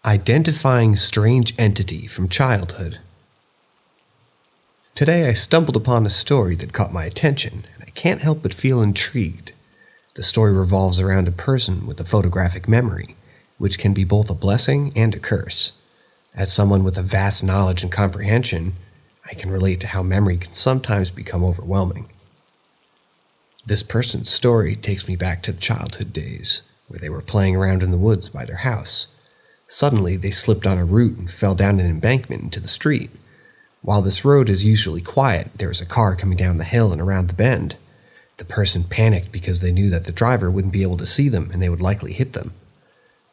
Identifying strange entity from childhood. Today I stumbled upon a story that caught my attention, and I can't help but feel intrigued. The story revolves around a person with a photographic memory, which can be both a blessing and a curse. As someone with a vast knowledge and comprehension, I can relate to how memory can sometimes become overwhelming. This person's story takes me back to childhood days, where they were playing around in the woods by their house. Suddenly, they slipped on a root and fell down an embankment into the street. While this road is usually quiet, there was a car coming down the hill and around the bend. The person panicked because they knew that the driver wouldn't be able to see them and they would likely hit them.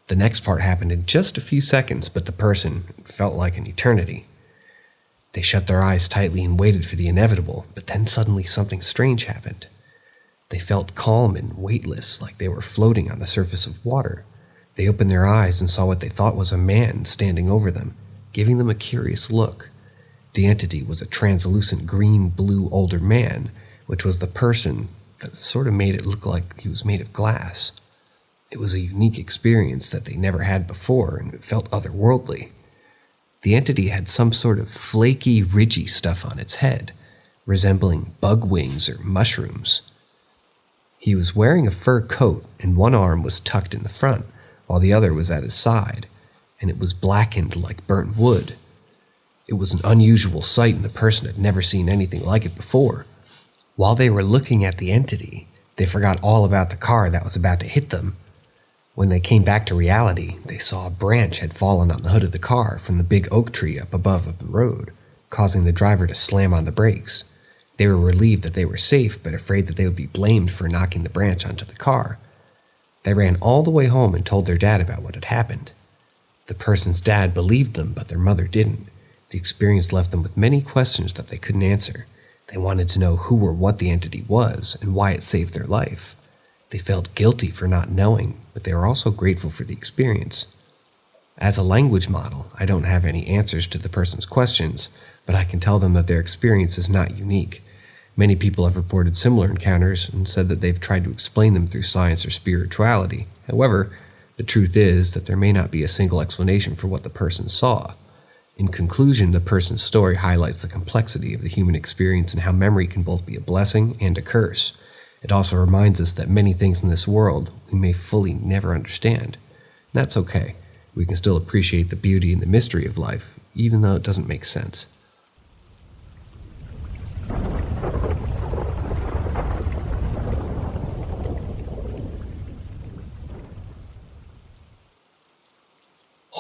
The next part happened in just a few seconds, but the person felt like an eternity. They shut their eyes tightly and waited for the inevitable, but then suddenly something strange happened. They felt calm and weightless, like they were floating on the surface of water. They opened their eyes and saw what they thought was a man standing over them, giving them a curious look. The entity was a translucent green-blue older man, which was the person that sort of made it look like he was made of glass. It was a unique experience that they never had before, and it felt otherworldly. The entity had some sort of flaky, ridgy stuff on its head, resembling bug wings or mushrooms. He was wearing a fur coat, and one arm was tucked in the front, while the other was at his side, and it was blackened like burnt wood. It was an unusual sight, and the person had never seen anything like it before. While they were looking at the entity, they forgot all about the car that was about to hit them. When they came back to reality, they saw a branch had fallen on the hood of the car from the big oak tree up above of the road, causing the driver to slam on the brakes. They were relieved that they were safe, but afraid that they would be blamed for knocking the branch onto the car. They ran all the way home and told their dad about what had happened. The person's dad believed them, but their mother didn't. The experience left them with many questions that they couldn't answer. They wanted to know who or what the entity was and why it saved their life. They felt guilty for not knowing, but they were also grateful for the experience. As a language model, I don't have any answers to the person's questions, but I can tell them that their experience is not unique. Many people have reported similar encounters and said that they've tried to explain them through science or spirituality. However, the truth is that there may not be a single explanation for what the person saw. In conclusion, the person's story highlights the complexity of the human experience and how memory can both be a blessing and a curse. It also reminds us that many things in this world we may fully never understand. And that's okay. We can still appreciate the beauty and the mystery of life, even though it doesn't make sense.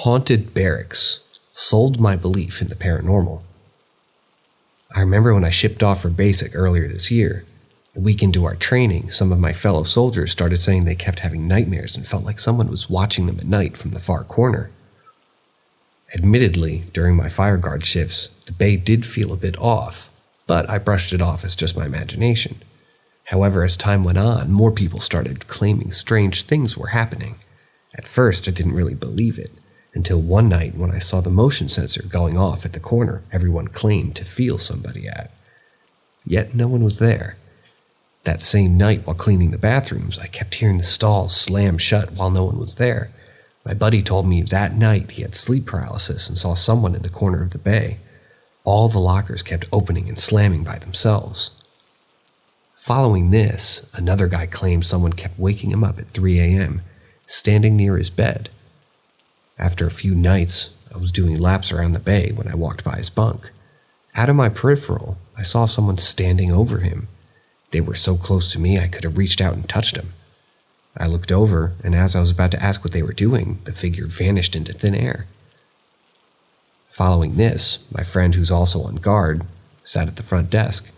Haunted barracks sold my belief in the paranormal. I remember when I shipped off for basic earlier this year. A week into our training, some of my fellow soldiers started saying they kept having nightmares and felt like someone was watching them at night from the far corner. Admittedly, during my fire guard shifts, the bay did feel a bit off, but I brushed it off as just my imagination. However, as time went on, more people started claiming strange things were happening. At first, I didn't really believe it, until one night when I saw the motion sensor going off at the corner everyone claimed to feel somebody at. Yet no one was there. That same night while cleaning the bathrooms, I kept hearing the stalls slam shut while no one was there. My buddy told me that night he had sleep paralysis and saw someone in the corner of the bay. All the lockers kept opening and slamming by themselves. Following this, another guy claimed someone kept waking him up at 3 a.m., standing near his bed. After a few nights, I was doing laps around the bay when I walked by his bunk. Out of my peripheral, I saw someone standing over him. They were so close to me I could have reached out and touched him. I looked over, and as I was about to ask what they were doing, the figure vanished into thin air. Following this, my friend, who's also on guard, sat at the front desk.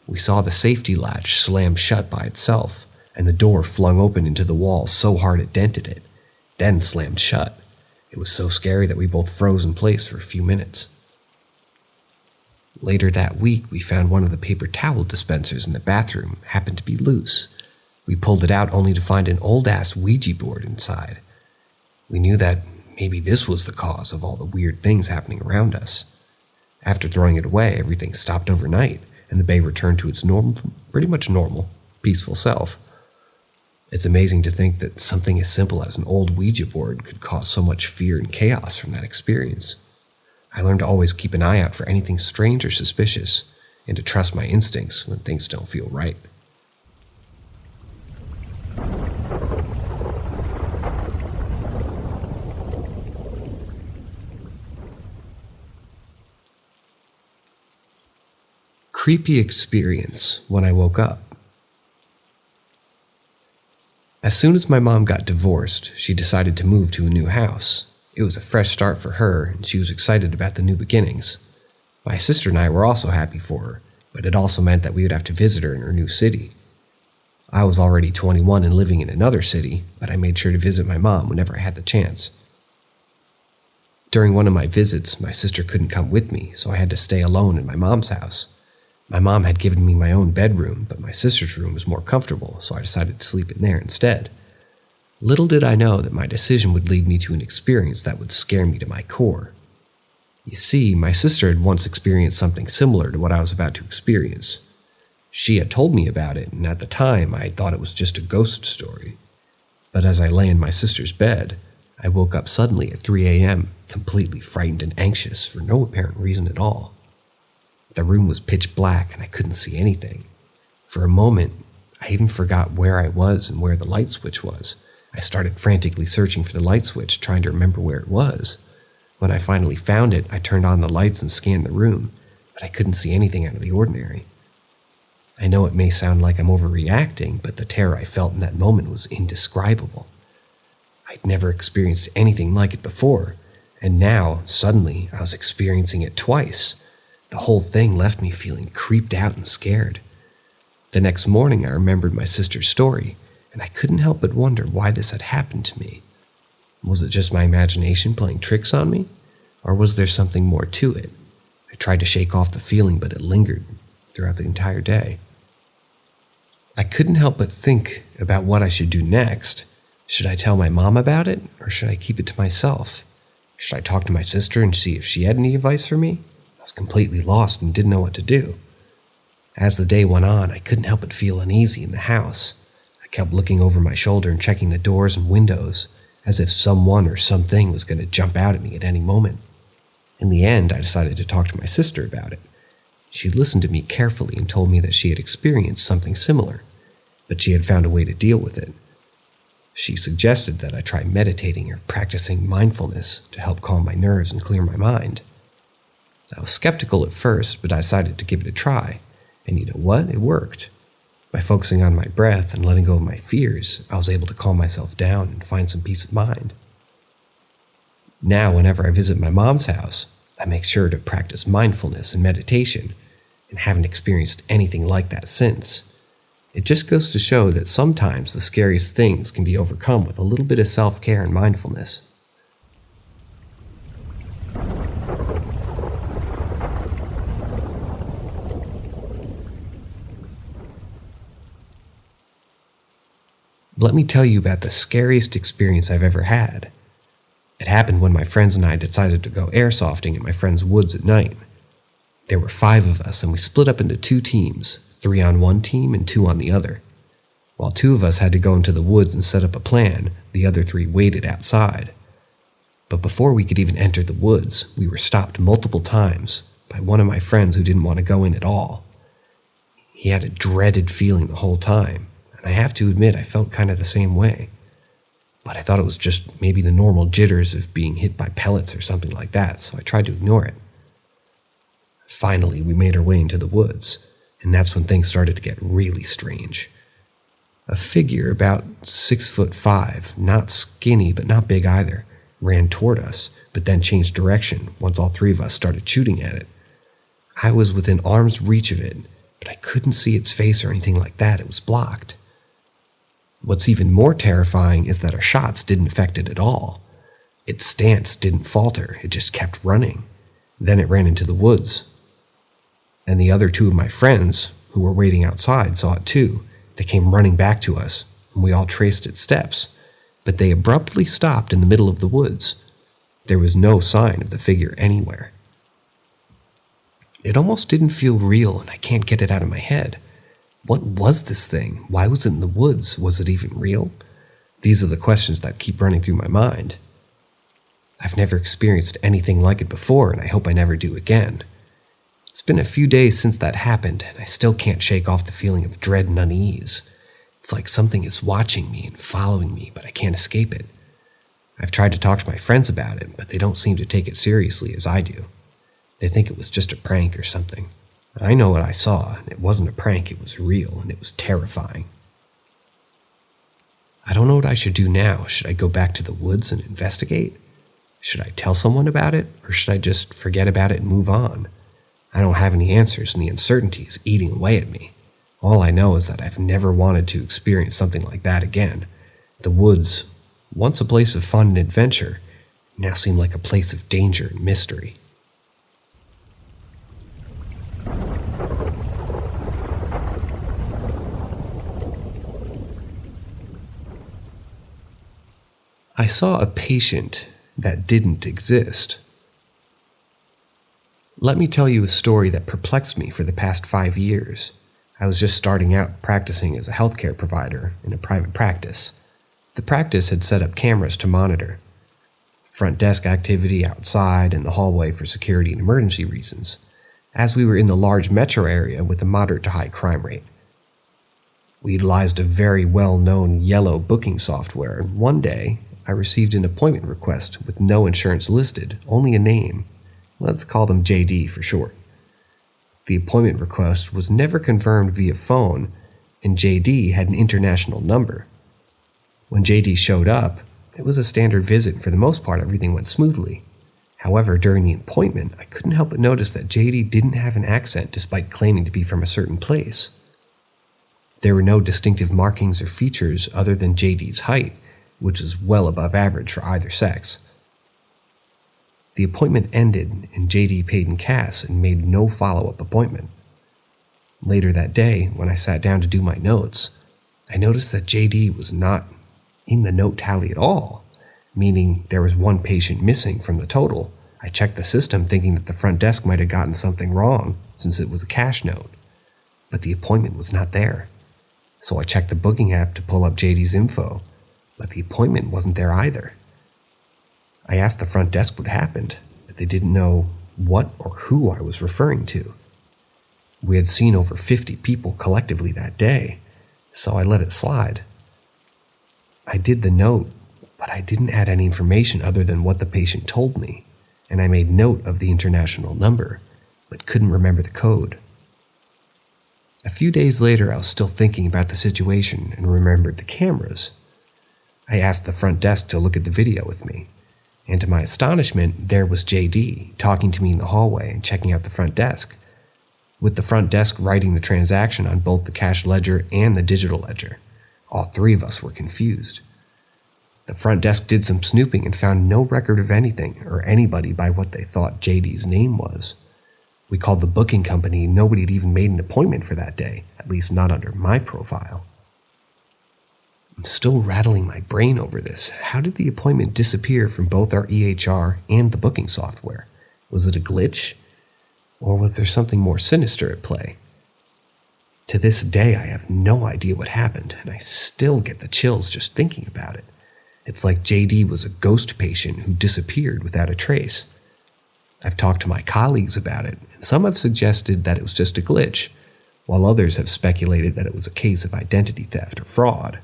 We saw the safety latch slam shut by itself, and the door flung open into the wall so hard it dented it, then slammed shut. It was so scary that we both froze in place for a few minutes. Later that week, we found one of the paper towel dispensers in the bathroom happened to be loose. We pulled it out only to find an old-ass Ouija board inside. We knew that maybe this was the cause of all the weird things happening around us. After throwing it away, everything stopped overnight, and the bay returned to its pretty much normal, peaceful self. It's amazing to think that something as simple as an old Ouija board could cause so much fear and chaos from that experience. I learned to always keep an eye out for anything strange or suspicious, and to trust my instincts when things don't feel right. Creepy experience when I woke up. As soon as my mom got divorced, she decided to move to a new house. It was a fresh start for her, and she was excited about the new beginnings. My sister and I were also happy for her, but it also meant that we would have to visit her in her new city. I was already 21 and living in another city, but I made sure to visit my mom whenever I had the chance. During one of my visits, my sister couldn't come with me, so I had to stay alone in my mom's house. My mom had given me my own bedroom, but my sister's room was more comfortable, so I decided to sleep in there instead. Little did I know that my decision would lead me to an experience that would scare me to my core. You see, my sister had once experienced something similar to what I was about to experience. She had told me about it, and at the time I thought it was just a ghost story. But as I lay in my sister's bed, I woke up suddenly at 3 a.m., completely frightened and anxious for no apparent reason at all. The room was pitch black and I couldn't see anything. For a moment, I even forgot where I was and where the light switch was. I started frantically searching for the light switch, trying to remember where it was. When I finally found it, I turned on the lights and scanned the room, but I couldn't see anything out of the ordinary. I know it may sound like I'm overreacting, but the terror I felt in that moment was indescribable. I'd never experienced anything like it before, and now, suddenly, I was experiencing it twice. The whole thing left me feeling creeped out and scared. The next morning I remembered my sister's story, and I couldn't help but wonder why this had happened to me. Was it just my imagination playing tricks on me? Or was there something more to it? I tried to shake off the feeling, but it lingered throughout the entire day. I couldn't help but think about what I should do next. Should I tell my mom about it, or should I keep it to myself? Should I talk to my sister and see if she had any advice for me? I was completely lost and didn't know what to do. As the day went on, I couldn't help but feel uneasy in the house. I kept looking over my shoulder and checking the doors and windows, as if someone or something was going to jump out at me at any moment. In the end, I decided to talk to my sister about it. She listened to me carefully and told me that she had experienced something similar, but she had found a way to deal with it. She suggested that I try meditating or practicing mindfulness to help calm my nerves and clear my mind. I was skeptical at first, but I decided to give it a try, and you know what? It worked. By focusing on my breath and letting go of my fears, I was able to calm myself down and find some peace of mind. Now, whenever I visit my mom's house, I make sure to practice mindfulness and meditation, and haven't experienced anything like that since. It just goes to show that sometimes the scariest things can be overcome with a little bit of self-care and mindfulness. Let me tell you about the scariest experience I've ever had. It happened when my friends and I decided to go airsofting in my friend's woods at night. There were 5 of us, and we split up into 2 teams, 3 on one team and 2 on the other. While 2 of us had to go into the woods and set up a plan, the other 3 waited outside. But before we could even enter the woods, we were stopped multiple times by one of my friends who didn't want to go in at all. He had a dreaded feeling the whole time, and I have to admit I felt kind of the same way. But I thought it was just maybe the normal jitters of being hit by pellets or something like that, so I tried to ignore it. Finally, we made our way into the woods, and that's when things started to get really strange. A figure about 6'5", not skinny but not big either, ran toward us, but then changed direction once all 3 of us started shooting at it. I was within arm's reach of it, but I couldn't see its face or anything like that. It was blocked. What's even more terrifying is that our shots didn't affect it at all. Its stance didn't falter, it just kept running. Then it ran into the woods. And the other 2 of my friends, who were waiting outside, saw it too. They came running back to us, and we all traced its steps, but they abruptly stopped in the middle of the woods. There was no sign of the figure anywhere. It almost didn't feel real, and I can't get it out of my head. What was this thing? Why was it in the woods? Was it even real? These are the questions that keep running through my mind. I've never experienced anything like it before, and I hope I never do again. It's been a few days since that happened, and I still can't shake off the feeling of dread and unease. It's like something is watching me and following me, but I can't escape it. I've tried to talk to my friends about it, but they don't seem to take it seriously as I do. They think it was just a prank or something. I know what I saw, and it wasn't a prank, it was real, and it was terrifying. I don't know what I should do now. Should I go back to the woods and investigate? Should I tell someone about it, or should I just forget about it and move on? I don't have any answers, and the uncertainty is eating away at me. All I know is that I've never wanted to experience something like that again. The woods, once a place of fun and adventure, now seem like a place of danger and mystery. I saw a patient that didn't exist. Let me tell you a story that perplexed me for the past 5 years. I was just starting out practicing as a healthcare provider in a private practice. The practice had set up cameras to monitor front desk activity outside and the hallway for security and emergency reasons, as we were in the large metro area with a moderate to high crime rate. We utilized a very well-known yellow booking software, and one day I received an appointment request with no insurance listed, only a name. Let's call them JD for short. The appointment request was never confirmed via phone, and JD had an international number. When JD showed up, it was a standard visit, and for the most part everything went smoothly. However, during the appointment, I couldn't help but notice that JD didn't have an accent despite claiming to be from a certain place. There were no distinctive markings or features other than JD's height, which is well above average for either sex. The appointment ended, and JD paid in cash and made no follow-up appointment. Later that day, when I sat down to do my notes, I noticed that JD was not in the note tally at all, meaning there was one patient missing from the total. I checked the system thinking that the front desk might have gotten something wrong since it was a cash note, but the appointment was not there. So I checked the booking app to pull up JD's info, but the appointment wasn't there either. I asked the front desk what happened, but they didn't know what or who I was referring to. We had seen over 50 people collectively that day, so I let it slide. I did the note, but I didn't add any information other than what the patient told me, and I made note of the international number, but couldn't remember the code. A few days later, I was still thinking about the situation and remembered the cameras. I asked the front desk to look at the video with me, and to my astonishment, there was JD talking to me in the hallway and checking out the front desk, with the front desk writing the transaction on both the cash ledger and the digital ledger. All three of us were confused. The front desk did some snooping and found no record of anything or anybody by what they thought JD's name was. We called the booking company. Nobody had even made an appointment for that day, at least not under my profile. I'm still rattling my brain over this. How did the appointment disappear from both our EHR and the booking software? Was it a glitch? Or was there something more sinister at play? To this day, I have no idea what happened, and I still get the chills just thinking about it. It's like JD was a ghost patient who disappeared without a trace. I've talked to my colleagues about it, and some have suggested that it was just a glitch, while others have speculated that it was a case of identity theft or fraud.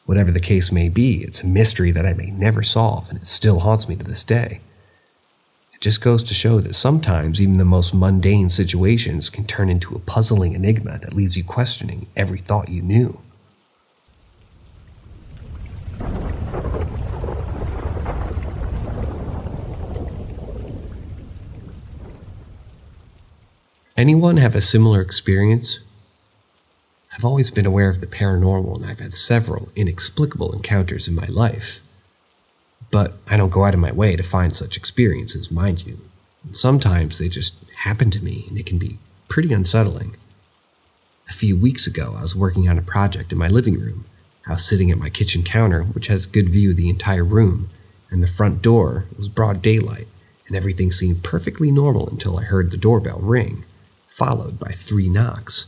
Whatever the case may be, it's a mystery that I may never solve, and it still haunts me to this day. It just goes to show that sometimes even the most mundane situations can turn into a puzzling enigma that leaves you questioning every thought you knew. Anyone have a similar experience? I've always been aware of the paranormal, and I've had several inexplicable encounters in my life. But I don't go out of my way to find such experiences, mind you. And sometimes they just happen to me, and it can be pretty unsettling. A few weeks ago, I was working on a project in my living room. I was sitting at my kitchen counter, which has a good view of the entire room, and the front door was broad daylight, and everything seemed perfectly normal until I heard the doorbell ring, followed by 3 knocks.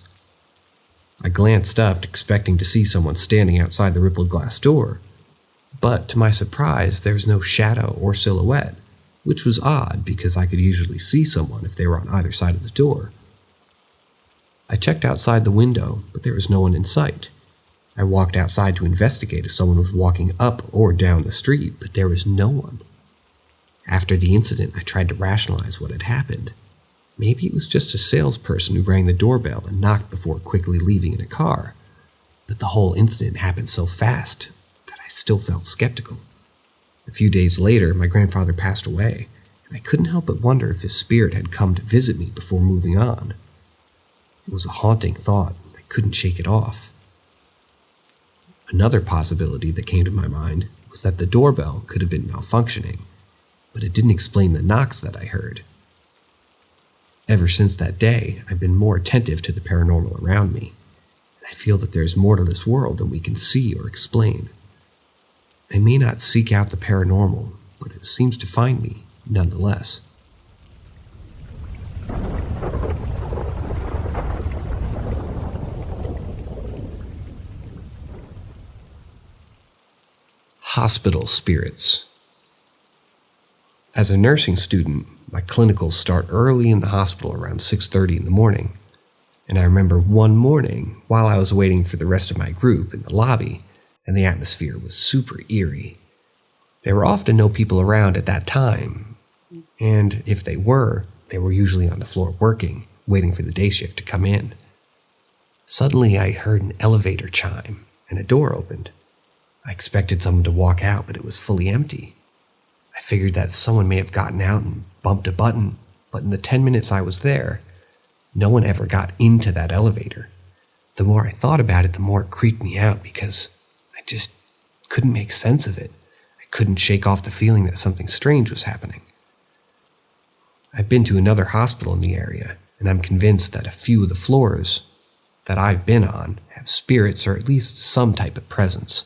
I glanced up, expecting to see someone standing outside the rippled glass door, but to my surprise, there was no shadow or silhouette, which was odd because I could usually see someone if they were on either side of the door. I checked outside the window, but there was no one in sight. I walked outside to investigate if someone was walking up or down the street, but there was no one. After the incident, I tried to rationalize what had happened. Maybe it was just a salesperson who rang the doorbell and knocked before quickly leaving in a car. But the whole incident happened so fast that I still felt skeptical. A few days later, my grandfather passed away, and I couldn't help but wonder if his spirit had come to visit me before moving on. It was a haunting thought. I couldn't shake it off. Another possibility that came to my mind was that the doorbell could have been malfunctioning, but it didn't explain the knocks that I heard. Ever since that day, I've been more attentive to the paranormal around me, and I feel that there's more to this world than we can see or explain. I may not seek out the paranormal, but it seems to find me nonetheless. Hospital spirits. As a nursing student, my clinicals start early in the hospital around 6:30 in the morning, and I remember one morning while I was waiting for the rest of my group in the lobby, and the atmosphere was super eerie. There were often no people around at that time, and if they were usually on the floor working, waiting for the day shift to come in. Suddenly I heard an elevator chime, and a door opened. I expected someone to walk out, but it was fully empty. I figured that someone may have gotten out and bumped a button, but in the 10 minutes I was there, no one ever got into that elevator. The more I thought about it, the more it creeped me out because I just couldn't make sense of it. I couldn't shake off the feeling that something strange was happening. I've been to another hospital in the area, and I'm convinced that a few of the floors that I've been on have spirits or at least some type of presence.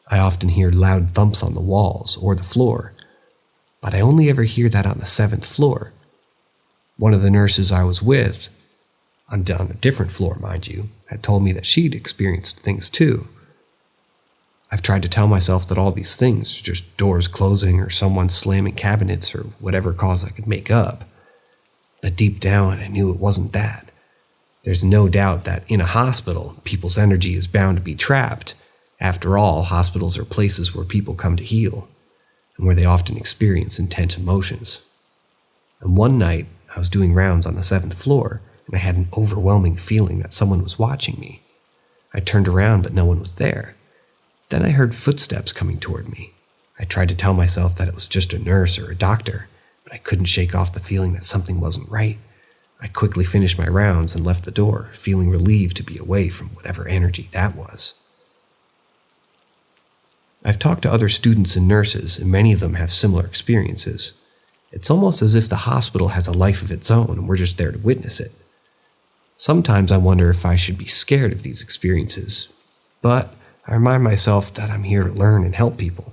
I often hear loud thumps on the walls or the floor, but I only ever hear that on the 7th floor. One of the nurses I was with, on a different floor mind you, had told me that she'd experienced things too. I've tried to tell myself that all these things are just doors closing or someone slamming cabinets or whatever cause I could make up. But deep down I knew it wasn't that. There's no doubt that in a hospital, people's energy is bound to be trapped. After all, hospitals are places where people come to heal, and where they often experience intense emotions. And one night, I was doing rounds on the 7th floor, and I had an overwhelming feeling that someone was watching me. I turned around, but no one was there. Then I heard footsteps coming toward me. I tried to tell myself that it was just a nurse or a doctor, but I couldn't shake off the feeling that something wasn't right. I quickly finished my rounds and left the door, feeling relieved to be away from whatever energy that was. I've talked to other students and nurses, and many of them have similar experiences. It's almost as if the hospital has a life of its own and we're just there to witness it. Sometimes I wonder if I should be scared of these experiences, but I remind myself that I'm here to learn and help people.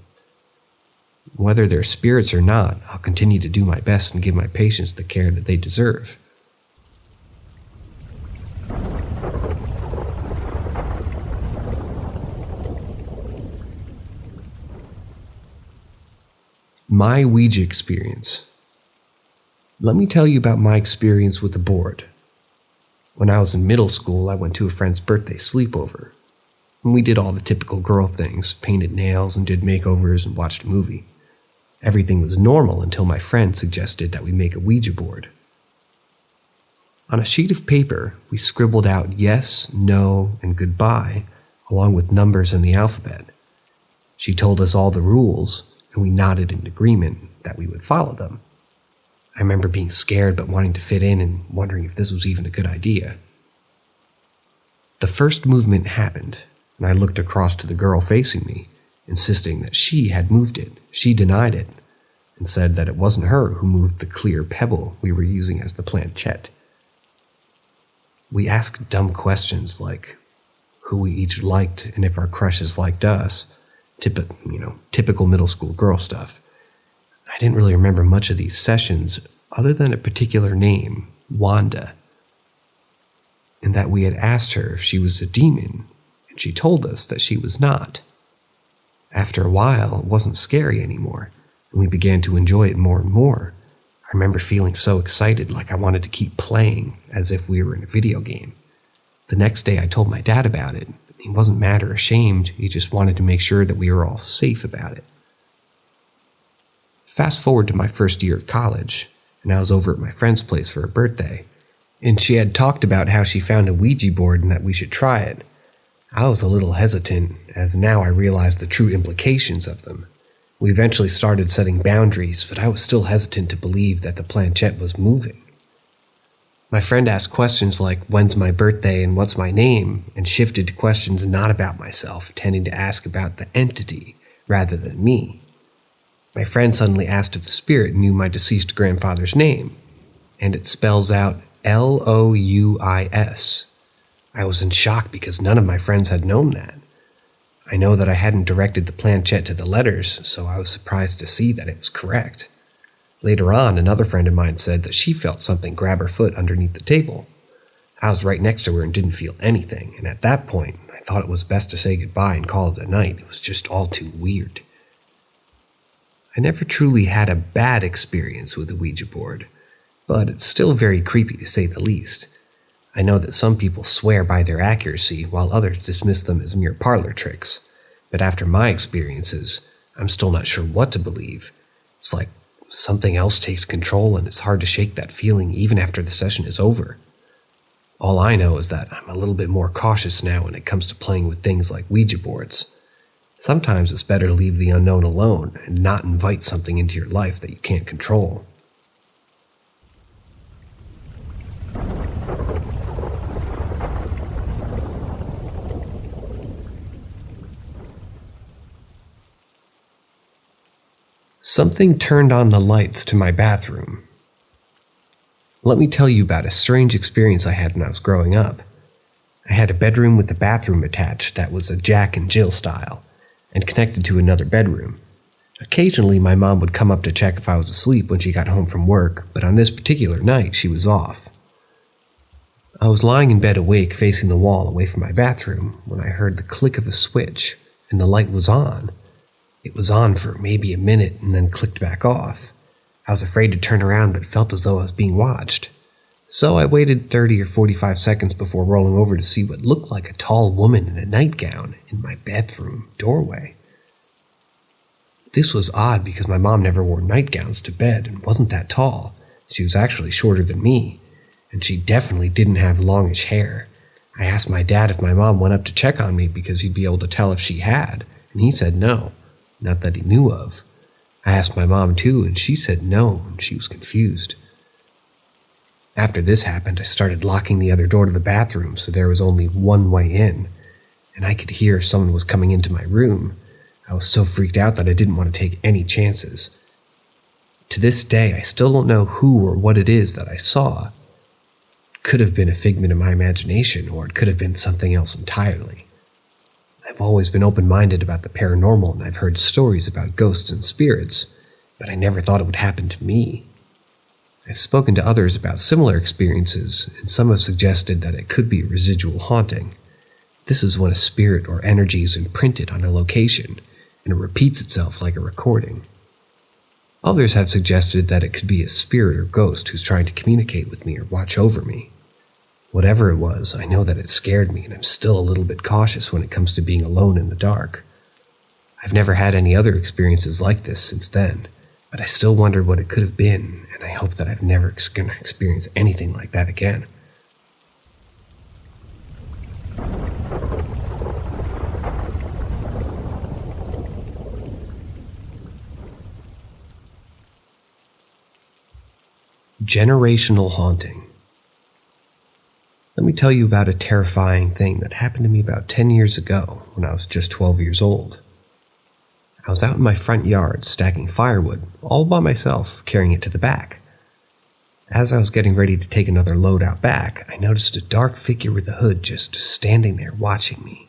Whether they're spirits or not, I'll continue to do my best and give my patients the care that they deserve. My Ouija experience. Let me tell you about my experience with the board. When I was in middle school, I went to a friend's birthday sleepover. And we did all the typical girl things, painted nails and did makeovers and watched a movie. Everything was normal until my friend suggested that we make a Ouija board. On a sheet of paper, we scribbled out yes, no, and goodbye, along with numbers and the alphabet. She told us all the rules, and we nodded in agreement that we would follow them. I remember being scared but wanting to fit in and wondering if this was even a good idea. The first movement happened, and I looked across to the girl facing me, insisting that she had moved it. She denied it, and said that it wasn't her who moved the clear pebble we were using as the planchette. We asked dumb questions like who we each liked and if our crushes liked us. Typical middle school girl stuff. I didn't really remember much of these sessions other than a particular name, Wanda. and that we had asked her if she was a demon, and she told us that she was not. After a while, it wasn't scary anymore, and we began to enjoy it more and more. I remember feeling so excited, like I wanted to keep playing, as if we were in a video game. The next day I told my dad about it. He wasn't mad or ashamed, he just wanted to make sure that we were all safe about it. Fast forward to my first year at college, and I was over at my friend's place for her birthday, and she had talked about how she found a Ouija board and that we should try it. I was a little hesitant, as now I realized the true implications of them. We eventually started setting boundaries, but I was still hesitant to believe that the planchette was moving. My friend asked questions like, when's my birthday and what's my name, and shifted to questions not about myself, tending to ask about the entity rather than me. My friend suddenly asked if the spirit knew my deceased grandfather's name, and it spells out Louis. I was in shock because none of my friends had known that. I know that I hadn't directed the planchette to the letters, so I was surprised to see that it was correct. Later on, another friend of mine said that she felt something grab her foot underneath the table. I was right next to her and didn't feel anything, and at that point, I thought it was best to say goodbye and call it a night. It was just all too weird. I never truly had a bad experience with the Ouija board, but it's still very creepy to say the least. I know that some people swear by their accuracy, while others dismiss them as mere parlor tricks, but after my experiences, I'm still not sure what to believe. It's like something else takes control, and it's hard to shake that feeling even after the session is over. All I know is that I'm a little bit more cautious now when it comes to playing with things like Ouija boards. Sometimes it's better to leave the unknown alone and not invite something into your life that you can't control. Something turned on the lights to my bathroom. Let me tell you about a strange experience I had when I was growing up. I had a bedroom with a bathroom attached that was a Jack and Jill style, and connected to another bedroom. Occasionally, my mom would come up to check if I was asleep when she got home from work, but on this particular night, she was off. I was lying in bed awake, facing the wall away from my bathroom, when I heard the click of a switch, and the light was on. It was on for maybe a minute and then clicked back off. I was afraid to turn around but felt as though I was being watched. So I waited 30 or 45 seconds before rolling over to see what looked like a tall woman in a nightgown in my bedroom doorway. This was odd because my mom never wore nightgowns to bed and wasn't that tall. She was actually shorter than me, and she definitely didn't have longish hair. I asked my dad if my mom went up to check on me because he'd be able to tell if she had, and he said no. Not that he knew of. I asked my mom too, and she said no, and she was confused. After this happened, I started locking the other door to the bathroom so there was only one way in, and I could hear if someone was coming into my room. I was so freaked out that I didn't want to take any chances. To this day, I still don't know who or what it is that I saw. It could have been a figment of my imagination, or it could have been something else entirely. I've always been open-minded about the paranormal, and I've heard stories about ghosts and spirits, but I never thought it would happen to me. I've spoken to others about similar experiences, and some have suggested that it could be a residual haunting. This is when a spirit or energy is imprinted on a location, and it repeats itself like a recording. Others have suggested that it could be a spirit or ghost who's trying to communicate with me or watch over me. Whatever it was, I know that it scared me, and I'm still a little bit cautious when it comes to being alone in the dark. I've never had any other experiences like this since then, but I still wondered what it could have been, and I hope that I've never going to experience anything like that again. Generational haunting. Let me tell you about a terrifying thing that happened to me about 10 years ago when I was just 12 years old. I was out in my front yard stacking firewood, all by myself, carrying it to the back. As I was getting ready to take another load out back, I noticed a dark figure with a hood just standing there watching me.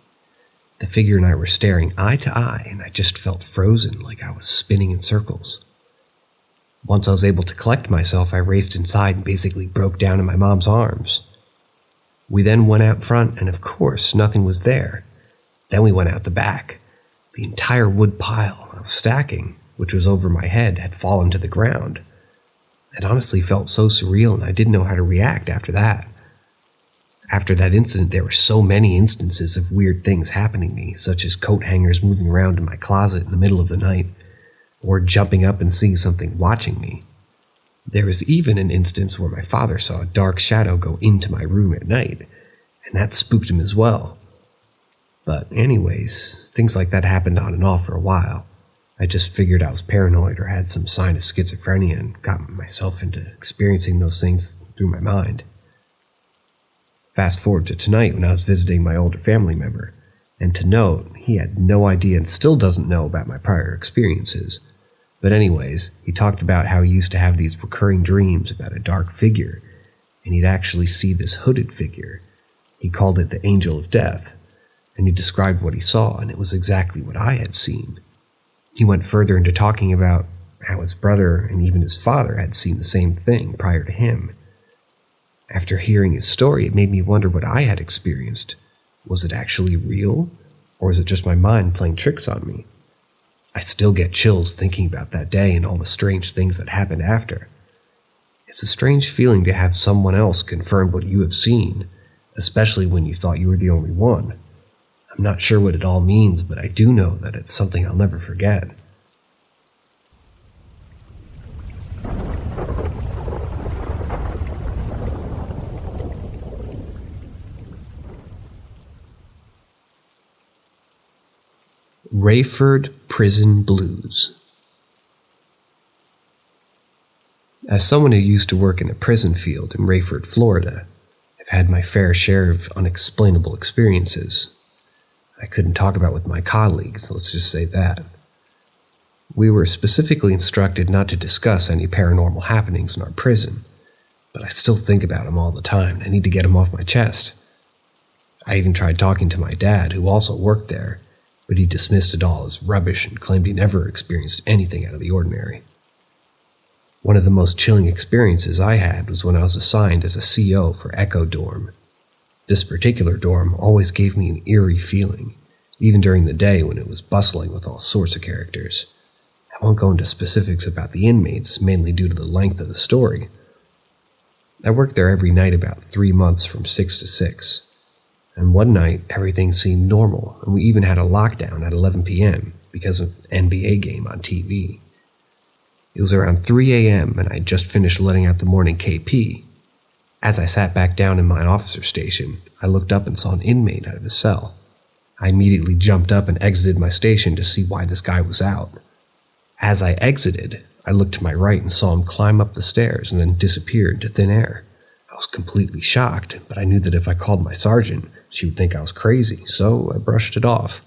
The figure and I were staring eye to eye, and I just felt frozen, like I was spinning in circles. Once I was able to collect myself, I raced inside and basically broke down in my mom's arms. We then went out front, and of course, nothing was there. Then we went out the back. The entire wood pile I was stacking, which was over my head, had fallen to the ground. It honestly felt so surreal, and I didn't know how to react after that. After that incident, there were so many instances of weird things happening to me, such as coat hangers moving around in my closet in the middle of the night, or jumping up and seeing something watching me. There was even an instance where my father saw a dark shadow go into my room at night, and that spooked him as well. But anyways, things like that happened on and off for a while. I just figured I was paranoid or had some sign of schizophrenia and got myself into experiencing those things through my mind. Fast forward to tonight when I was visiting my older family member, and to note, he had no idea and still doesn't know about my prior experiences. But anyways, he talked about how he used to have these recurring dreams about a dark figure, and he'd actually see this hooded figure. He called it the Angel of Death, and he described what he saw, and it was exactly what I had seen. He went further into talking about how his brother and even his father had seen the same thing prior to him. After hearing his story, it made me wonder what I had experienced. Was it actually real, or was it just my mind playing tricks on me? I still get chills thinking about that day and all the strange things that happened after. It's a strange feeling to have someone else confirm what you have seen, especially when you thought you were the only one. I'm not sure what it all means, but I do know that it's something I'll never forget. Rayford Prison Blues. As someone who used to work in a prison field in Rayford, Florida, I've had my fair share of unexplainable experiences. I couldn't talk about with my colleagues, let's just say that. We were specifically instructed not to discuss any paranormal happenings in our prison, but I still think about them all the time, and I need to get them off my chest. I even tried talking to my dad, who also worked there, but he dismissed it all as rubbish and claimed he never experienced anything out of the ordinary. One of the most chilling experiences I had was when I was assigned as a CO for Echo Dorm. This particular dorm always gave me an eerie feeling, even during the day when it was bustling with all sorts of characters. I won't go into specifics about the inmates, mainly due to the length of the story. I worked there every night about 3 months from 6 to 6. And one night, everything seemed normal, and we even had a lockdown at 11 p.m. because of an NBA game on TV. It was around 3 a.m., and I had just finished letting out the morning KP. As I sat back down in my officer station, I looked up and saw an inmate out of his cell. I immediately jumped up and exited my station to see why this guy was out. As I exited, I looked to my right and saw him climb up the stairs and then disappear into thin air. I was completely shocked, but I knew that if I called my sergeant, she would think I was crazy, so I brushed it off.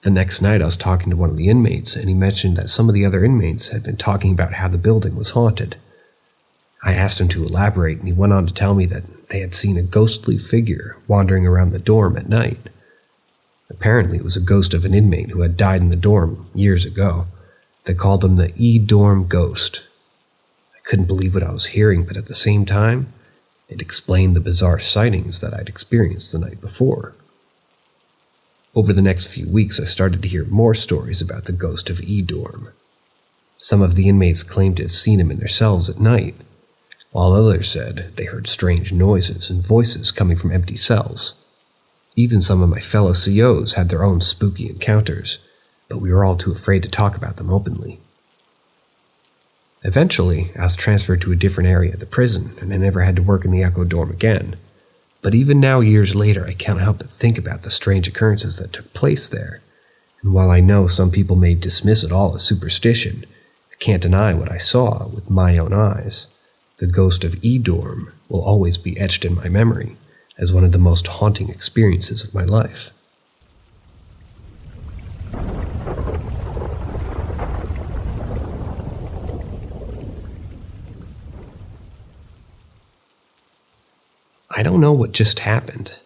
The next night I was talking to one of the inmates, and he mentioned that some of the other inmates had been talking about how the building was haunted. I asked him to elaborate, and he went on to tell me that they had seen a ghostly figure wandering around the dorm at night. Apparently it was a ghost of an inmate who had died in the dorm years ago. They called him the E-Dorm Ghost. I couldn't believe what I was hearing, but at the same time, it explained the bizarre sightings that I'd experienced the night before. Over the next few weeks, I started to hear more stories about the ghost of E-Dorm. Some of the inmates claimed to have seen him in their cells at night, while others said they heard strange noises and voices coming from empty cells. Even some of my fellow COs had their own spooky encounters, but we were all too afraid to talk about them openly. Eventually, I was transferred to a different area of the prison, and I never had to work in the Echo Dorm again. But even now, years later, I can't help but think about the strange occurrences that took place there. And while I know some people may dismiss it all as superstition, I can't deny what I saw with my own eyes. The ghost of E-Dorm will always be etched in my memory as one of the most haunting experiences of my life. I don't know what just happened.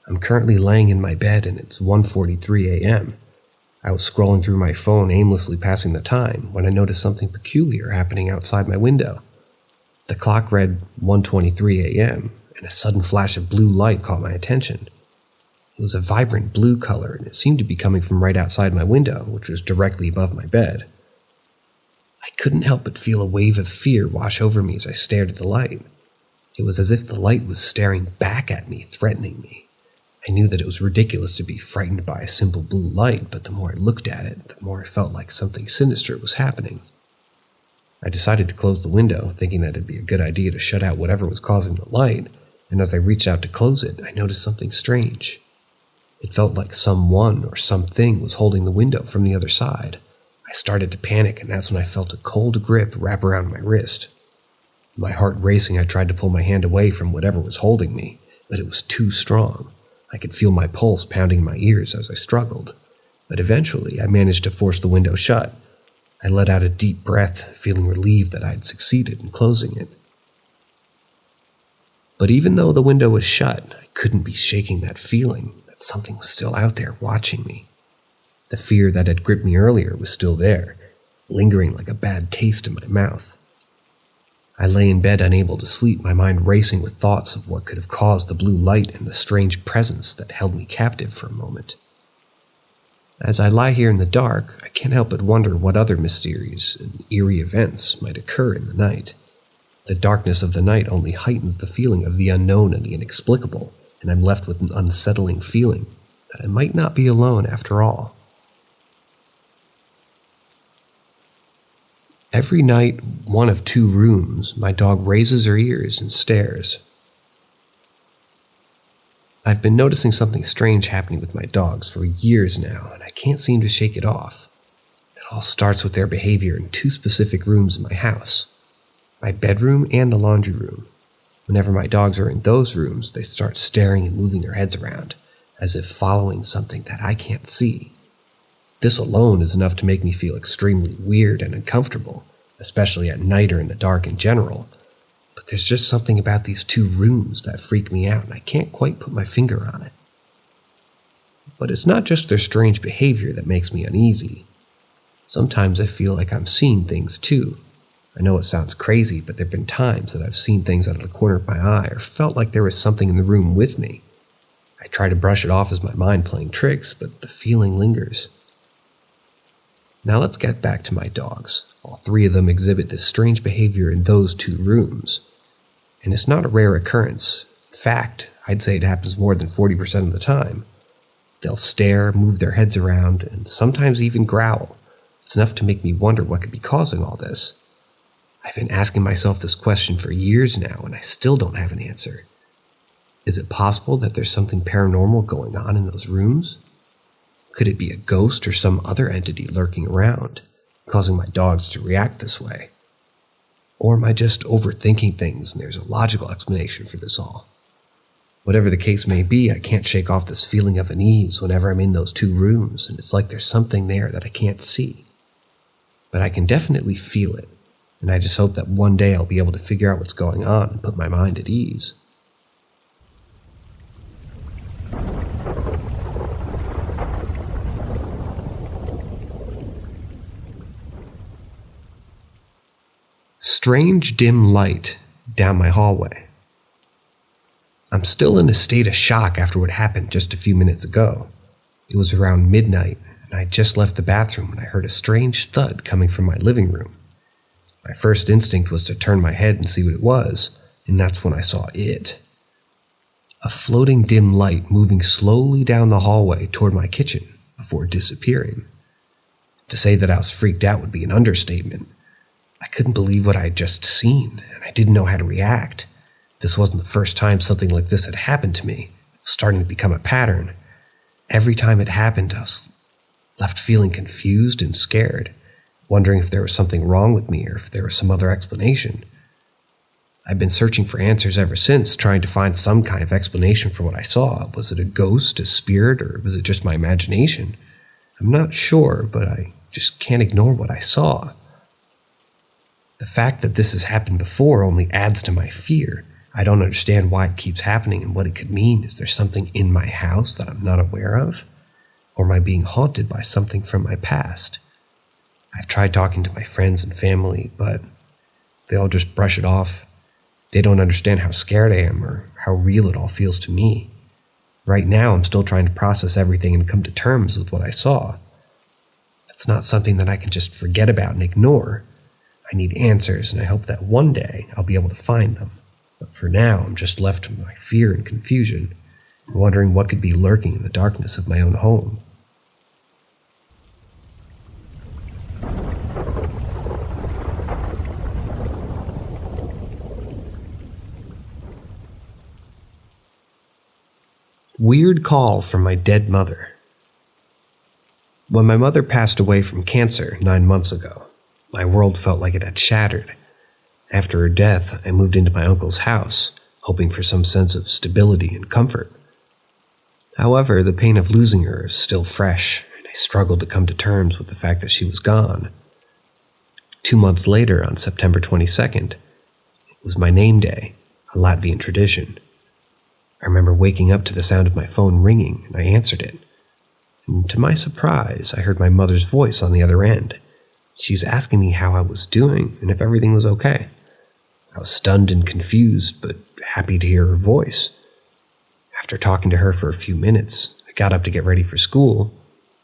I'm currently laying in my bed and it's 1:43 a.m. I was scrolling through my phone aimlessly passing the time when I noticed something peculiar happening outside my window. The clock read 1:23 a.m., and a sudden flash of blue light caught my attention. It was a vibrant blue color, and it seemed to be coming from right outside my window, which was directly above my bed. I couldn't help but feel a wave of fear wash over me as I stared at the light. It was as if the light was staring back at me, threatening me. I knew that it was ridiculous to be frightened by a simple blue light, but the more I looked at it, the more I felt like something sinister was happening. I decided to close the window, thinking that it'd be a good idea to shut out whatever was causing the light, and as I reached out to close it, I noticed something strange. It felt like someone or something was holding the window from the other side. I started to panic, and that's when I felt a cold grip wrap around my wrist. My heart racing, I tried to pull my hand away from whatever was holding me, but it was too strong. I could feel my pulse pounding in my ears as I struggled, but eventually I managed to force the window shut. I let out a deep breath, feeling relieved that I had succeeded in closing it. But even though the window was shut, I couldn't be shaking that feeling that something was still out there watching me. The fear that had gripped me earlier was still there, lingering like a bad taste in my mouth. I lay in bed unable to sleep, my mind racing with thoughts of what could have caused the blue light and the strange presence that held me captive for a moment. As I lie here in the dark, I can't help but wonder what other mysterious and eerie events might occur in the night. The darkness of the night only heightens the feeling of the unknown and the inexplicable, and I'm left with an unsettling feeling that I might not be alone after all. Every night, one of two rooms, my dog raises her ears and stares. I've been noticing something strange happening with my dogs for years now, and I can't seem to shake it off. It all starts with their behavior in two specific rooms in my house, my bedroom and the laundry room. Whenever my dogs are in those rooms, they start staring and moving their heads around, as if following something that I can't see. This alone is enough to make me feel extremely weird and uncomfortable, especially at night or in the dark in general. But there's just something about these two rooms that freak me out, and I can't quite put my finger on it. But it's not just their strange behavior that makes me uneasy. Sometimes I feel like I'm seeing things too. I know it sounds crazy, but there have been times that I've seen things out of the corner of my eye or felt like there was something in the room with me. I try to brush it off as my mind playing tricks, but the feeling lingers. Now let's get back to my dogs. All three of them exhibit this strange behavior in those two rooms. And it's not a rare occurrence. In fact, I'd say it happens more than 40% of the time. They'll stare, move their heads around, and sometimes even growl. It's enough to make me wonder what could be causing all this. I've been asking myself this question for years now, and I still don't have an answer. Is it possible that there's something paranormal going on in those rooms? Could it be a ghost or some other entity lurking around, causing my dogs to react this way? Or am I just overthinking things and there's a logical explanation for this all? Whatever the case may be, I can't shake off this feeling of unease whenever I'm in those two rooms, and it's like there's something there that I can't see. But I can definitely feel it, and I just hope that one day I'll be able to figure out what's going on and put my mind at ease. Strange dim light down my hallway. I'm still in a state of shock after what happened just a few minutes ago. It was around midnight, and I just left the bathroom when I heard a strange thud coming from my living room. My first instinct was to turn my head and see what it was, and that's when I saw it. A floating dim light moving slowly down the hallway toward my kitchen before disappearing. To say that I was freaked out would be an understatement. I couldn't believe what I had just seen, and I didn't know how to react. This wasn't the first time something like this had happened to me. It was starting to become a pattern. Every time it happened, I was left feeling confused and scared, wondering if there was something wrong with me or if there was some other explanation. I've been searching for answers ever since, trying to find some kind of explanation for what I saw. Was it a ghost, a spirit, or was it just my imagination? I'm not sure, but I just can't ignore what I saw. The fact that this has happened before only adds to my fear. I don't understand why it keeps happening and what it could mean. Is there something in my house that I'm not aware of? Or am I being haunted by something from my past? I've tried talking to my friends and family, but they all just brush it off. They don't understand how scared I am or how real it all feels to me. Right now, I'm still trying to process everything and come to terms with what I saw. It's not something that I can just forget about and ignore. I need answers, and I hope that one day I'll be able to find them. But for now, I'm just left to my fear and confusion, wondering what could be lurking in the darkness of my own home. Weird call from my dead mother. When my mother passed away from cancer 9 months ago, my world felt like it had shattered. After her death, I moved into my uncle's house, hoping for some sense of stability and comfort. However, the pain of losing her is still fresh, and I struggled to come to terms with the fact that she was gone. 2 months later, on September 22nd, it was my name day, a Latvian tradition. I remember waking up to the sound of my phone ringing, and I answered it. And to my surprise, I heard my mother's voice on the other end. She was asking me how I was doing and if everything was okay. I was stunned and confused, but happy to hear her voice. After talking to her for a few minutes, I got up to get ready for school,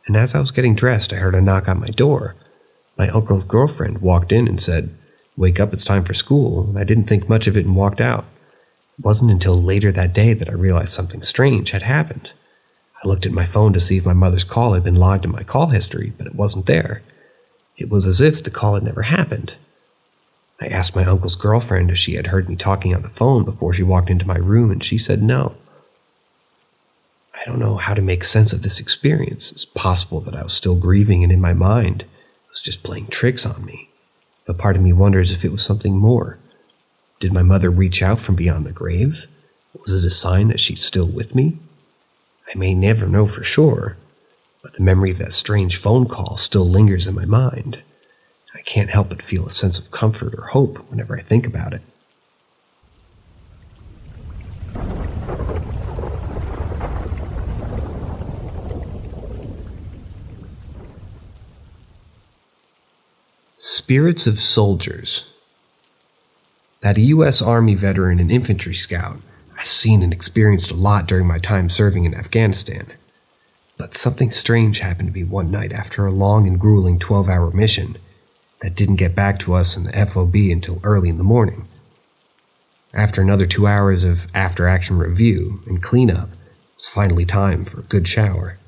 and as I was getting dressed, I heard a knock on my door. My uncle's girlfriend walked in and said, "Wake up, it's time for school," and I didn't think much of it and walked out. It wasn't until later that day that I realized something strange had happened. I looked at my phone to see if my mother's call had been logged in my call history, but it wasn't there. It was as if the call had never happened. I asked my uncle's girlfriend if she had heard me talking on the phone before she walked into my room, and she said no. I don't know how to make sense of this experience. It's possible that I was still grieving and in my mind, it was just playing tricks on me. But part of me wonders if it was something more. Did my mother reach out from beyond the grave? Was it a sign that she's still with me? I may never know for sure, but the memory of that strange phone call still lingers in my mind. I can't help but feel a sense of comfort or hope whenever I think about it. Spirits of soldiers. That a U.S. Army veteran and infantry scout, I've seen and experienced a lot during my time serving in Afghanistan. But something strange happened to me one night after a long and grueling 12-hour mission that didn't get back to us in the FOB until early in the morning. After another 2 hours of after-action review and cleanup, it was finally time for a good shower.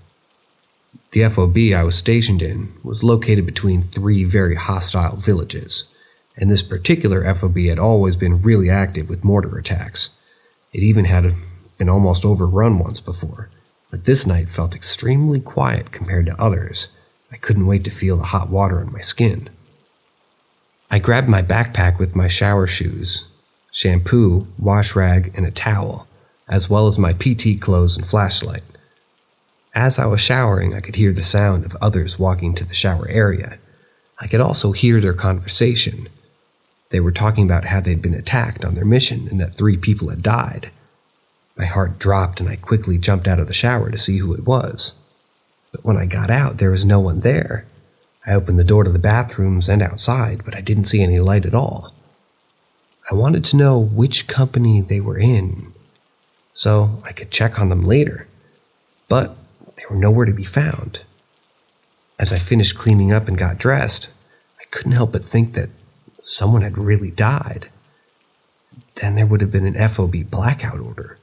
The FOB I was stationed in was located between 3 very hostile villages, and this particular FOB had always been really active with mortar attacks. It even had been almost overrun once before, but this night felt extremely quiet compared to others. I couldn't wait to feel the hot water on my skin. I grabbed my backpack with my shower shoes, shampoo, wash rag, and a towel, as well as my PT clothes and flashlight. As I was showering, I could hear the sound of others walking to the shower area. I could also hear their conversation. They were talking about how they'd been attacked on their mission and that 3 people had died. My heart dropped and I quickly jumped out of the shower to see who it was. But when I got out, there was no one there. I opened the door to the bathrooms and outside, but I didn't see any light at all. I wanted to know which company they were in, so I could check on them later. But they were nowhere to be found. As I finished cleaning up and got dressed, I couldn't help but think that someone had really died. Then there would have been an FOB blackout order.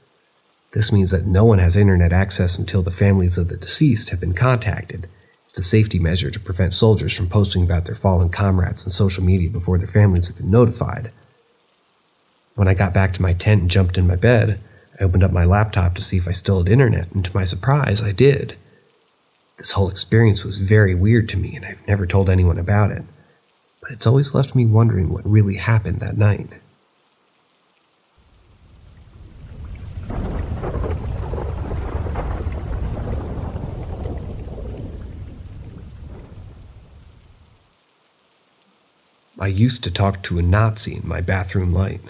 This means that no one has internet access until the families of the deceased have been contacted. It's a safety measure to prevent soldiers from posting about their fallen comrades on social media before their families have been notified. When I got back to my tent and jumped in my bed, I opened up my laptop to see if I still had internet, and to my surprise, I did. This whole experience was very weird to me, and I've never told anyone about it. But it's always left me wondering what really happened that night. I used to talk to a Nazi in my bathroom light.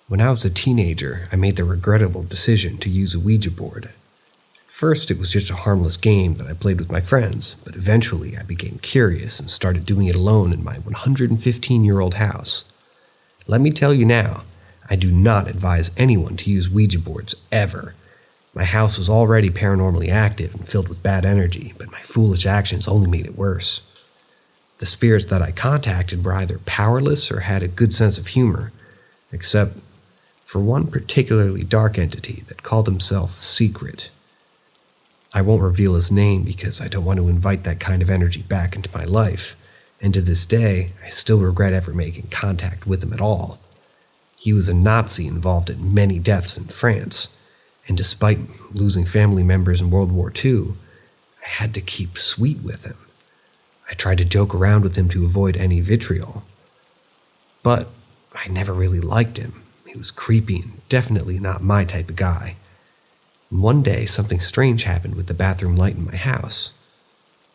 When I was a teenager, I made the regrettable decision to use a Ouija board. First, it was just a harmless game that I played with my friends, but eventually I became curious and started doing it alone in my 115-year-old house. Let me tell you now, I do not advise anyone to use Ouija boards ever. My house was already paranormally active and filled with bad energy, but my foolish actions only made it worse. The spirits that I contacted were either powerless or had a good sense of humor, except for one particularly dark entity that called himself Secret. I won't reveal his name because I don't want to invite that kind of energy back into my life, and to this day, I still regret ever making contact with him at all. He was a Nazi involved in many deaths in France, and despite losing family members in World War II, I had to keep sweet with him. I tried to joke around with him to avoid any vitriol, but I never really liked him. He was creepy and definitely not my type of guy. And one day, something strange happened with the bathroom light in my house.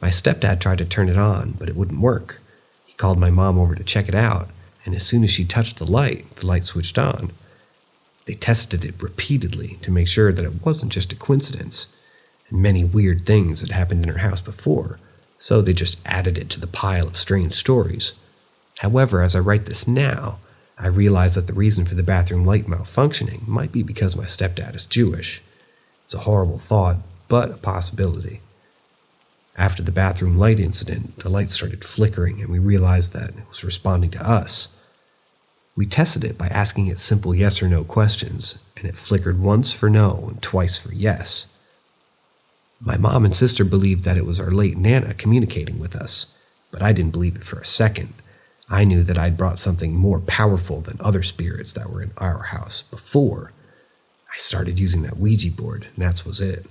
My stepdad tried to turn it on, but it wouldn't work. He called my mom over to check it out, and as soon as she touched the light switched on. They tested it repeatedly to make sure that it wasn't just a coincidence, and many weird things had happened in her house before, so they just added it to the pile of strange stories. However, as I write this now, I realize that the reason for the bathroom light malfunctioning might be because my stepdad is Jewish. It's a horrible thought, but a possibility. After the bathroom light incident, the light started flickering and we realized that it was responding to us. We tested it by asking it simple yes or no questions, and it flickered once for no and twice for yes. My mom and sister believed that it was our late Nana communicating with us, but I didn't believe it for a second. I knew that I'd brought something more powerful than other spirits that were in our house before I started using that Ouija board, and that was it.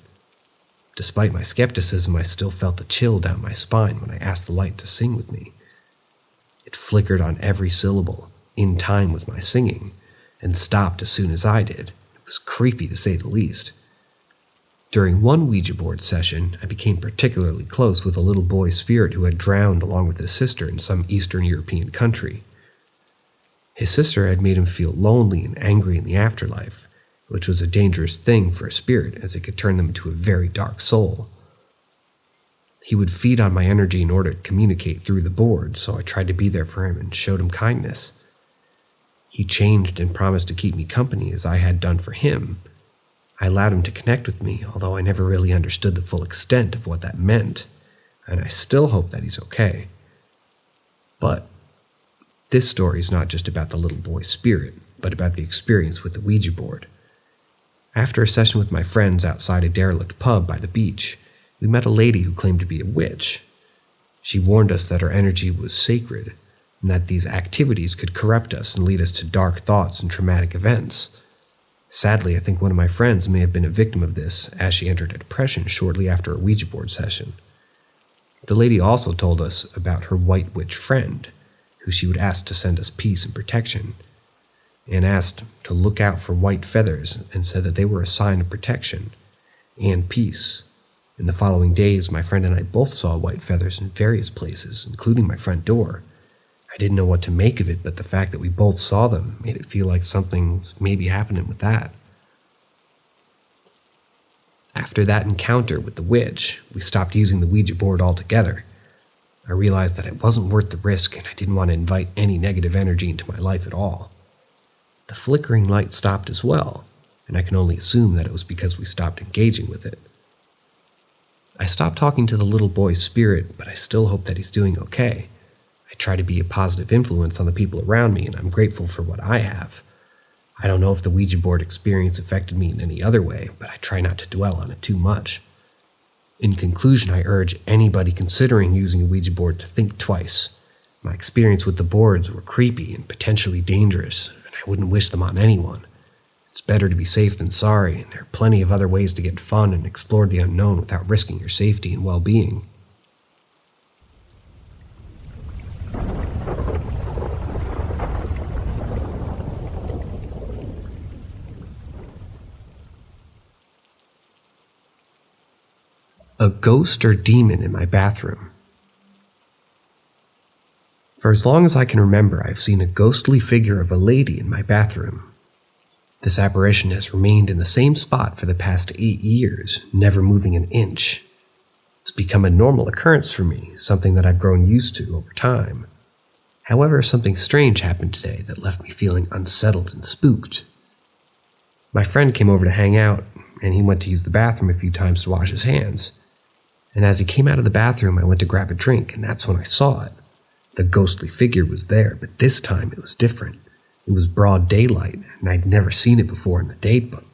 Despite my skepticism, I still felt a chill down my spine when I asked the light to sing with me. It flickered on every syllable, in time with my singing, and stopped as soon as I did. It was creepy to say the least. During one Ouija board session, I became particularly close with a little boy spirit who had drowned along with his sister in some Eastern European country. His sister had made him feel lonely and angry in the afterlife, which was a dangerous thing for a spirit as it could turn them into a very dark soul. He would feed on my energy in order to communicate through the board, so I tried to be there for him and showed him kindness. He changed and promised to keep me company as I had done for him. I allowed him to connect with me, although I never really understood the full extent of what that meant, and I still hope that he's okay. But this story is not just about the little boy's spirit, but about the experience with the Ouija board. After a session with my friends outside a derelict pub by the beach, we met a lady who claimed to be a witch. She warned us that our energy was sacred, and that these activities could corrupt us and lead us to dark thoughts and traumatic events. Sadly, I think one of my friends may have been a victim of this, as she entered a depression shortly after a Ouija board session. The lady also told us about her white witch friend, who she would ask to send us peace and protection, and asked to look out for white feathers and said that they were a sign of protection and peace. In the following days, my friend and I both saw white feathers in various places, including my front door. I didn't know what to make of it, but the fact that we both saw them made it feel like something may be happening with that. After that encounter with the witch, we stopped using the Ouija board altogether. I realized that it wasn't worth the risk, and I didn't want to invite any negative energy into my life at all. The flickering light stopped as well, and I can only assume that it was because we stopped engaging with it. I stopped talking to the little boy's spirit, but I still hope that he's doing okay. I try to be a positive influence on the people around me, and I'm grateful for what I have. I don't know if the Ouija board experience affected me in any other way, but I try not to dwell on it too much. In conclusion, I urge anybody considering using a Ouija board to think twice. My experience with the boards were creepy and potentially dangerous, and I wouldn't wish them on anyone. It's better to be safe than sorry, and there are plenty of other ways to get fun and explore the unknown without risking your safety and well-being. A ghost or demon in my bathroom. For as long as I can remember, I've seen a ghostly figure of a lady in my bathroom. This apparition has remained in the same spot for the past 8 years, never moving an inch. It's become a normal occurrence for me, something that I've grown used to over time. However, something strange happened today that left me feeling unsettled and spooked. My friend came over to hang out, and he went to use the bathroom a few times to wash his hands. And as he came out of the bathroom, I went to grab a drink, and that's when I saw it. The ghostly figure was there, but this time it was different. It was broad daylight, and I'd never seen it before in the daybook.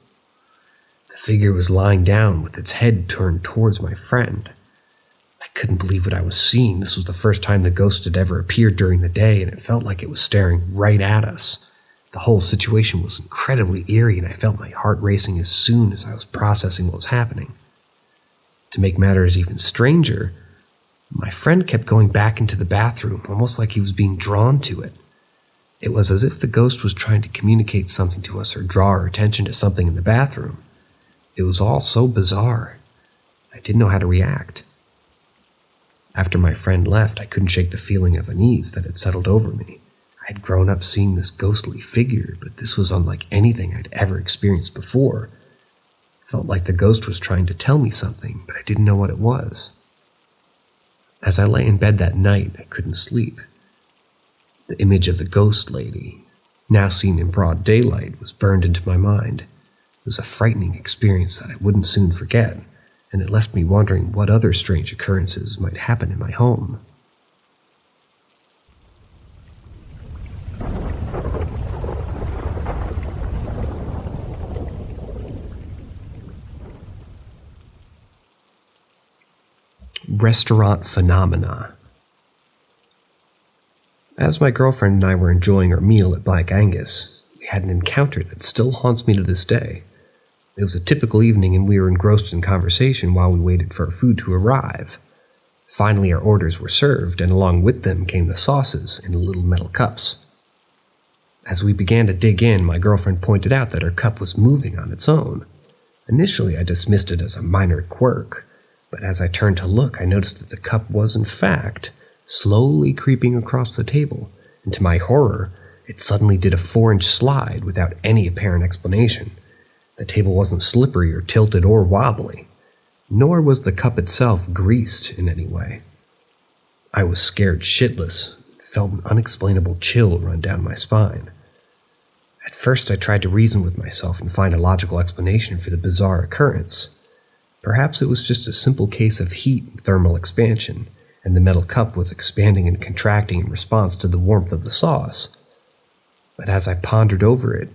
The figure was lying down with its head turned towards my friend. I couldn't believe what I was seeing. This was the first time the ghost had ever appeared during the day, and it felt like it was staring right at us. The whole situation was incredibly eerie, and I felt my heart racing as soon as I was processing what was happening. To make matters even stranger, my friend kept going back into the bathroom, almost like he was being drawn to it. It was as if the ghost was trying to communicate something to us or draw our attention to something in the bathroom. It was all so bizarre. I didn't know how to react. After my friend left, I couldn't shake the feeling of unease that had settled over me. I had grown up seeing this ghostly figure, but this was unlike anything I'd ever experienced before. It felt like the ghost was trying to tell me something, but I didn't know what it was. As I lay in bed that night, I couldn't sleep. The image of the ghost lady, now seen in broad daylight, was burned into my mind. It was a frightening experience that I wouldn't soon forget, and it left me wondering what other strange occurrences might happen in my home. Restaurant phenomena. As my girlfriend and I were enjoying our meal at Black Angus, we had an encounter that still haunts me to this day. It was a typical evening, and we were engrossed in conversation while we waited for our food to arrive. Finally, our orders were served, and along with them came the sauces in the little metal cups. As we began to dig in, my girlfriend pointed out that her cup was moving on its own. Initially, I dismissed it as a minor quirk, but as I turned to look, I noticed that the cup was, in fact, slowly creeping across the table, and to my horror, it suddenly did a 4-inch slide without any apparent explanation. The table wasn't slippery or tilted or wobbly, nor was the cup itself greased in any way. I was scared shitless, and felt an unexplainable chill run down my spine. At first, I tried to reason with myself and find a logical explanation for the bizarre occurrence. Perhaps it was just a simple case of heat and thermal expansion, and the metal cup was expanding and contracting in response to the warmth of the sauce. But as I pondered over it,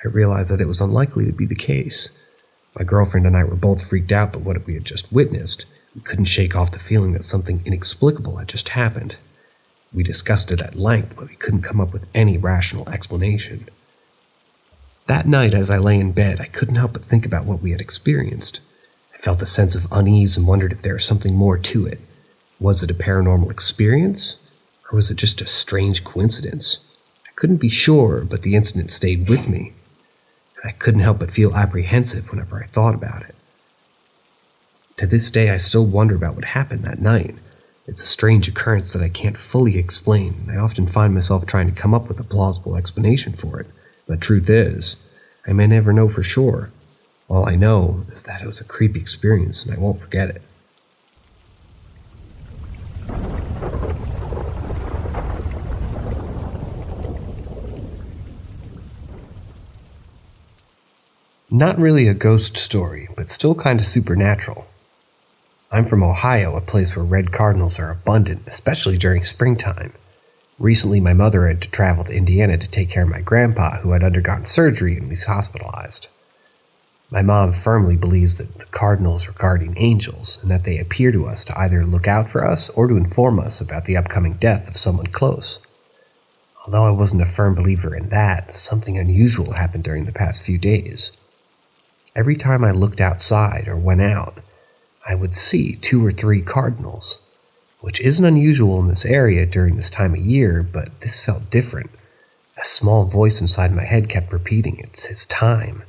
I realized that it was unlikely to be the case. My girlfriend and I were both freaked out by what we had just witnessed. We couldn't shake off the feeling that something inexplicable had just happened. We discussed it at length, but we couldn't come up with any rational explanation. That night, as I lay in bed, I couldn't help but think about what we had experienced. I felt a sense of unease and wondered if there was something more to it. Was it a paranormal experience, or was it just a strange coincidence? I couldn't be sure, but the incident stayed with me. I couldn't help but feel apprehensive whenever I thought about it. To this day, I still wonder about what happened that night. It's a strange occurrence that I can't fully explain, and I often find myself trying to come up with a plausible explanation for it. But the truth is, I may never know for sure. All I know is that it was a creepy experience, and I won't forget it. Not really a ghost story, but still kind of supernatural. I'm from Ohio, a place where red cardinals are abundant, especially during springtime. Recently, my mother had to travel to Indiana to take care of my grandpa, who had undergone surgery and was hospitalized. My mom firmly believes that the cardinals are guardian angels, and that they appear to us to either look out for us or to inform us about the upcoming death of someone close. Although I wasn't a firm believer in that, something unusual happened during the past few days. Every time I looked outside or went out, I would see 2 or 3 cardinals, which isn't unusual in this area during this time of year, but this felt different. A small voice inside my head kept repeating, "It's his time."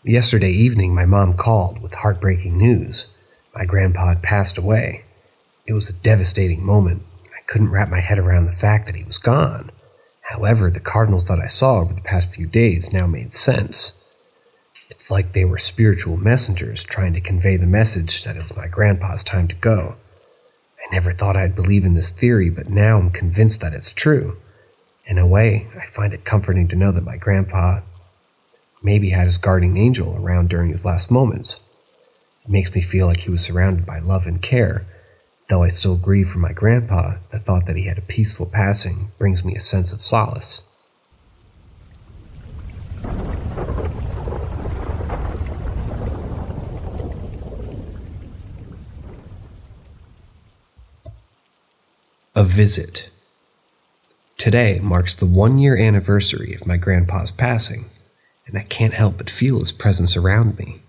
Yesterday evening, my mom called with heartbreaking news. My grandpa had passed away. It was a devastating moment. I couldn't wrap my head around the fact that he was gone. However, the cardinals that I saw over the past few days now made sense. It's like they were spiritual messengers trying to convey the message that it was my grandpa's time to go. I never thought I'd believe in this theory, but now I'm convinced that it's true. In a way, I find it comforting to know that my grandpa maybe had his guardian angel around during his last moments. It makes me feel like he was surrounded by love and care. Though I still grieve for my grandpa, the thought that he had a peaceful passing brings me a sense of solace. A visit. Today marks the 1-year anniversary of my grandpa's passing, and I can't help but feel his presence around me.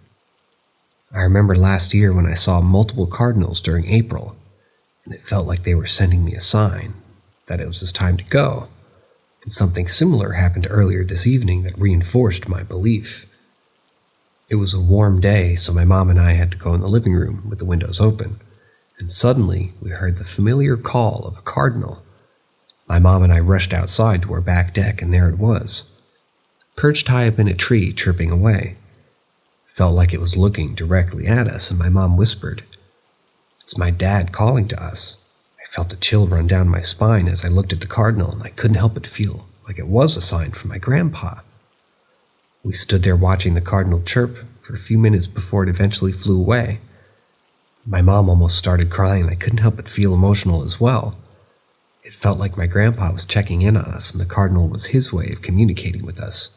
I remember last year when I saw multiple cardinals during April, and it felt like they were sending me a sign that it was his time to go, and something similar happened earlier this evening that reinforced my belief. It was a warm day, so my mom and I had to go in the living room with the windows open, and suddenly we heard the familiar call of a cardinal. My mom and I rushed outside to our back deck, and there it was, perched high up in a tree, chirping away. Felt like it was looking directly at us, and my mom whispered, "It's my dad calling to us." I felt a chill run down my spine as I looked at the cardinal, and I couldn't help but feel like it was a sign from my grandpa. We stood there watching the cardinal chirp for a few minutes before it eventually flew away. My mom almost started crying, and I couldn't help but feel emotional as well. It felt like my grandpa was checking in on us, and the cardinal was his way of communicating with us.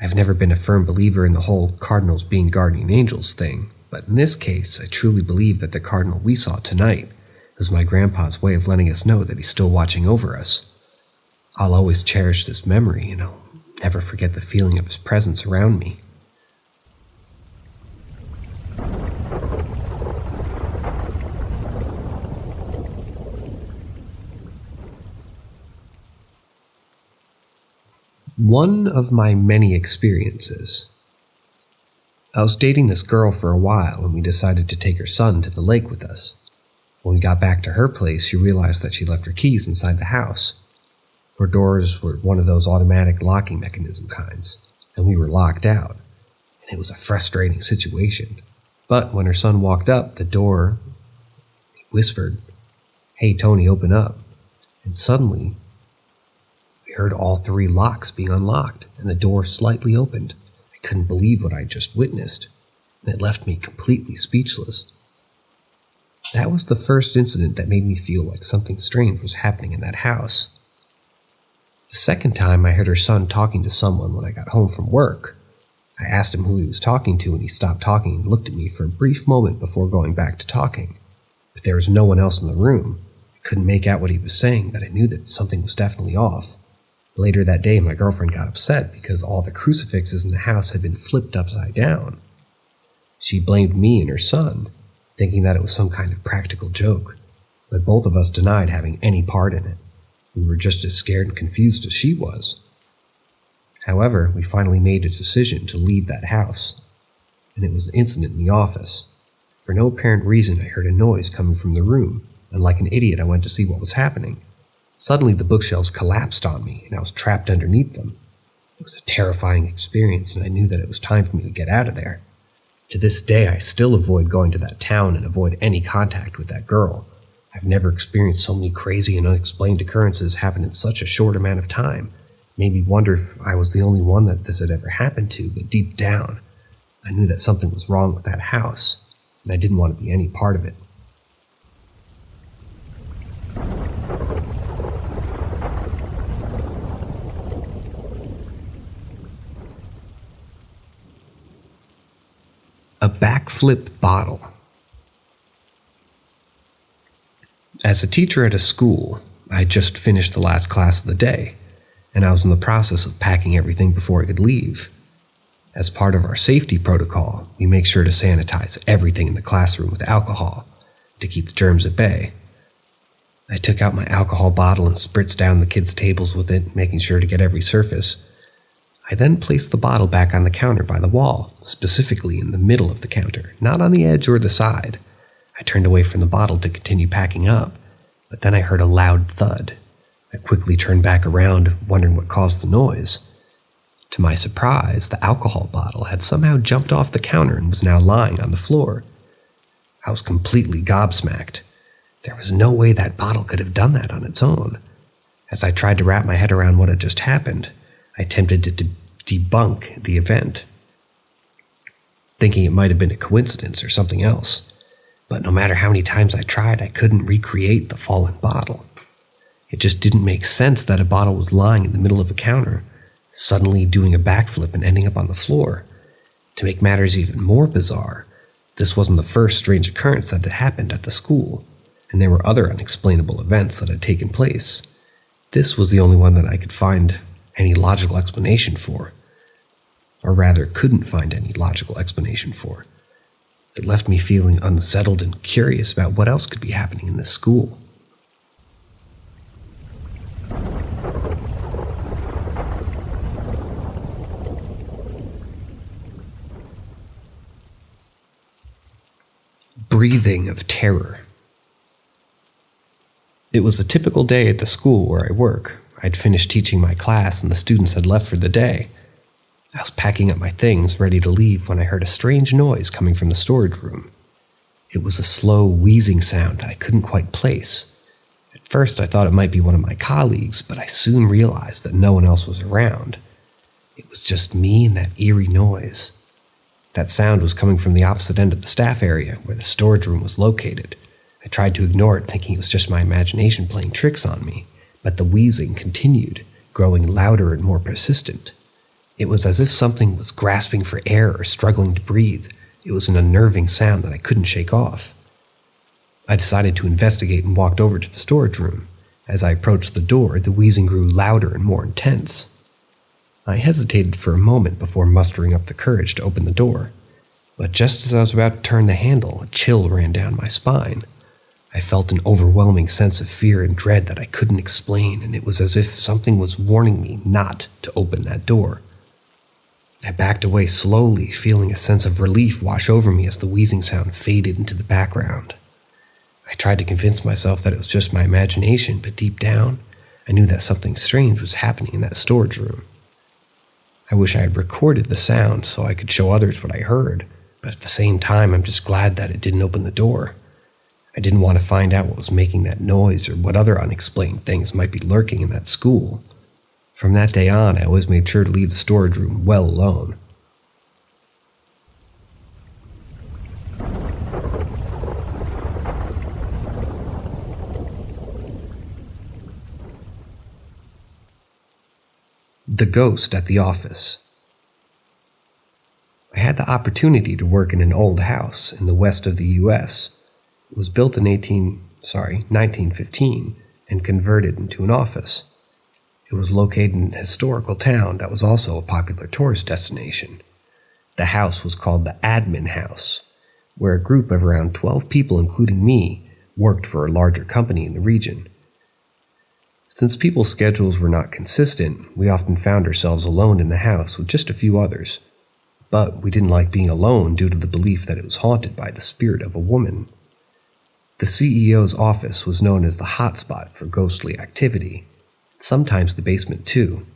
I've never been a firm believer in the whole cardinals being guardian angels thing, but in this case, I truly believe that the cardinal we saw tonight was my grandpa's way of letting us know that he's still watching over us. I'll always cherish this memory, and I'll never forget the feeling of his presence around me. One of my many experiences. I was dating this girl for a while, and we decided to take her son to the lake with us. When we got back to her place, she realized that she left her keys inside the house. Her doors were one of those automatic locking mechanism kinds, and we were locked out, and it was a frustrating situation. But when her son walked up, the door, he whispered, "Hey, Tony, open up." And suddenly, we heard all 3 locks being unlocked, and the door slightly opened. I couldn't believe what I just witnessed, and it left me completely speechless. That was the first incident that made me feel like something strange was happening in that house. The second time, I heard her son talking to someone when I got home from work. I asked him who he was talking to, and he stopped talking and looked at me for a brief moment before going back to talking. But there was no one else in the room. I couldn't make out what he was saying, but I knew that something was definitely off. Later that day, my girlfriend got upset because all the crucifixes in the house had been flipped upside down. She blamed me and her son, thinking that it was some kind of practical joke, but both of us denied having any part in it. We were just as scared and confused as she was. However, we finally made a decision to leave that house, and it was an incident in the office. For no apparent reason, I heard a noise coming from the room, and like an idiot, I went to see what was happening. Suddenly, the bookshelves collapsed on me, and I was trapped underneath them. It was a terrifying experience, and I knew that it was time for me to get out of there. To this day, I still avoid going to that town and avoid any contact with that girl. I've never experienced so many crazy and unexplained occurrences happen in such a short amount of time. It made me wonder if I was the only one that this had ever happened to, but deep down, I knew that something was wrong with that house, and I didn't want to be any part of it. A backflip bottle. As a teacher at a school, I had just finished the last class of the day, and I was in the process of packing everything before I could leave. As part of our safety protocol, we make sure to sanitize everything in the classroom with alcohol to keep the germs at bay. I took out my alcohol bottle and spritzed down the kids' tables with it, making sure to get every surface. I then placed the bottle back on the counter by the wall, specifically in the middle of the counter, not on the edge or the side. I turned away from the bottle to continue packing up, but then I heard a loud thud. I quickly turned back around, wondering what caused the noise. To my surprise, the alcohol bottle had somehow jumped off the counter and was now lying on the floor. I was completely gobsmacked. There was no way that bottle could have done that on its own. As I tried to wrap my head around what had just happened, I attempted to debunk the event, thinking it might have been a coincidence or something else. But no matter how many times I tried, I couldn't recreate the fallen bottle. It just didn't make sense that a bottle was lying in the middle of a counter, suddenly doing a backflip and ending up on the floor. To make matters even more bizarre, this wasn't the first strange occurrence that had happened at the school, and there were other unexplainable events that had taken place. This was the only one that I could find any logical explanation for, or rather couldn't find any logical explanation for. It left me feeling unsettled and curious about what else could be happening in this school. Breathing of terror. It was a typical day at the school where I work. I'd finished teaching my class and the students had left for the day. I was packing up my things, ready to leave, when I heard a strange noise coming from the storage room. It was a slow, wheezing sound that I couldn't quite place. At first, I thought it might be one of my colleagues, but I soon realized that no one else was around. It was just me and that eerie noise. That sound was coming from the opposite end of the staff area, where the storage room was located. I tried to ignore it, thinking it was just my imagination playing tricks on me, but the wheezing continued, growing louder and more persistent. It was as if something was grasping for air or struggling to breathe. It was an unnerving sound that I couldn't shake off. I decided to investigate and walked over to the storage room. As I approached the door, the wheezing grew louder and more intense. I hesitated for a moment before mustering up the courage to open the door, but just as I was about to turn the handle, a chill ran down my spine. I felt an overwhelming sense of fear and dread that I couldn't explain, and it was as if something was warning me not to open that door. I backed away slowly, feeling a sense of relief wash over me as the wheezing sound faded into the background. I tried to convince myself that it was just my imagination, but deep down, I knew that something strange was happening in that storage room. I wish I had recorded the sound so I could show others what I heard, but at the same time, I'm just glad that it didn't open the door. I didn't want to find out what was making that noise or what other unexplained things might be lurking in that school. From that day on, I always made sure to leave the storage room well alone. The ghost at the office. I had the opportunity to work in an old house in the west of the U.S. It was built in 1915 and converted into an office. It was located in a historical town that was also a popular tourist destination. The house was called the Admin House, where a group of around 12 people, including me, worked for a larger company in the region. Since people's schedules were not consistent, we often found ourselves alone in the house with just a few others. But we didn't like being alone due to the belief that it was haunted by the spirit of a woman. The CEO's office was known as the hotspot for ghostly activity, sometimes the basement too.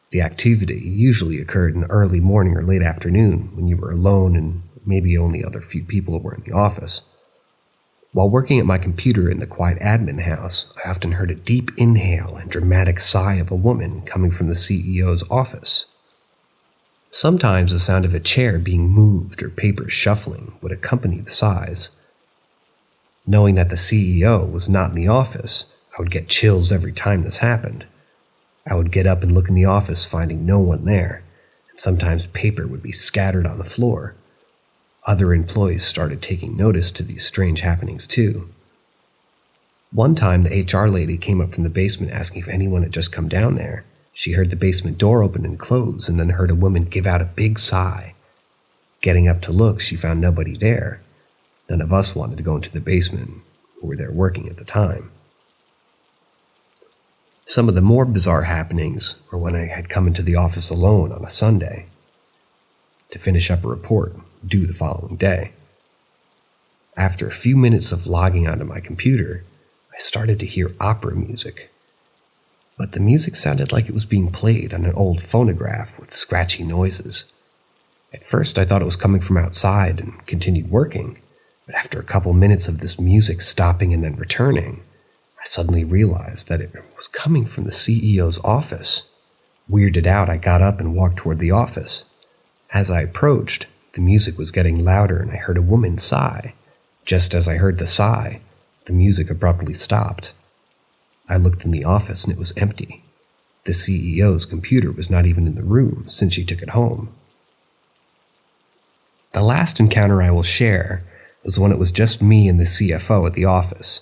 The activity usually occurred in early morning or late afternoon when you were alone and maybe only other few people were in the office. While working at my computer in the quiet admin house, I often heard a deep inhale and dramatic sigh of a woman coming from the CEO's office. Sometimes the sound of a chair being moved or papers shuffling would accompany the sighs. Knowing that the CEO was not in the office, I would get chills every time this happened. I would get up and look in the office, finding no one there, and sometimes paper would be scattered on the floor. Other employees started taking notice to these strange happenings too. One time, the HR lady came up from the basement asking if anyone had just come down there. She heard the basement door open and close and then heard a woman give out a big sigh. Getting up to look, she found nobody there. None of us wanted to go into the basement, who were there working at the time. Some of the more bizarre happenings were when I had come into the office alone on a Sunday to finish up a report due the following day. After a few minutes of logging onto my computer, I started to hear opera music. But the music sounded like it was being played on an old phonograph with scratchy noises. At first I thought it was coming from outside and continued working, But after a couple minutes of this music stopping and then returning, I suddenly realized that it was coming from the CEO's office. Weirded out, I got up and walked toward the office. As I approached, the music was getting louder and I heard a woman sigh. Just as I heard the sigh, the music abruptly stopped. I looked in the office and it was empty. The CEO's computer was not even in the room since she took it home. The last encounter I will share was when it was just me and the CFO at the office.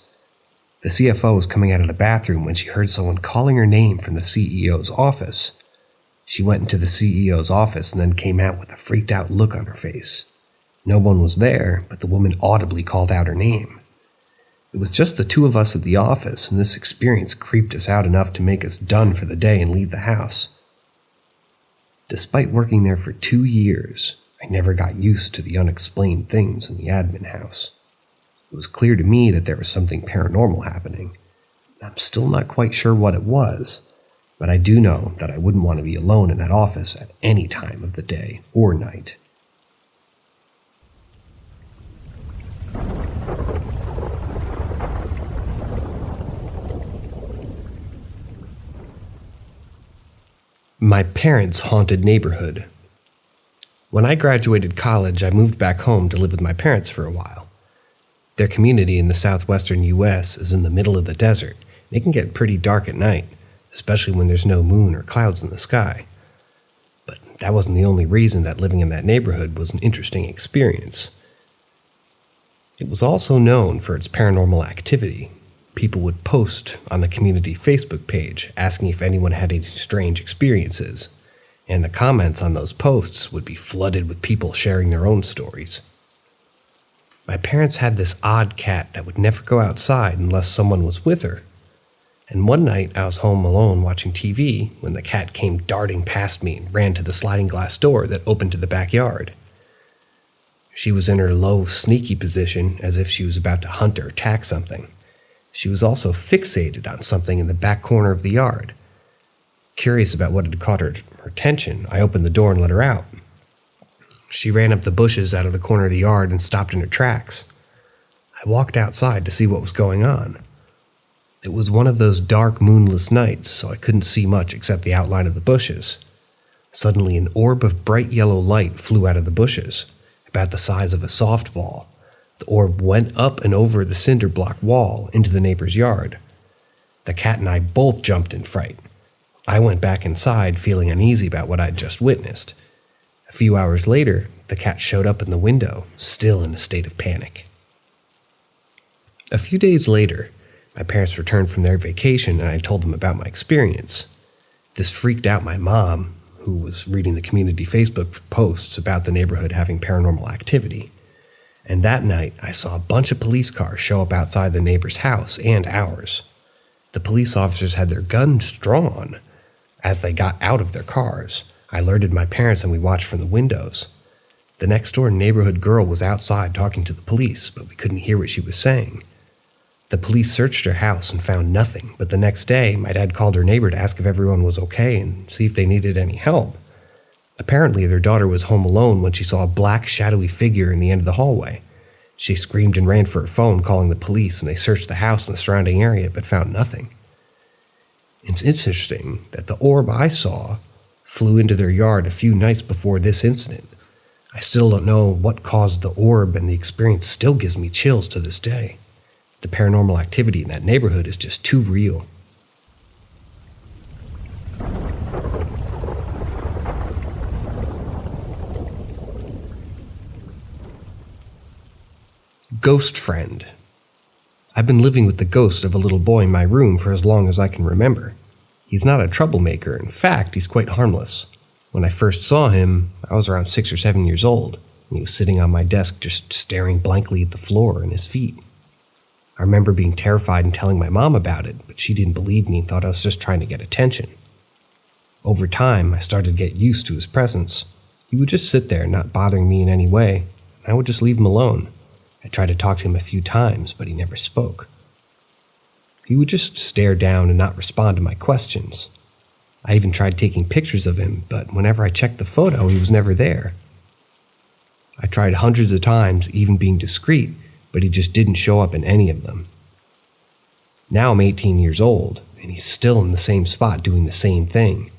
The CFO was coming out of the bathroom when she heard someone calling her name from the CEO's office. She went into the CEO's office and then came out with a freaked out look on her face. No one was there, but the woman audibly called out her name. It was just the two of us at the office, and this experience creeped us out enough to make us done for the day and leave the house. Despite working there for 2 years, I never got used to the unexplained things in the admin house. It was clear to me that there was something paranormal happening. I'm still not quite sure what it was, but I do know that I wouldn't want to be alone in that office at any time of the day or night. My parents' haunted neighborhood. When I graduated college, I moved back home to live with my parents for a while. Their community in the southwestern U.S. is in the middle of the desert. It can get pretty dark at night, especially when there's no moon or clouds in the sky. But that wasn't the only reason that living in that neighborhood was an interesting experience. It was also known for its paranormal activity. People would post on the community Facebook page asking if anyone had any strange experiences, and the comments on those posts would be flooded with people sharing their own stories. My parents had this odd cat that would never go outside unless someone was with her. And one night I was home alone watching TV when the cat came darting past me and ran to the sliding glass door that opened to the backyard. She was in her low, sneaky position as if she was about to hunt or attack something. She was also fixated on something in the back corner of the yard. Curious about what had caught her attention, I opened the door and let her out. She ran up the bushes out of the corner of the yard and stopped in her tracks. I walked outside to see what was going on. It was one of those dark, moonless nights, so I couldn't see much except the outline of the bushes. Suddenly, an orb of bright yellow light flew out of the bushes, about the size of a softball. The orb went up and over the cinder block wall into the neighbor's yard. The cat and I both jumped in fright. I went back inside, feeling uneasy about what I'd just witnessed. A few hours later, the cat showed up in the window, still in a state of panic. A few days later, my parents returned from their vacation and I told them about my experience. This freaked out my mom, who was reading the community Facebook posts about the neighborhood having paranormal activity. And that night, I saw a bunch of police cars show up outside the neighbor's house and ours. The police officers had their guns drawn. As they got out of their cars, I alerted my parents and we watched from the windows. The next door neighborhood girl was outside talking to the police, but we couldn't hear what she was saying. The police searched her house and found nothing, but the next day, my dad called her neighbor to ask if everyone was okay and see if they needed any help. Apparently, their daughter was home alone when she saw a black, shadowy figure in the end of the hallway. She screamed and ran for her phone, calling the police, and they searched the house and the surrounding area, but found nothing. It's interesting that the orb I saw flew into their yard a few nights before this incident. I still don't know what caused the orb, and the experience still gives me chills to this day. The paranormal activity in that neighborhood is just too real. Ghost friend. I've been living with the ghost of a little boy in my room for as long as I can remember. He's not a troublemaker. In fact, he's quite harmless. When I first saw him, I was around 6 or 7 years old, and he was sitting on my desk just staring blankly at the floor and his feet. I remember being terrified and telling my mom about it, but she didn't believe me and thought I was just trying to get attention. Over time, I started to get used to his presence. He would just sit there, not bothering me in any way, and I would just leave him alone. I tried to talk to him a few times, but he never spoke. He would just stare down and not respond to my questions. I even tried taking pictures of him, but whenever I checked the photo, he was never there. I tried hundreds of times, even being discreet, but he just didn't show up in any of them. Now I'm 18 years old, and he's still in the same spot doing the same thing.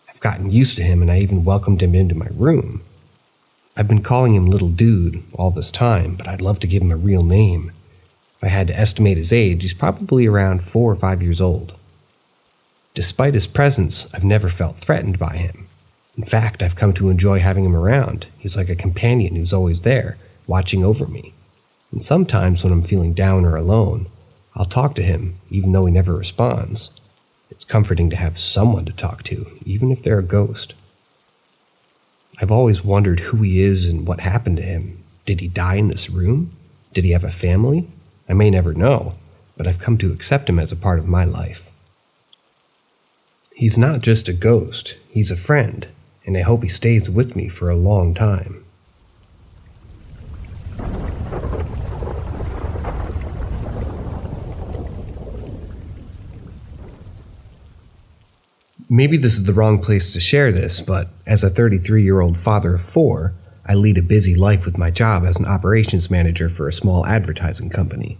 I've gotten used to him, and I even welcomed him into my room. I've been calling him Little Dude all this time, but I'd love to give him a real name. If I had to estimate his age, he's probably around 4 or 5 years old. Despite his presence, I've never felt threatened by him. In fact, I've come to enjoy having him around. He's like a companion who's always there, watching over me. And sometimes when I'm feeling down or alone, I'll talk to him, even though he never responds. It's comforting to have someone to talk to, even if they're a ghost. I've always wondered who he is and what happened to him. Did he die in this room? Did he have a family? I may never know, but I've come to accept him as a part of my life. He's not just a ghost, he's a friend, and I hope he stays with me for a long time. Maybe this is the wrong place to share this, but as a 33-year-old father of 4, I lead a busy life with my job as an operations manager for a small advertising company.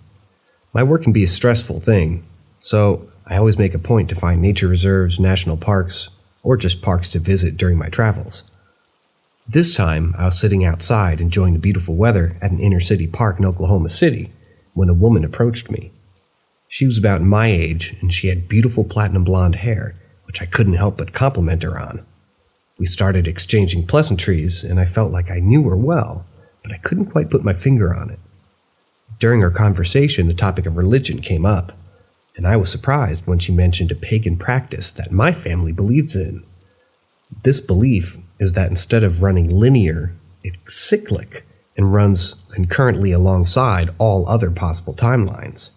My work can be a stressful thing, so I always make a point to find nature reserves, national parks, or just parks to visit during my travels. This time, I was sitting outside enjoying the beautiful weather at an inner-city park in Oklahoma City when a woman approached me. She was about my age, and she had beautiful platinum blonde hair, which I couldn't help but compliment her on. We started exchanging pleasantries, and I felt like I knew her well, but I couldn't quite put my finger on it. During our conversation, the topic of religion came up, and I was surprised when she mentioned a pagan practice that my family believes in. This belief is that instead of running linear, it's cyclic and runs concurrently alongside all other possible timelines.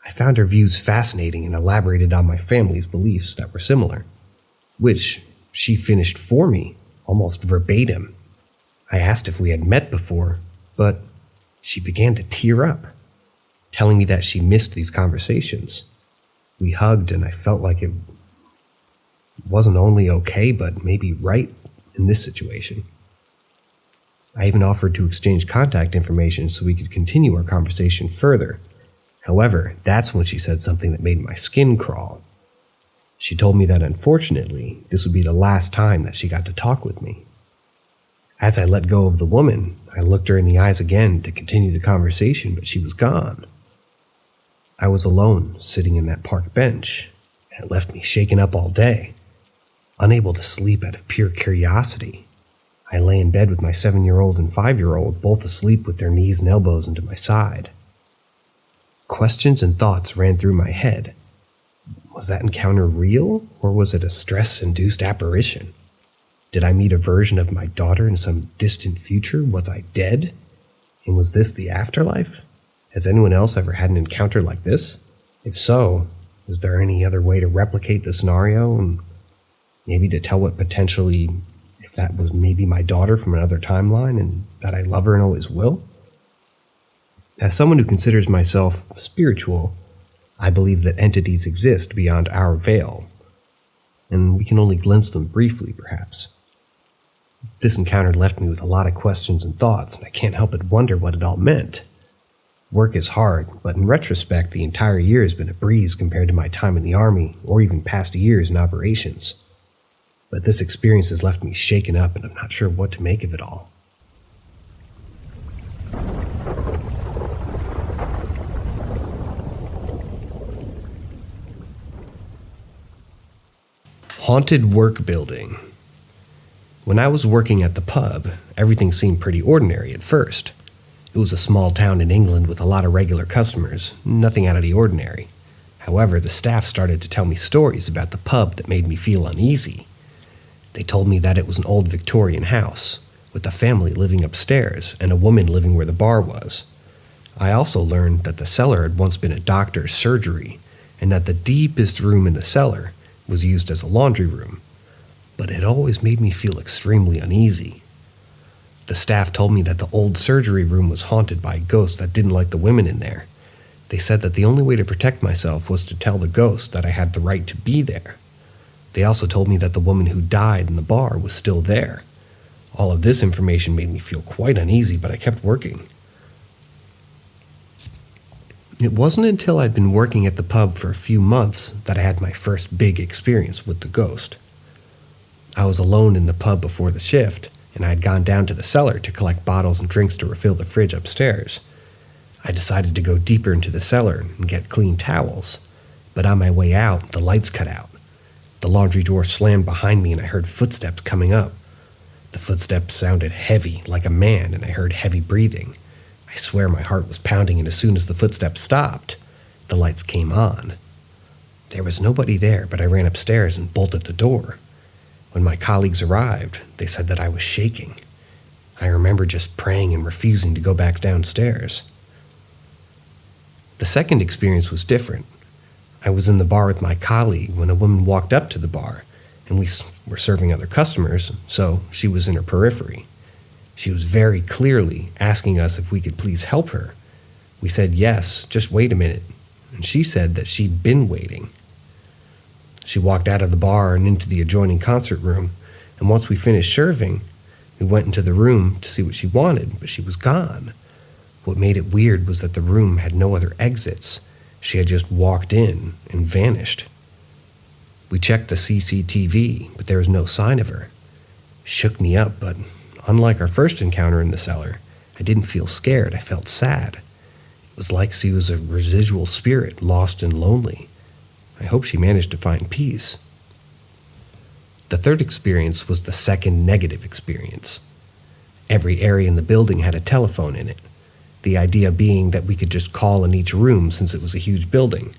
I found her views fascinating and elaborated on my family's beliefs that were similar, which she finished for me, almost verbatim. I asked if we had met before, but she began to tear up, telling me that she missed these conversations. We hugged, and I felt like it wasn't only okay, but maybe right in this situation. I even offered to exchange contact information so we could continue our conversation further. However, that's when she said something that made my skin crawl. She told me that unfortunately, this would be the last time that she got to talk with me. As I let go of the woman, I looked her in the eyes again to continue the conversation, but she was gone. I was alone, sitting in that park bench, and it left me shaken up all day. Unable to sleep out of pure curiosity, I lay in bed with my 7-year-old and 5-year-old both asleep with their knees and elbows into my side. Questions and thoughts ran through my head. Was that encounter real, or was it a stress-induced apparition? Did I meet a version of my daughter in some distant future? Was I dead? And was this the afterlife? Has anyone else ever had an encounter like this? If so, is there any other way to replicate the scenario and maybe to tell what potentially, if that was maybe my daughter from another timeline and that I love her and always will? As someone who considers myself spiritual, I believe that entities exist beyond our veil, and we can only glimpse them briefly, perhaps. This encounter left me with a lot of questions and thoughts, and I can't help but wonder what it all meant. Work is hard, but in retrospect, the entire year has been a breeze compared to my time in the Army, or even past years in operations. But this experience has left me shaken up, and I'm not sure what to make of it all. Haunted work building. When I was working at the pub, everything seemed pretty ordinary at first. It was a small town in England with a lot of regular customers, nothing out of the ordinary. However, the staff started to tell me stories about the pub that made me feel uneasy. They told me that it was an old Victorian house, with a family living upstairs and a woman living where the bar was. I also learned that the cellar had once been a doctor's surgery, and that the deepest room in the cellar was used as a laundry room. But it always made me feel extremely uneasy. The staff told me that the old surgery room was haunted by ghosts that didn't like the women in there. They said that the only way to protect myself was to tell the ghost that I had the right to be there. They also told me that the woman who died in the bar was still there. All of this information made me feel quite uneasy, but I kept working. It wasn't until I'd been working at the pub for a few months that I had my first big experience with the ghost. I was alone in the pub before the shift, and I had gone down to the cellar to collect bottles and drinks to refill the fridge upstairs. I decided to go deeper into the cellar and get clean towels, but on my way out, the lights cut out. The laundry door slammed behind me and I heard footsteps coming up. The footsteps sounded heavy, like a man, and I heard heavy breathing. I swear my heart was pounding, and as soon as the footsteps stopped, the lights came on. There was nobody there, but I ran upstairs and bolted the door. When my colleagues arrived, they said that I was shaking. I remember just praying and refusing to go back downstairs. The second experience was different. I was in the bar with my colleague when a woman walked up to the bar, and we were serving other customers, so she was in her periphery. She was very clearly asking us if we could please help her. We said yes, just wait a minute, and she said that she'd been waiting. She walked out of the bar and into the adjoining concert room, and once we finished serving, we went into the room to see what she wanted, but she was gone. What made it weird was that the room had no other exits. She had just walked in and vanished. We checked the CCTV, but there was no sign of her. It shook me up, but unlike our first encounter in the cellar, I didn't feel scared. I felt sad. It was like she was a residual spirit, lost and lonely. I hope she managed to find peace. The third experience was the second negative experience. Every area in the building had a telephone in it, the idea being that we could just call in each room since it was a huge building.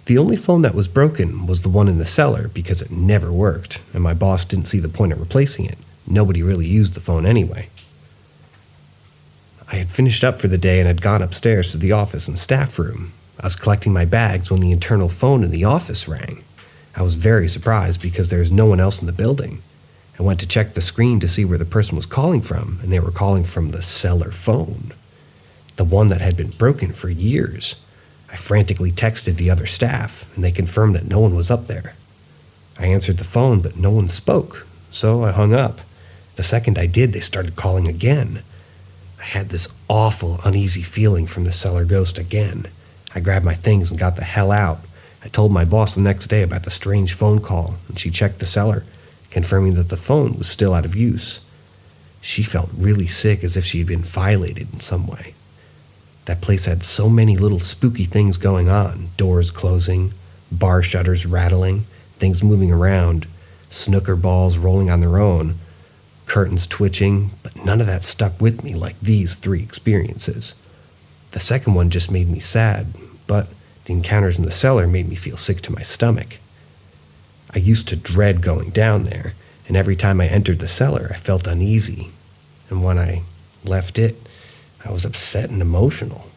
The only phone that was broken was the one in the cellar because it never worked, and my boss didn't see the point of replacing it. Nobody really used the phone anyway. I had finished up for the day and had gone upstairs to the office and staff room. I was collecting my bags when the internal phone in the office rang. I was very surprised because there was no one else in the building. I went to check the screen to see where the person was calling from, and they were calling from the cellar phone, the one that had been broken for years. I frantically texted the other staff, and they confirmed that no one was up there. I answered the phone, but no one spoke, so I hung up. The second I did, they started calling again. I had this awful, uneasy feeling from the cellar ghost again. I grabbed my things and got the hell out. I told my boss the next day about the strange phone call, and she checked the cellar, confirming that the phone was still out of use. She felt really sick, as if she had been violated in some way. That place had so many little spooky things going on, doors closing, bar shutters rattling, things moving around, snooker balls rolling on their own, curtains twitching, but none of that stuck with me like these three experiences. The second one just made me sad, but the encounters in the cellar made me feel sick to my stomach. I used to dread going down there, and every time I entered the cellar, I felt uneasy, and when I left it, I was upset and emotional.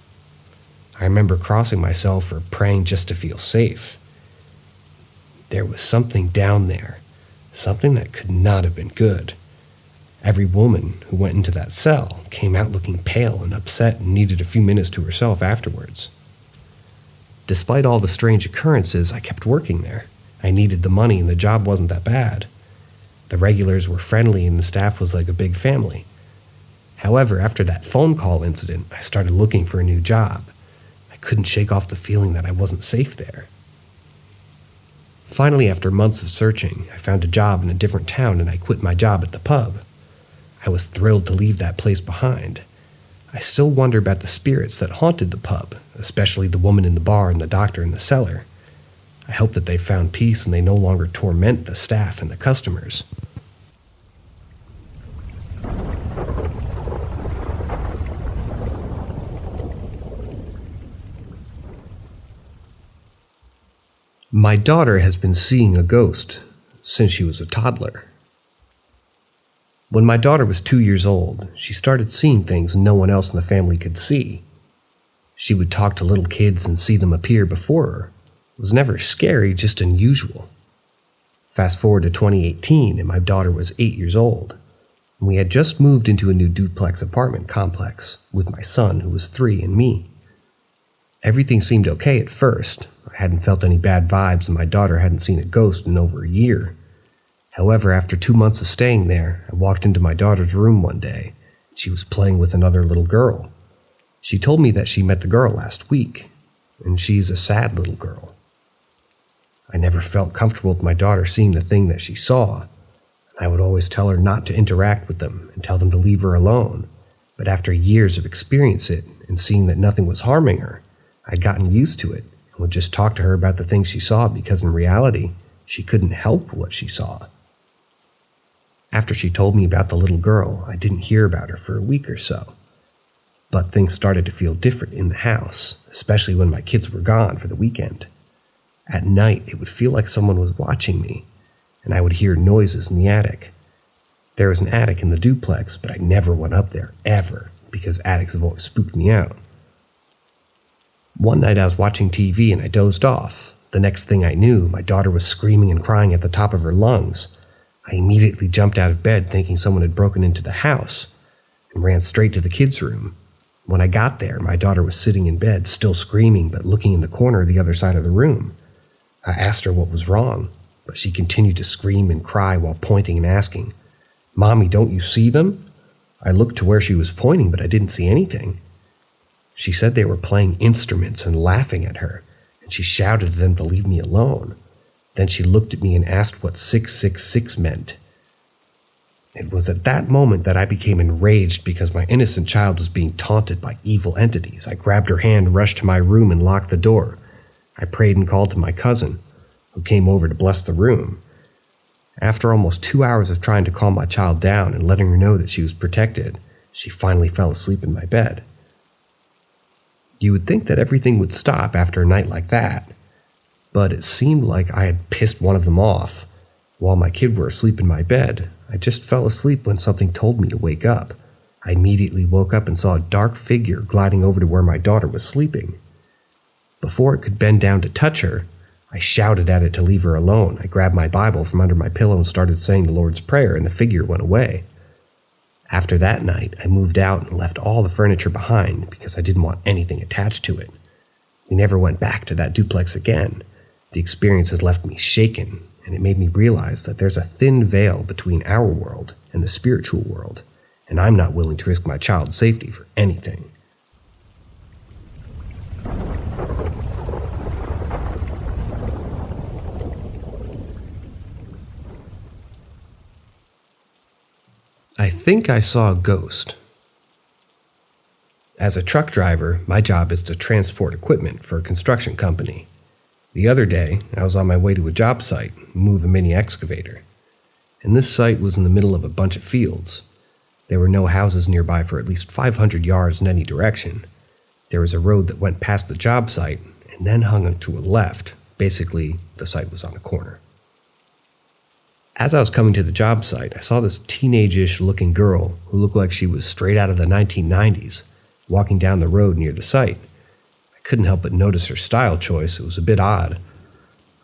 I remember crossing myself or praying just to feel safe. There was something down there, something that could not have been good. Every woman who went into that cell came out looking pale and upset and needed a few minutes to herself afterwards. Despite all the strange occurrences, I kept working there. I needed the money and the job wasn't that bad. The regulars were friendly and the staff was like a big family. However, after that phone call incident, I started looking for a new job. I couldn't shake off the feeling that I wasn't safe there. Finally, after months of searching, I found a job in a different town and I quit my job at the pub. I was thrilled to leave that place behind. I still wonder about the spirits that haunted the pub, especially the woman in the bar and the doctor in the cellar. I hope that they found peace and they no longer torment the staff and the customers. My daughter has been seeing a ghost since she was a toddler. When my daughter was 2 years old, she started seeing things no one else in the family could see. She would talk to little kids and see them appear before her. It was never scary, just unusual. Fast forward to 2018 and my daughter was 8 years old. And we had just moved into a new duplex apartment complex with my son, who was 3, and me. Everything seemed okay at first. I hadn't felt any bad vibes and my daughter hadn't seen a ghost in over a year. However, after 2 months of staying there, I walked into my daughter's room one day. She was playing with another little girl. She told me that she met the girl last week, and she's a sad little girl. I never felt comfortable with my daughter seeing the thing that she saw. I would always tell her not to interact with them and tell them to leave her alone. But after years of experiencing it and seeing that nothing was harming her, I'd gotten used to it and would just talk to her about the things she saw because in reality, she couldn't help what she saw. After she told me about the little girl, I didn't hear about her for a week or so. But things started to feel different in the house, especially when my kids were gone for the weekend. At night, it would feel like someone was watching me, and I would hear noises in the attic. There was an attic in the duplex, but I never went up there, ever, because attics have always spooked me out. One night I was watching TV and I dozed off. The next thing I knew, my daughter was screaming and crying at the top of her lungs. I immediately jumped out of bed thinking someone had broken into the house and ran straight to the kids' room. When I got there, my daughter was sitting in bed, still screaming but looking in the corner the other side of the room. I asked her what was wrong, but she continued to scream and cry while pointing and asking, "Mommy, don't you see them?" I looked to where she was pointing, but I didn't see anything. She said they were playing instruments and laughing at her, and she shouted at them to leave me alone. Then she looked at me and asked what 666 meant. It was at that moment that I became enraged because my innocent child was being taunted by evil entities. I grabbed her hand, rushed to my room, and locked the door. I prayed and called to my cousin, who came over to bless the room. After almost 2 hours of trying to calm my child down and letting her know that she was protected, she finally fell asleep in my bed. You would think that everything would stop after a night like that, but it seemed like I had pissed one of them off. While my kids were asleep in my bed, I just fell asleep when something told me to wake up. I immediately woke up and saw a dark figure gliding over to where my daughter was sleeping. Before it could bend down to touch her, I shouted at it to leave her alone. I grabbed my Bible from under my pillow and started saying the Lord's Prayer, and the figure went away. After that night, I moved out and left all the furniture behind because I didn't want anything attached to it. We never went back to that duplex again. The experience has left me shaken, and it made me realize that there's a thin veil between our world and the spiritual world, and I'm not willing to risk my child's safety for anything. I think I saw a ghost. As a truck driver, my job is to transport equipment for a construction company. The other day, I was on my way to a job site, move a mini excavator. And this site was in the middle of a bunch of fields. There were no houses nearby for at least 500 yards in any direction. There was a road that went past the job site and then hung to a left. Basically, the site was on a corner. As I was coming to the job site, I saw this teenage-ish looking girl who looked like she was straight out of the 1990s, walking down the road near the site. I couldn't help but notice her style choice. It was a bit odd.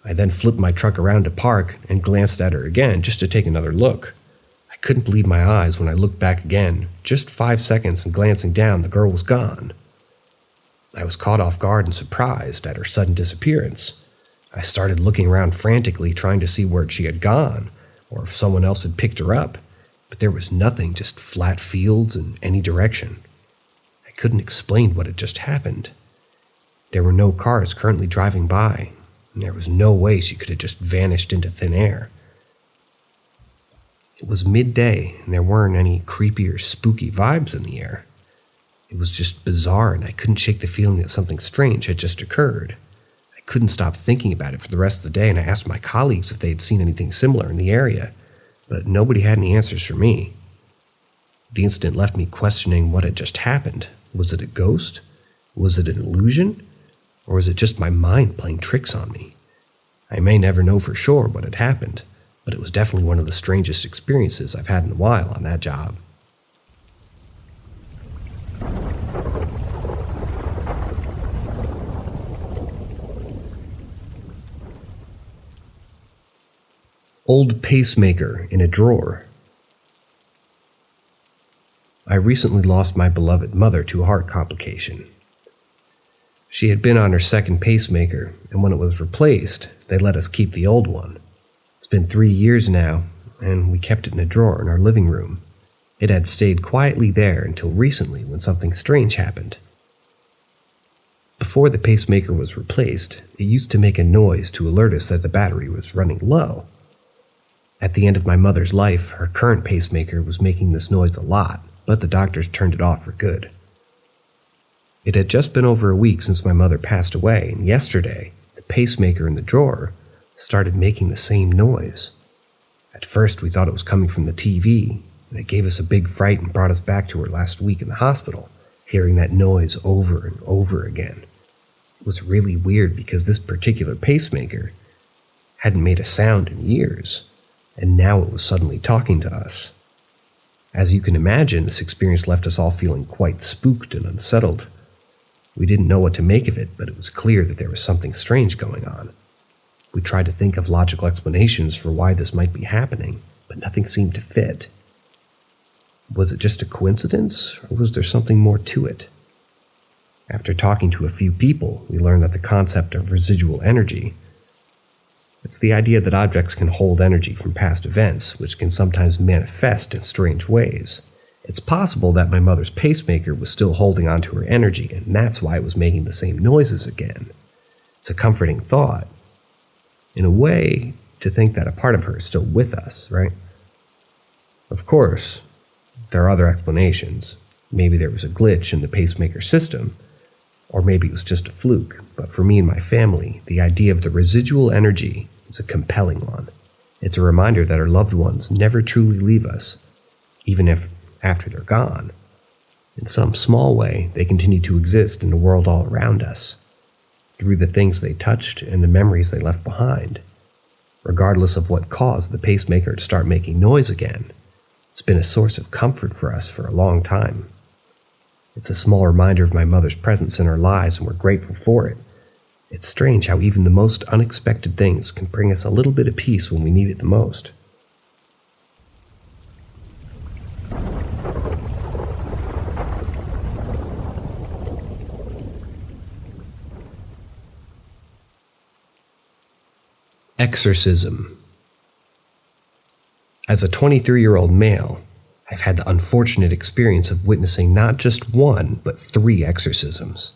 I then flipped my truck around to park and glanced at her again just to take another look. I couldn't believe my eyes when I looked back again. Just 5 seconds and glancing down, the girl was gone. I was caught off guard and surprised at her sudden disappearance. I started looking around frantically, trying to see where she had gone, or if someone else had picked her up, but there was nothing, just flat fields in any direction. I couldn't explain what had just happened. There were no cars currently driving by, and there was no way she could have just vanished into thin air. It was midday, and there weren't any creepy or spooky vibes in the air. It was just bizarre, and I couldn't shake the feeling that something strange had just occurred. I couldn't stop thinking about it for the rest of the day, and I asked my colleagues if they had seen anything similar in the area, but nobody had any answers for me. The incident left me questioning what had just happened. Was it a ghost? Was it an illusion? Or was it just my mind playing tricks on me? I may never know for sure what had happened, but it was definitely one of the strangest experiences I've had in a while on that job. Old pacemaker in a drawer. I recently lost my beloved mother to a heart complication. She had been on her second pacemaker, and when it was replaced, they let us keep the old one. It's been 3 years now, and we kept it in a drawer in our living room. It had stayed quietly there until recently when something strange happened. Before the pacemaker was replaced, it used to make a noise to alert us that the battery was running low. At the end of my mother's life, her current pacemaker was making this noise a lot, but the doctors turned it off for good. It had just been over a week since my mother passed away, and yesterday, the pacemaker in the drawer started making the same noise. At first, we thought it was coming from the TV, and it gave us a big fright and brought us back to her last week in the hospital, hearing that noise over and over again. It was really weird because this particular pacemaker hadn't made a sound in years, and now it was suddenly talking to us. As you can imagine, this experience left us all feeling quite spooked and unsettled. We didn't know what to make of it, but it was clear that there was something strange going on. We tried to think of logical explanations for why this might be happening, but nothing seemed to fit. Was it just a coincidence, or was there something more to it? After talking to a few people, we learned that the concept of residual energy, it's the idea that objects can hold energy from past events, which can sometimes manifest in strange ways. It's possible that my mother's pacemaker was still holding onto her energy, and that's why it was making the same noises again. It's a comforting thought, in a way, to think that a part of her is still with us, right? Of course, there are other explanations. Maybe there was a glitch in the pacemaker system, or maybe it was just a fluke. But for me and my family, the idea of the residual energy is a compelling one. It's a reminder that our loved ones never truly leave us, even if after they're gone. In some small way, they continue to exist in the world all around us, through the things they touched and the memories they left behind. Regardless of what caused the pacemaker to start making noise again, it's been a source of comfort for us for a long time. It's a small reminder of my mother's presence in our lives, and we're grateful for it. It's strange how even the most unexpected things can bring us a little bit of peace when we need it the most. Exorcism. As a 23-year-old male, I've had the unfortunate experience of witnessing not just one, but 3 exorcisms.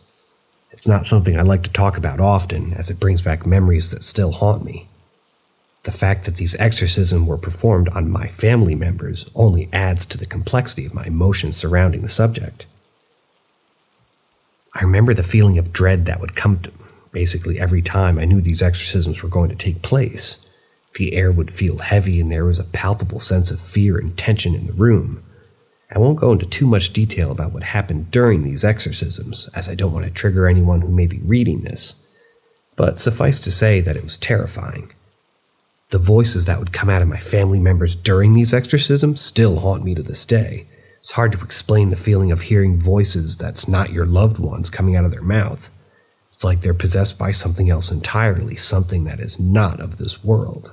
It's not something I like to talk about often, as it brings back memories that still haunt me. The fact that these exorcisms were performed on my family members only adds to the complexity of my emotions surrounding the subject. I remember the feeling of dread that would come to basically every time I knew these exorcisms were going to take place. The air would feel heavy and there was a palpable sense of fear and tension in the room. I won't go into too much detail about what happened during these exorcisms, as I don't want to trigger anyone who may be reading this, but suffice to say that it was terrifying. The voices that would come out of my family members during these exorcisms still haunt me to this day. It's hard to explain the feeling of hearing voices that's not your loved ones coming out of their mouth. It's like they're possessed by something else entirely, something that is not of this world.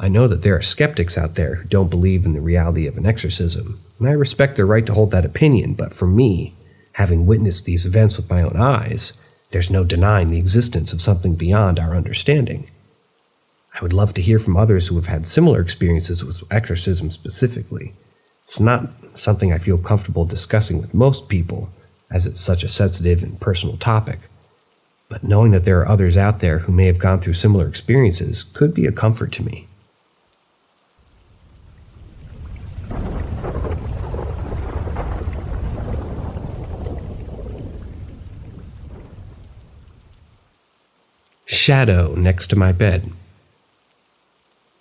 I know that there are skeptics out there who don't believe in the reality of an exorcism, and I respect their right to hold that opinion, but for me, having witnessed these events with my own eyes, there's no denying the existence of something beyond our understanding. I would love to hear from others who have had similar experiences with exorcism specifically. It's not something I feel comfortable discussing with most people, as it's such a sensitive and personal topic. But knowing that there are others out there who may have gone through similar experiences could be a comfort to me. Shadow next to my bed.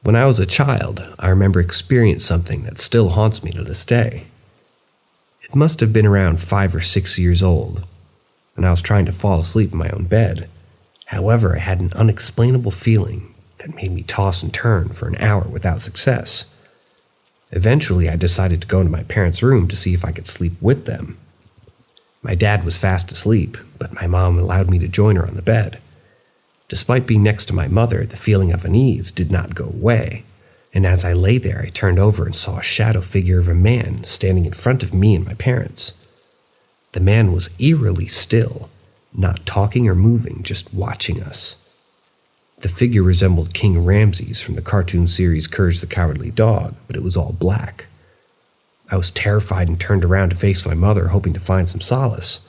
When I was a child, I remember experiencing something that still haunts me to this day. It must have been around 5 or 6 years old, and I was trying to fall asleep in my own bed. However, I had an unexplainable feeling that made me toss and turn for an hour without success. Eventually, I decided to go into my parents' room to see if I could sleep with them. My dad was fast asleep, but my mom allowed me to join her on the bed. Despite being next to my mother, the feeling of unease did not go away, and as I lay there, I turned over and saw a shadow figure of a man standing in front of me and my parents. The man was eerily still, not talking or moving, just watching us. The figure resembled King Ramses from the cartoon series Courage the Cowardly Dog, but it was all black. I was terrified and turned around to face my mother, hoping to find some solace.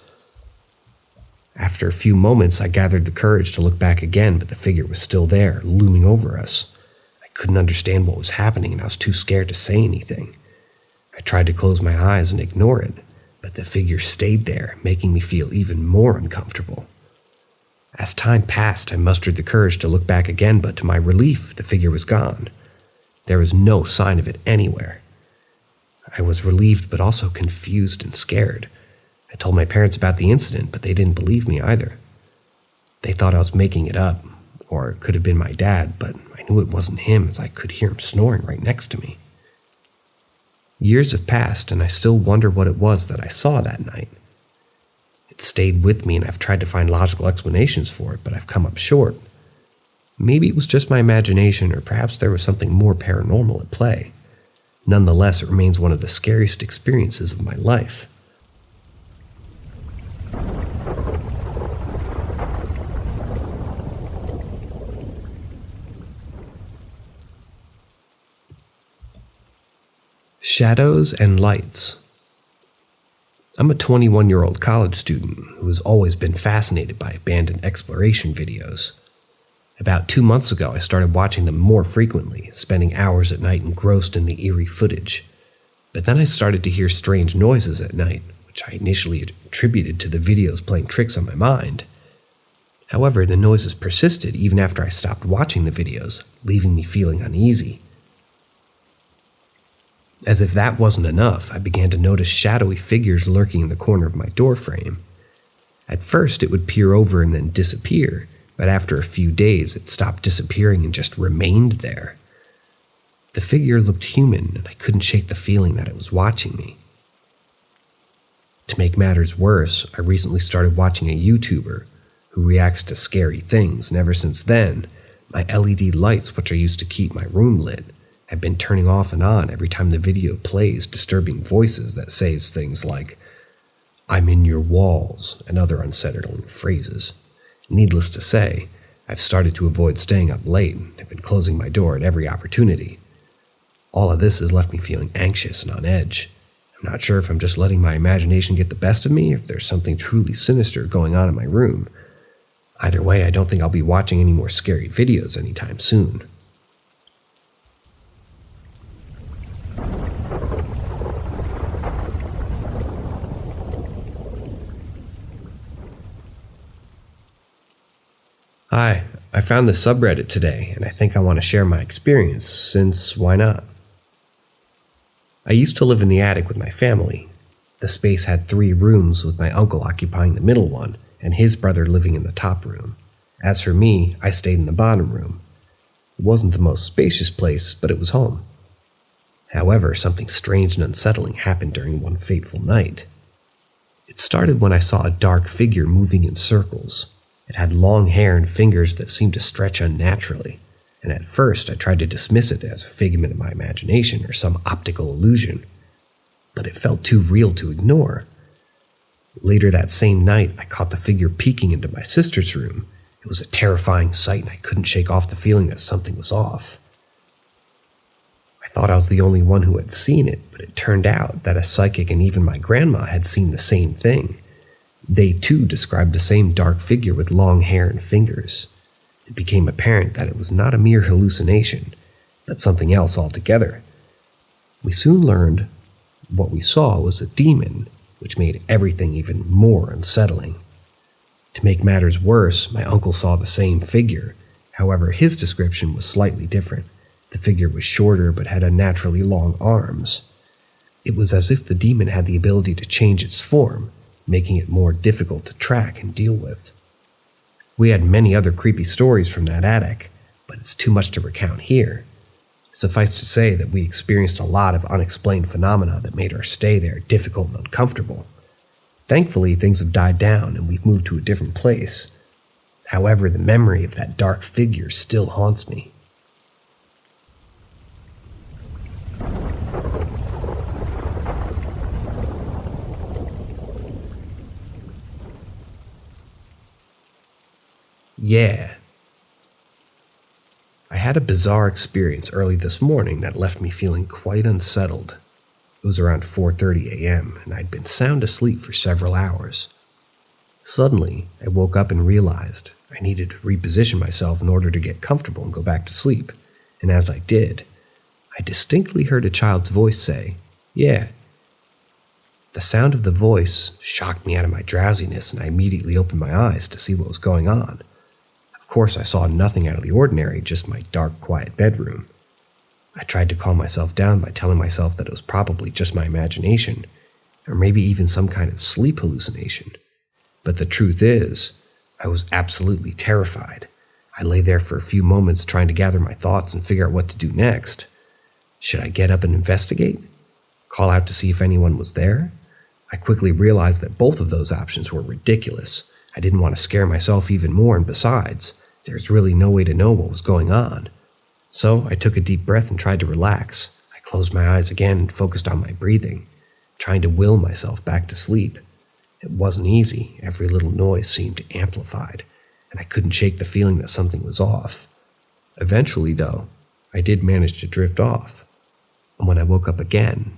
After a few moments, I gathered the courage to look back again, but the figure was still there, looming over us. I couldn't understand what was happening, and I was too scared to say anything. I tried to close my eyes and ignore it, but the figure stayed there, making me feel even more uncomfortable. As time passed, I mustered the courage to look back again, but to my relief, the figure was gone. There was no sign of it anywhere. I was relieved, but also confused and scared. I told my parents about the incident, but they didn't believe me either. They thought I was making it up, or it could have been my dad, but I knew it wasn't him as I could hear him snoring right next to me. Years have passed, and I still wonder what it was that I saw that night. It stayed with me, and I've tried to find logical explanations for it, but I've come up short. Maybe it was just my imagination, or perhaps there was something more paranormal at play. Nonetheless, it remains one of the scariest experiences of my life. Shadows and lights. I'm a 21-year-old college student who has always been fascinated by abandoned exploration videos. About 2 months ago, I started watching them more frequently, spending hours at night engrossed in the eerie footage. But then I started to hear strange noises at night, which I initially attributed to the videos playing tricks on my mind. However, the noises persisted even after I stopped watching the videos, leaving me feeling uneasy. As if that wasn't enough, I began to notice shadowy figures lurking in the corner of my doorframe. At first, it would peer over and then disappear, but after a few days, it stopped disappearing and just remained there. The figure looked human, and I couldn't shake the feeling that it was watching me. To make matters worse, I recently started watching a YouTuber who reacts to scary things, and ever since then, my LED lights, which I used to keep my room lit, have been turning off and on every time the video plays disturbing voices that says things like, "I'm in your walls," and other unsettling phrases. Needless to say, I've started to avoid staying up late and have been closing my door at every opportunity. All of this has left me feeling anxious and on edge. I'm not sure if I'm just letting my imagination get the best of me or if there's something truly sinister going on in my room. Either way, I don't think I'll be watching any more scary videos anytime soon. Hi, I found this subreddit today, and I think I want to share my experience, since why not? I used to live in the attic with my family. The space had 3 rooms, with my uncle occupying the middle one, and his brother living in the top room. As for me, I stayed in the bottom room. It wasn't the most spacious place, but it was home. However, something strange and unsettling happened during one fateful night. It started when I saw a dark figure moving in circles. It had long hair and fingers that seemed to stretch unnaturally, and at first I tried to dismiss it as a figment of my imagination or some optical illusion, but it felt too real to ignore. Later that same night, I caught the figure peeking into my sister's room. It was a terrifying sight, and I couldn't shake off the feeling that something was off. I thought I was the only one who had seen it, but it turned out that a psychic and even my grandma had seen the same thing. They too described the same dark figure with long hair and fingers. It became apparent that it was not a mere hallucination, but something else altogether. We soon learned what we saw was a demon, which made everything even more unsettling. To make matters worse, my uncle saw the same figure. However, his description was slightly different. The figure was shorter but had unnaturally long arms. It was as if the demon had the ability to change its form, making it more difficult to track and deal with. We had many other creepy stories from that attic, but it's too much to recount here. Suffice to say that we experienced a lot of unexplained phenomena that made our stay there difficult and uncomfortable. Thankfully, things have died down and we've moved to a different place. However, the memory of that dark figure still haunts me. Yeah. I had a bizarre experience early this morning that left me feeling quite unsettled. It was around 4:30 a.m., and I'd been sound asleep for several hours. Suddenly, I woke up and realized I needed to reposition myself in order to get comfortable and go back to sleep, and as I did, I distinctly heard a child's voice say, "Yeah." The sound of the voice shocked me out of my drowsiness, and I immediately opened my eyes to see what was going on. Of course, I saw nothing out of the ordinary, just my dark, quiet bedroom. I tried to calm myself down by telling myself that it was probably just my imagination, or maybe even some kind of sleep hallucination. But the truth is, I was absolutely terrified. I lay there for a few moments trying to gather my thoughts and figure out what to do next. Should I get up and investigate? Call out to see if anyone was there? I quickly realized that both of those options were ridiculous. I didn't want to scare myself even more, and besides, there's really no way to know what was going on. So I took a deep breath and tried to relax. I closed my eyes again and focused on my breathing, trying to will myself back to sleep. It wasn't easy. Every little noise seemed amplified, and I couldn't shake the feeling that something was off. Eventually, though, I did manage to drift off, and when I woke up again,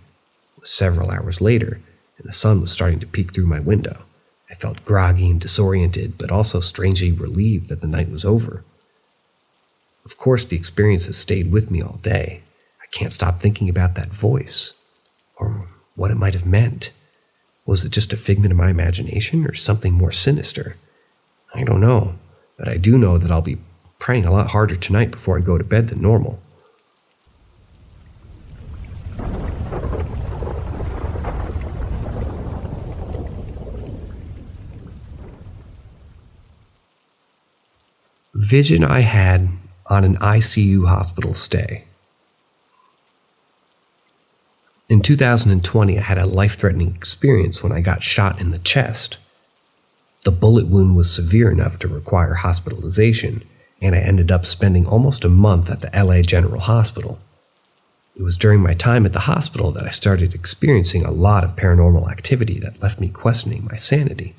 it was several hours later, and the sun was starting to peek through my window. I felt groggy and disoriented, but also strangely relieved that the night was over. Of course, the experience has stayed with me all day. I can't stop thinking about that voice, or what it might have meant. Was it just a figment of my imagination, or something more sinister? I don't know, but I do know that I'll be praying a lot harder tonight before I go to bed than normal. Vision I had on an ICU hospital stay. In 2020, I had a life-threatening experience when I got shot in the chest. The bullet wound was severe enough to require hospitalization, and I ended up spending almost a month at the LA General Hospital. It was during my time at the hospital that I started experiencing a lot of paranormal activity that left me questioning my sanity.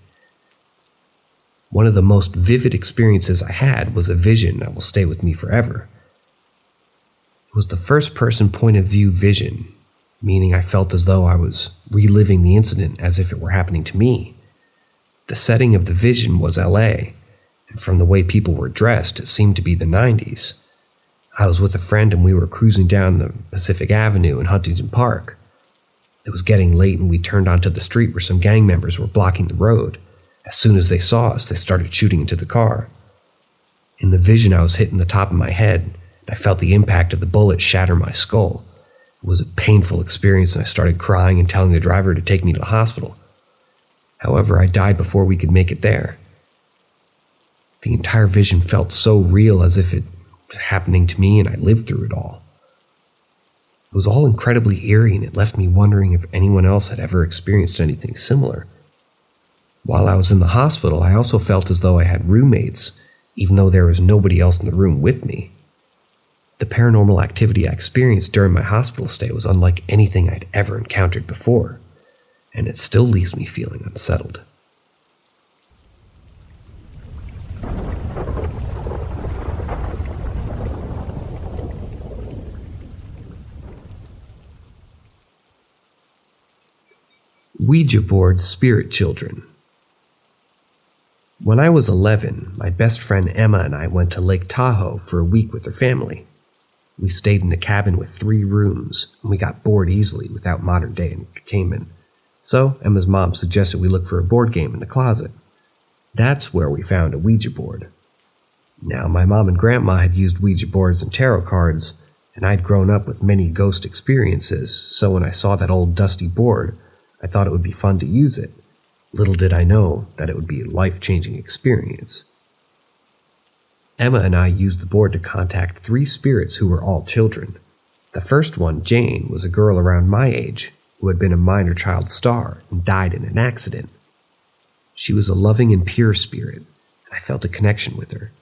One of the most vivid experiences I had was a vision that will stay with me forever. It was the first-person point-of-view vision, meaning I felt as though I was reliving the incident as if it were happening to me. The setting of the vision was LA, and from the way people were dressed, it seemed to be the 90s. I was with a friend and we were cruising down the Pacific Avenue in Huntington Park. It was getting late and we turned onto the street where some gang members were blocking the road. As soon as they saw us, they started shooting into the car. In the vision, I was hit in the top of my head, and I felt the impact of the bullet shatter my skull. It was a painful experience, and I started crying and telling the driver to take me to the hospital. However, I died before we could make it there. The entire vision felt so real, as if it was happening to me and I lived through it all. It was all incredibly eerie, and it left me wondering if anyone else had ever experienced anything similar. While I was in the hospital, I also felt as though I had roommates, even though there was nobody else in the room with me. The paranormal activity I experienced during my hospital stay was unlike anything I'd ever encountered before, and it still leaves me feeling unsettled. Ouija board spirit children. When I was 11, my best friend Emma and I went to Lake Tahoe for a week with her family. We stayed in a cabin with 3 rooms, and we got bored easily without modern-day entertainment. So Emma's mom suggested we look for a board game in the closet. That's where we found a Ouija board. Now, my mom and grandma had used Ouija boards and tarot cards, and I'd grown up with many ghost experiences, so when I saw that old dusty board, I thought it would be fun to use it. Little did I know that it would be a life-changing experience. Emma and I used the board to contact 3 spirits who were all children. The first one, Jane, was a girl around my age who had been a minor child star and died in an accident. She was a loving and pure spirit, and I felt a connection with her.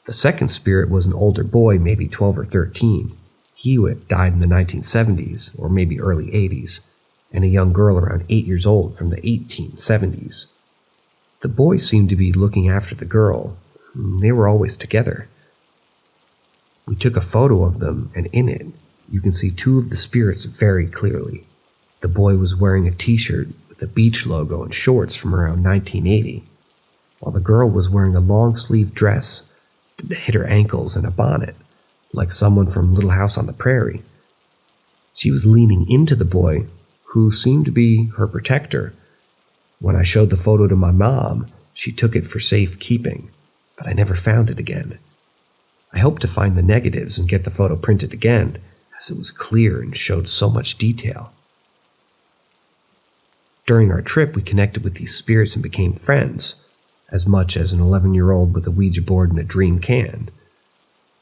The second spirit was an older boy, maybe 12 or 13. He had died in the 1970s, or maybe early 80s. And a young girl around 8 years old from the 1870s. The boy seemed to be looking after the girl. They were always together. We took a photo of them, and in it, you can see 2 of the spirits very clearly. The boy was wearing a t-shirt with a beach logo and shorts from around 1980. while the girl was wearing a long-sleeved dress that hit her ankles and a bonnet, like someone from Little House on the Prairie. She was leaning into the boy, who seemed to be her protector. When I showed the photo to my mom, she took it for safekeeping, but I never found it again. I hope to find the negatives and get the photo printed again, as it was clear and showed so much detail. During our trip, we connected with these spirits and became friends, as much as an 11-year-old with a Ouija board and a dream can.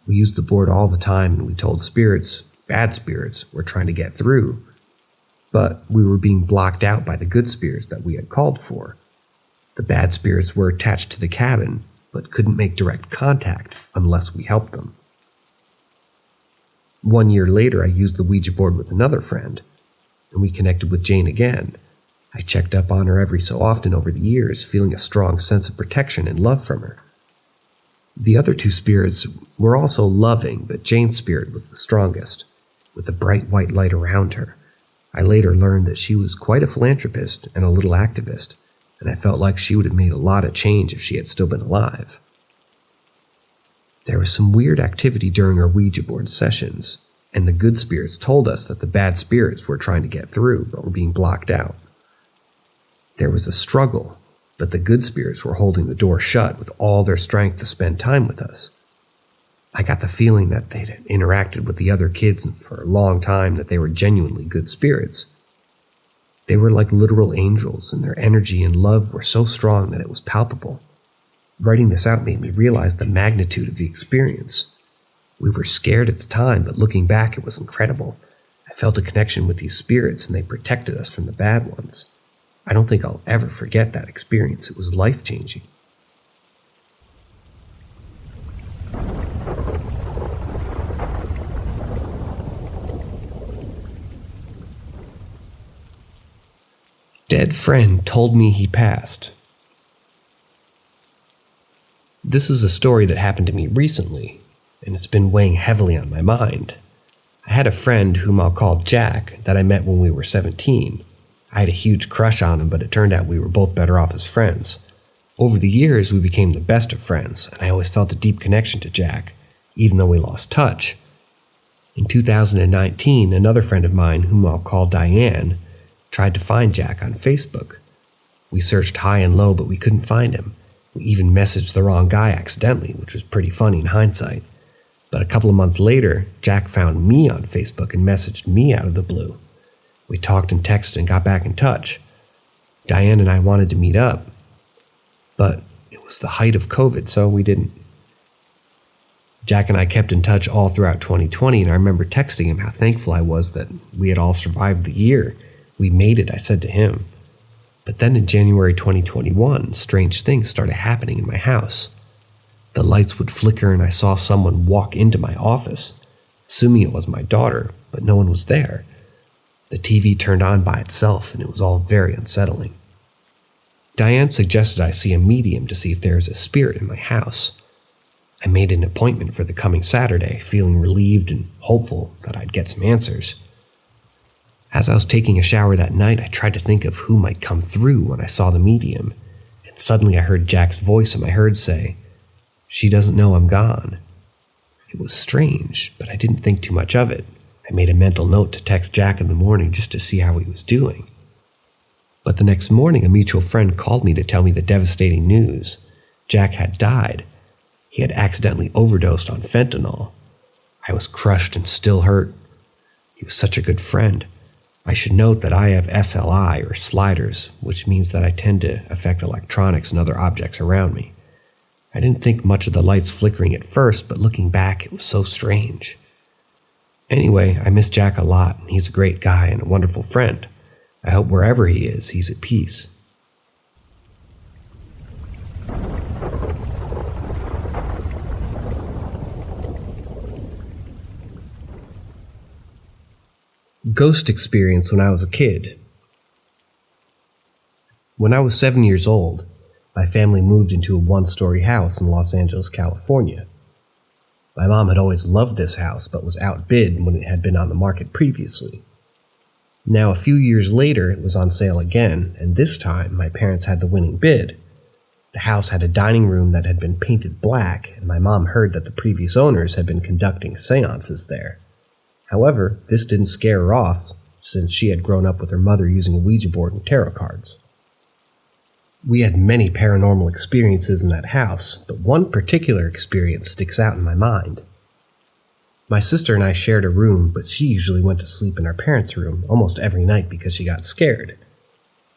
We used the board all the time, and we told spirits, bad spirits, were trying to get through, but we were being blocked out by the good spirits that we had called for. The bad spirits were attached to the cabin, but couldn't make direct contact unless we helped them. 1 year later, I used the Ouija board with another friend, and we connected with Jane again. I checked up on her every so often over the years, feeling a strong sense of protection and love from her. The other two spirits were also loving, but Jane's spirit was the strongest, with the bright white light around her. I later learned that she was quite a philanthropist and a little activist, and I felt like she would have made a lot of change if she had still been alive. There was some weird activity during our Ouija board sessions, and the good spirits told us that the bad spirits were trying to get through but were being blocked out. There was a struggle, but the good spirits were holding the door shut with all their strength to spend time with us. I got the feeling that they'd interacted with the other kids for a long time, that they were genuinely good spirits. They were like literal angels, and their energy and love were so strong that it was palpable. Writing this out made me realize the magnitude of the experience. We were scared at the time, but looking back, it was incredible. I felt a connection with these spirits, and they protected us from the bad ones. I don't think I'll ever forget that experience. It was life-changing. Dead friend told me he passed. This is a story that happened to me recently, and it's been weighing heavily on my mind. I had a friend whom I'll call Jack that I met when we were 17. I had a huge crush on him, but it turned out we were both better off as friends. Over the years, we became the best of friends, and I always felt a deep connection to Jack, even though we lost touch. In 2019, another friend of mine, whom I'll call Diane, tried to find Jack on Facebook. We searched high and low, but we couldn't find him. We even messaged the wrong guy accidentally, which was pretty funny in hindsight. But a couple of months later, Jack found me on Facebook and messaged me out of the blue. We talked and texted and got back in touch. Diane and I wanted to meet up, but it was the height of COVID, so we didn't. Jack and I kept in touch all throughout 2020, and I remember texting him how thankful I was that we had all survived the year. We made it, I said to him. But then in January 2021, strange things started happening in my house. The lights would flicker and I saw someone walk into my office, assuming it was my daughter, but no one was there. The TV turned on by itself, and it was all very unsettling. Diane suggested I see a medium to see if there is a spirit in my house. I made an appointment for the coming Saturday, feeling relieved and hopeful that I'd get some answers. As I was taking a shower that night, I tried to think of who might come through when I saw the medium, and suddenly I heard Jack's voice in my head say, "She doesn't know I'm gone." It was strange, but I didn't think too much of it. I made a mental note to text Jack in the morning just to see how he was doing. But the next morning, a mutual friend called me to tell me the devastating news. Jack had died. He had accidentally overdosed on fentanyl. I was crushed and still hurt. He was such a good friend. I should note that I have SLI, or sliders, which means that I tend to affect electronics and other objects around me. I didn't think much of the lights flickering at first, but looking back, it was so strange. Anyway, I miss Jack a lot, and he's a great guy and a wonderful friend. I hope wherever he is, he's at peace. Ghost experience when I was a kid. When I was 7 years old, my family moved into a one-story house in Los Angeles, California. My mom had always loved this house, but was outbid when it had been on the market previously. Now, a few years later, it was on sale again, and this time my parents had the winning bid. The house had a dining room that had been painted black, and my mom heard that the previous owners had been conducting seances there. However, this didn't scare her off, since she had grown up with her mother using a Ouija board and tarot cards. We had many paranormal experiences in that house, but one particular experience sticks out in my mind. My sister and I shared a room, but she usually went to sleep in our parents' room almost every night because she got scared.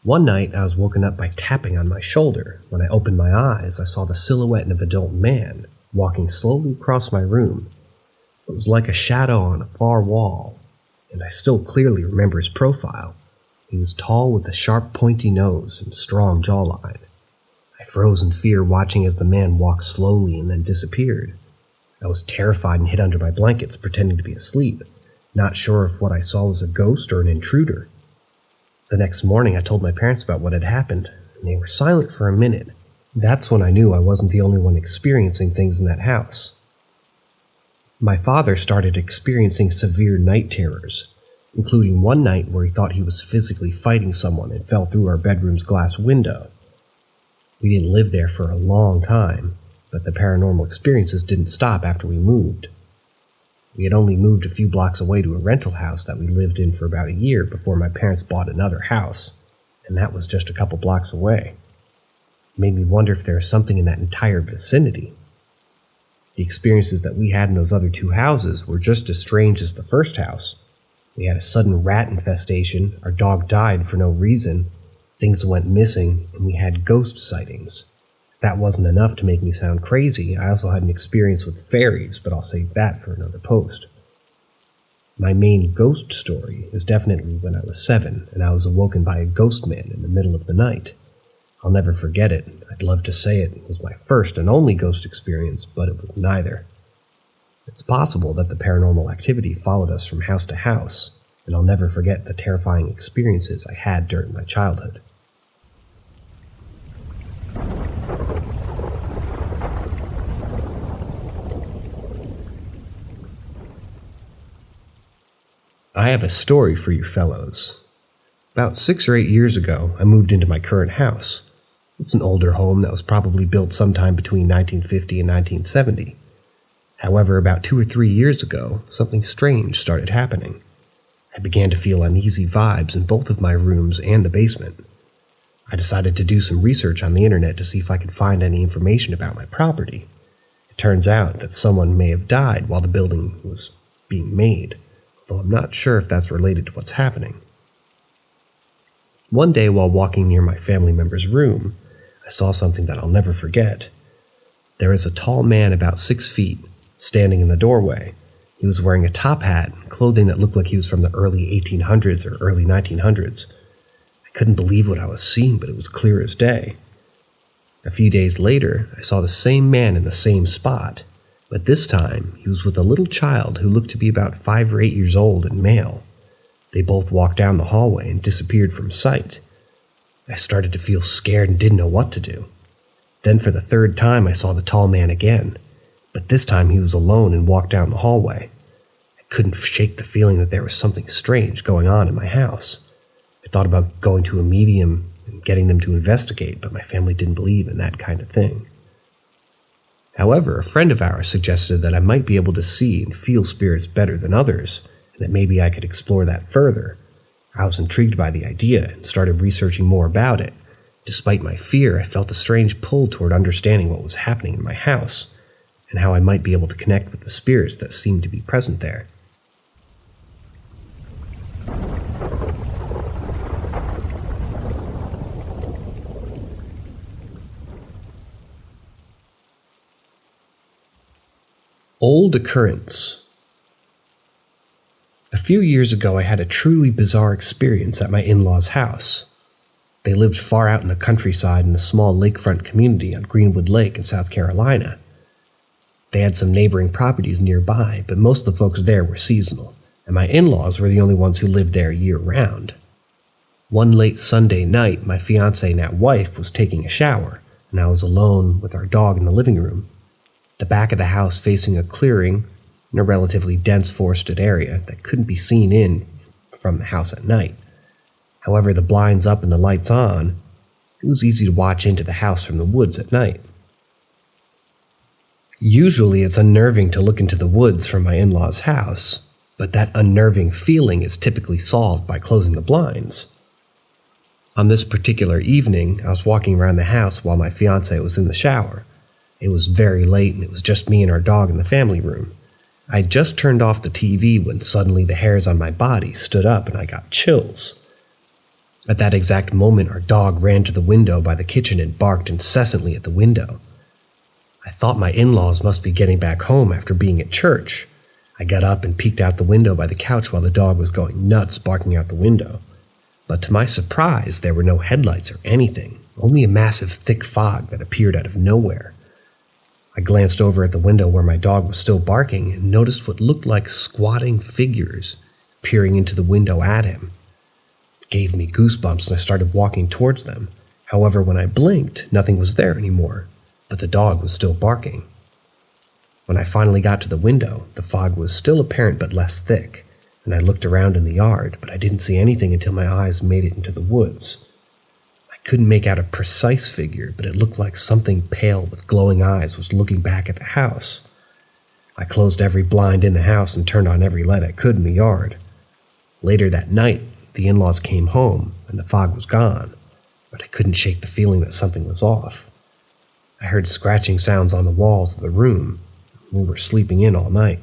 One night, I was woken up by tapping on my shoulder. When I opened my eyes, I saw the silhouette of an adult man walking slowly across my room. It was like a shadow on a far wall, and I still clearly remember his profile. He was tall with a sharp, pointy nose and strong jawline. I froze in fear watching as the man walked slowly and then disappeared. I was terrified and hid under my blankets, pretending to be asleep, not sure if what I saw was a ghost or an intruder. The next morning, I told my parents about what had happened, and they were silent for a minute. That's when I knew I wasn't the only one experiencing things in that house. My father started experiencing severe night terrors, including one night where he thought he was physically fighting someone and fell through our bedroom's glass window. We didn't live there for a long time, but the paranormal experiences didn't stop after we moved. We had only moved a few blocks away to a rental house that we lived in for about a year before my parents bought another house, and that was just a couple blocks away. It made me wonder if there was something in that entire vicinity. The experiences that we had in those other two houses were just as strange as the first house. We had a sudden rat infestation, our dog died for no reason, things went missing, and we had ghost sightings. If that wasn't enough to make me sound crazy, I also had an experience with fairies, but I'll save that for another post. My main ghost story is definitely when I was 7, and I was awoken by a ghost man in the middle of the night. I'll never forget it. I'd love to say it was my first and only ghost experience, but it was neither. It's possible that the paranormal activity followed us from house to house, and I'll never forget the terrifying experiences I had during my childhood. I have a story for you fellows. About 6 or 8 years ago, I moved into my current house. It's an older home that was probably built sometime between 1950 and 1970. However, about 2 or 3 years ago, something strange started happening. I began to feel uneasy vibes in both of my rooms and the basement. I decided to do some research on the internet to see if I could find any information about my property. It turns out that someone may have died while the building was being made, though I'm not sure if that's related to what's happening. One day while walking near my family member's room, I saw something that I'll never forget. There is a tall man about 6 feet, standing in the doorway. He was wearing a top hat and clothing that looked like he was from the early 1800s or early 1900s. I couldn't believe what I was seeing, but it was clear as day. A few days later, I saw the same man in the same spot, but this time he was with a little child who looked to be about 5 or 8 years old and male. They both walked down the hallway and disappeared from sight. I started to feel scared and didn't know what to do. Then for the 3rd time I saw the tall man again, but this time he was alone and walked down the hallway. I couldn't shake the feeling that there was something strange going on in my house. I thought about going to a medium and getting them to investigate, but my family didn't believe in that kind of thing. However, a friend of ours suggested that I might be able to see and feel spirits better than others, and that maybe I could explore that further. I was intrigued by the idea and started researching more about it. Despite my fear, I felt a strange pull toward understanding what was happening in my house, and how I might be able to connect with the spirits that seemed to be present there. Old occurrence. A few years ago, I had a truly bizarre experience at my in-laws' house. They lived far out in the countryside in a small lakefront community on Greenwood Lake in South Carolina. They had some neighboring properties nearby, but most of the folks there were seasonal, and my in-laws were the only ones who lived there year-round. One late Sunday night, my fiancée, now wife, was taking a shower, and I was alone with our dog in the living room. The back of the house facing a clearing in a relatively dense forested area that couldn't be seen in from the house at night. However, the blinds up and the lights on, It was easy to watch into the house from the woods at night. Usually it's unnerving to look into the woods from my in-laws' house, but that unnerving feeling is typically solved by closing the blinds. On this particular evening, I was walking around the house while my fiancée was in the shower. It was very late and it was just me and our dog in the family room. I had just turned off the TV when suddenly the hairs on my body stood up and I got chills. At that exact moment, our dog ran to the window by the kitchen and barked incessantly at the window. I thought my in-laws must be getting back home after being at church. I got up and peeked out the window by the couch while the dog was going nuts barking out the window. But to my surprise, there were no headlights or anything, only a massive thick fog that appeared out of nowhere. I glanced over at the window where my dog was still barking and noticed what looked like squatting figures peering into the window at him. It gave me goosebumps and I started walking towards them. However, when I blinked, nothing was there anymore, but the dog was still barking. When I finally got to the window, the fog was still apparent but less thick, and I looked around in the yard, but I didn't see anything until my eyes made it into the woods. I couldn't make out a precise figure, but it looked like something pale with glowing eyes was looking back at the house. I closed every blind in the house and turned on every light I could in the yard. Later that night, the in-laws came home, and the fog was gone, but I couldn't shake the feeling that something was off. I heard scratching sounds on the walls of the room. We were sleeping in all night,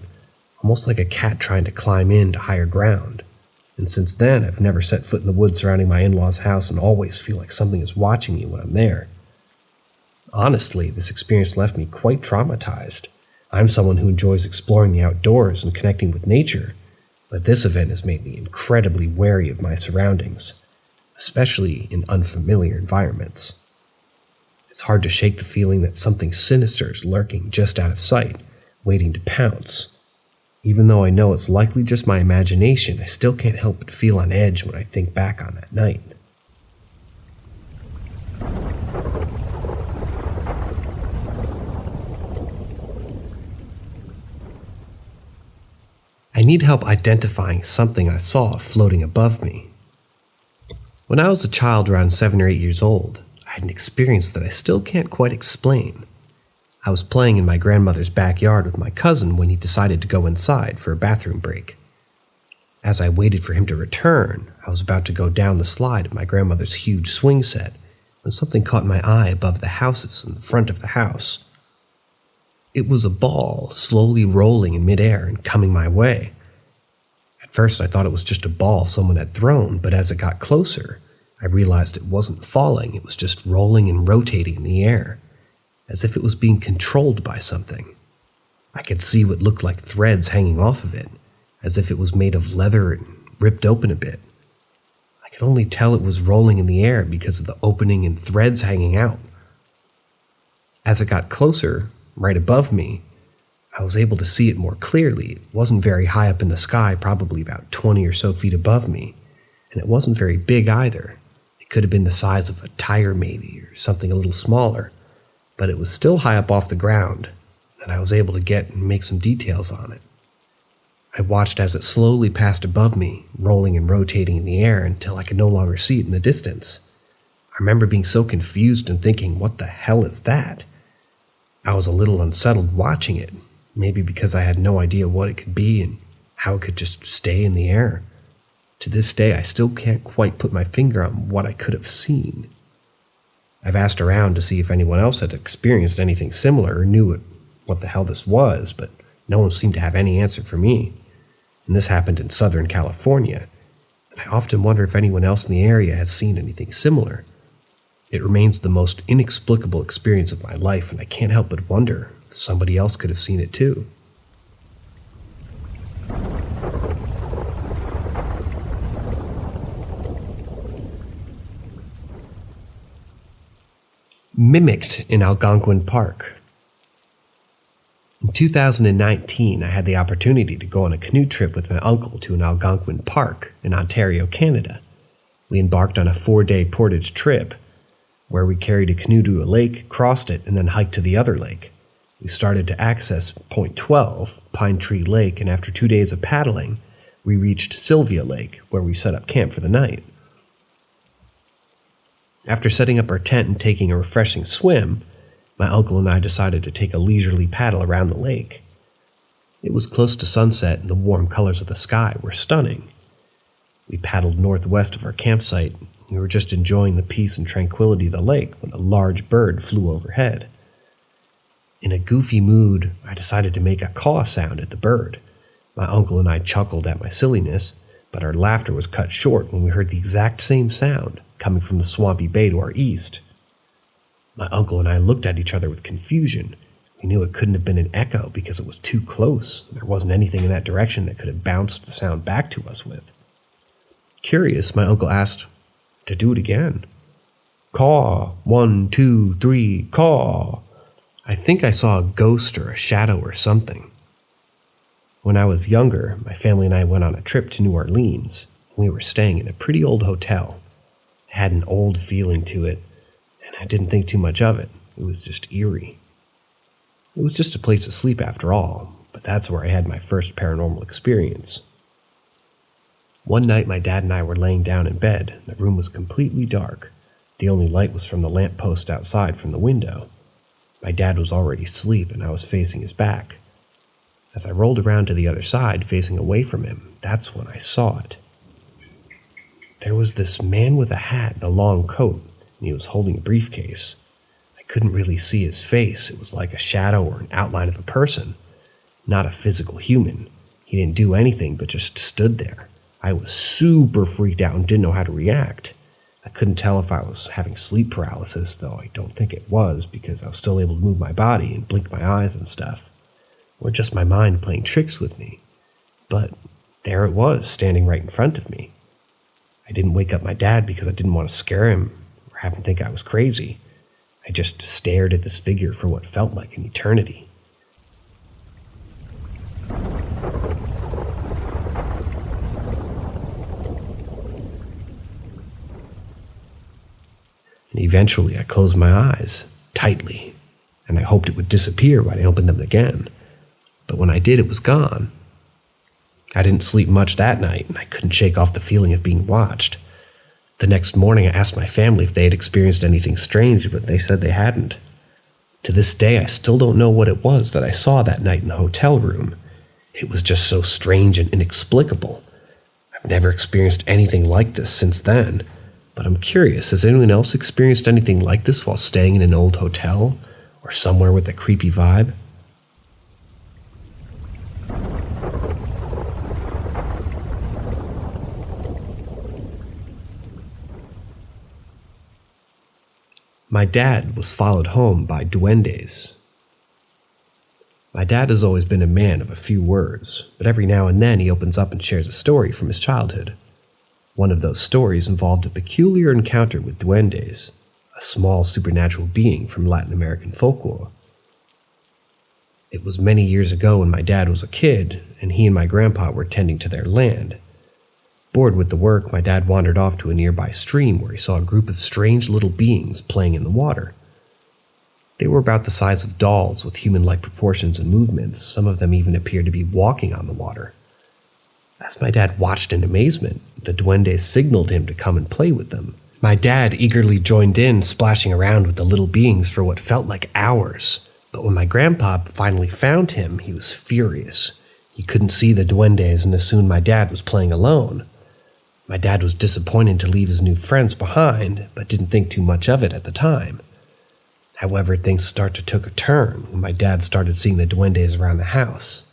almost like a cat trying to climb in to higher ground. And since then, I've never set foot in the woods surrounding my in-laws' house and always feel like something is watching me when I'm there. Honestly, this experience left me quite traumatized. I'm someone who enjoys exploring the outdoors and connecting with nature, but this event has made me incredibly wary of my surroundings, especially in unfamiliar environments. It's hard to shake the feeling that something sinister is lurking just out of sight, waiting to pounce. Even though I know it's likely just my imagination, I still can't help but feel on edge when I think back on that night. I need help identifying something I saw floating above me. When I was a child around 7 or 8 years old, I had an experience that I still can't quite explain. I was playing in my grandmother's backyard with my cousin when he decided to go inside for a bathroom break. As I waited for him to return, I was about to go down the slide of my grandmother's huge swing set when something caught my eye above the houses in the front of the house. It was a ball slowly rolling in midair and coming my way. At first I thought it was just a ball someone had thrown, but as it got closer, I realized it wasn't falling, it was just rolling and rotating in the air, as if it was being controlled by something. I could see what looked like threads hanging off of it, as if it was made of leather and ripped open a bit. I could only tell it was rolling in the air because of the opening and threads hanging out. As it got closer, right above me, I was able to see it more clearly. It wasn't very high up in the sky, probably about 20 or so feet above me, and it wasn't very big either. It could have been the size of a tire maybe, or something a little smaller, but it was still high up off the ground, and I was able to get and make some details on it. I watched as it slowly passed above me, rolling and rotating in the air until I could no longer see it in the distance. I remember being so confused and thinking, what the hell is that? I was a little unsettled watching it, maybe because I had no idea what it could be and how it could just stay in the air. To this day, I still can't quite put my finger on what I could have seen. I've asked around to see if anyone else had experienced anything similar or knew what the hell this was, but no one seemed to have any answer for me. And this happened in Southern California, and I often wonder if anyone else in the area has seen anything similar. It remains the most inexplicable experience of my life, and I can't help but wonder if somebody else could have seen it too. Mimicked in Algonquin Park. In 2019, I had the opportunity to go on a canoe trip with my uncle to an Algonquin park in Ontario, Canada. We embarked on a 4-day portage trip where we carried a canoe to a lake, crossed it, and then hiked to the other lake. We started to access Point 12, Pine Tree Lake, and after 2 days of paddling, we reached Sylvia Lake, where we set up camp for the night. After setting up our tent and taking a refreshing swim, my uncle and I decided to take a leisurely paddle around the lake. It was close to sunset and the warm colors of the sky were stunning. We paddled northwest of our campsite. We were just enjoying the peace and tranquility of the lake when a large bird flew overhead. In a goofy mood, I decided to make a caw sound at the bird. My uncle and I chuckled at my silliness, but our laughter was cut short when we heard the exact same sound coming from the swampy bay to our east. My uncle and I looked at each other with confusion. We knew it couldn't have been an echo because it was too close. There wasn't anything in that direction that could have bounced the sound back to us with. Curious, my uncle asked to do it again. Caw, 1, 2, 3, caw. I think I saw a ghost or a shadow or something. When I was younger, my family and I went on a trip to New Orleans. We were staying in a pretty old hotel. It had an old feeling to it, and I didn't think too much of it. It was just eerie. It was just a place to sleep after all, but that's where I had my first paranormal experience. One night my dad and I were laying down in bed. The room was completely dark. The only light was from the lamppost outside from the window. My dad was already asleep and I was facing his back. As I rolled around to the other side, facing away from him, that's when I saw it. There was this man with a hat and a long coat, and he was holding a briefcase. I couldn't really see his face. It was like a shadow or an outline of a person, not a physical human. He didn't do anything but just stood there. I was super freaked out and didn't know how to react. I couldn't tell if I was having sleep paralysis, though I don't think it was because I was still able to move my body and blink my eyes and stuff. Or just my mind playing tricks with me. But there it was, standing right in front of me. I didn't wake up my dad because I didn't want to scare him or have him think I was crazy. I just stared at this figure for what felt like an eternity. And eventually I closed my eyes, tightly, and I hoped it would disappear when I opened them again. But when I did, it was gone. I didn't sleep much that night, and I couldn't shake off the feeling of being watched. The next morning, I asked my family if they had experienced anything strange, but they said they hadn't. To this day, I still don't know what it was that I saw that night in the hotel room. It was just so strange and inexplicable. I've never experienced anything like this since then, but I'm curious, has anyone else experienced anything like this while staying in an old hotel or somewhere with a creepy vibe? My dad was followed home by Duendes. My dad has always been a man of a few words, but every now and then he opens up and shares a story from his childhood. One of those stories involved a peculiar encounter with Duendes, a small supernatural being from Latin American folklore. It was many years ago when my dad was a kid, and he and my grandpa were tending to their land. Bored with the work, my dad wandered off to a nearby stream where he saw a group of strange little beings playing in the water. They were about the size of dolls with human-like proportions and movements. Some of them even appeared to be walking on the water. As my dad watched in amazement, the Duendes signaled him to come and play with them. My dad eagerly joined in, splashing around with the little beings for what felt like hours. But when my grandpa finally found him, he was furious. He couldn't see the Duendes and assumed my dad was playing alone. My dad was disappointed to leave his new friends behind, but didn't think too much of it at the time. However, things started to take a turn when my dad started seeing the Duendes around the house.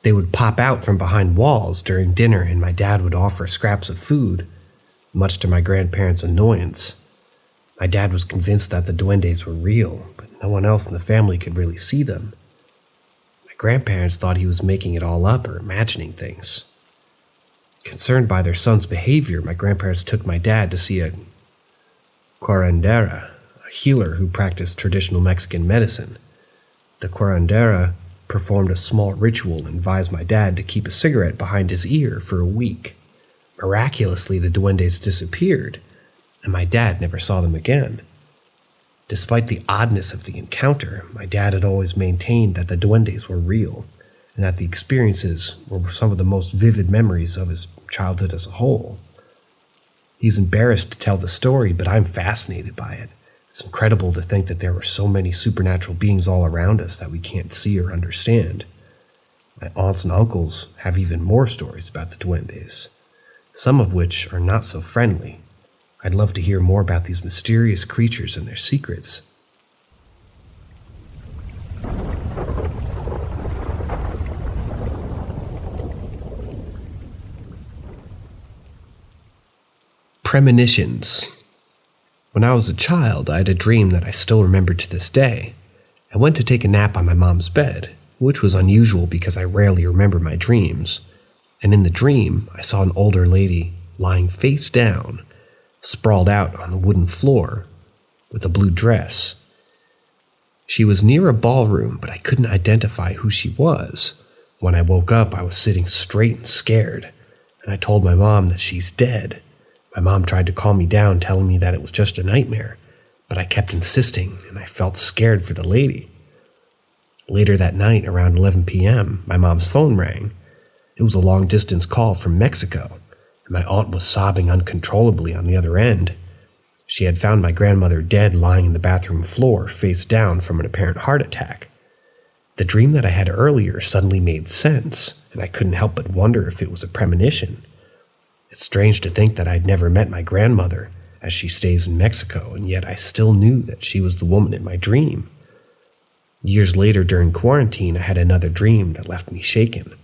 They would pop out from behind walls during dinner, and my dad would offer scraps of food, much to my grandparents' annoyance. My dad was convinced that the Duendes were real, but no one else in the family could really see them. My grandparents thought he was making it all up or imagining things. Concerned by their son's behavior, my grandparents took my dad to see a curandera, a healer who practiced traditional Mexican medicine. The curandera performed a small ritual and advised my dad to keep a cigarette behind his ear for a week. Miraculously, the Duendes disappeared, and my dad never saw them again. Despite the oddness of the encounter, my dad had always maintained that the Duendes were real, and that the experiences were some of the most vivid memories of his childhood as a whole. He's embarrassed to tell the story, but I'm fascinated by it. It's incredible to think that there are so many supernatural beings all around us that we can't see or understand. My aunts and uncles have even more stories about the Duendes, some of which are not so friendly. I'd love to hear more about these mysterious creatures and their secrets. Premonitions. When I was a child, I had a dream that I still remember to this day. I went to take a nap on my mom's bed, which was unusual because I rarely remember my dreams. And in the dream, I saw an older lady lying face down, sprawled out on the wooden floor, with a blue dress. She was near a ballroom, but I couldn't identify who she was. When I woke up, I was sitting straight and scared, and I told my mom that she's dead. My mom tried to calm me down, telling me that it was just a nightmare, but I kept insisting, and I felt scared for the lady. Later that night, around 11 p.m., my mom's phone rang. It was a long-distance call from Mexico, and my aunt was sobbing uncontrollably on the other end. She had found my grandmother dead lying in the bathroom floor, face down from an apparent heart attack. The dream that I had earlier suddenly made sense, and I couldn't help but wonder if it was a premonition. It's strange to think that I'd never met my grandmother, as she stays in Mexico, and yet I still knew that she was the woman in my dream. Years later, during quarantine, I had another dream that left me shaken.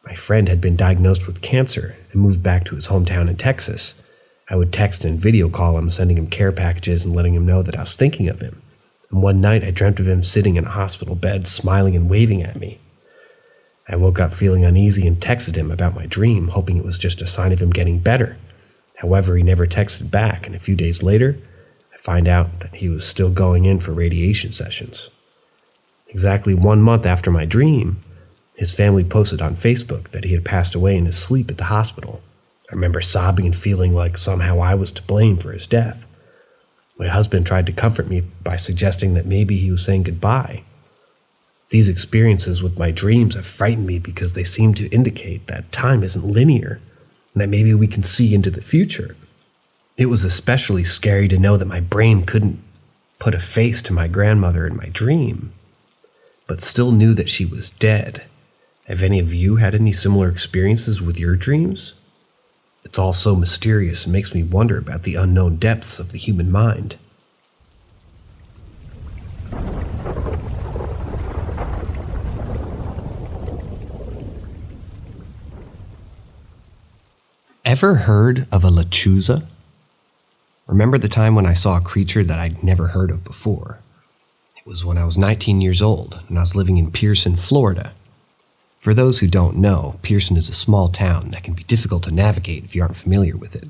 My friend had been diagnosed with cancer and moved back to his hometown in Texas. I would text and video call him, sending him care packages and letting him know that I was thinking of him. And one night I dreamt of him sitting in a hospital bed, smiling and waving at me. I woke up feeling uneasy and texted him about my dream, hoping it was just a sign of him getting better. However, he never texted back, and a few days later, I find out that he was still going in for radiation sessions. Exactly 1 month after my dream, his family posted on Facebook that he had passed away in his sleep at the hospital. I remember sobbing and feeling like somehow I was to blame for his death. My husband tried to comfort me by suggesting that maybe he was saying goodbye. These experiences with my dreams have frightened me because they seem to indicate that time isn't linear and that maybe we can see into the future. It was especially scary to know that my brain couldn't put a face to my grandmother in my dream, but still knew that she was dead. Have any of you had any similar experiences with your dreams? It's all so mysterious and makes me wonder about the unknown depths of the human mind. Ever heard of a Lechuza? Remember the time when I saw a creature that I'd never heard of before? It was when I was 19 years old and I was living in Pearson, Florida. For those who don't know, Pearson is a small town that can be difficult to navigate if you aren't familiar with it.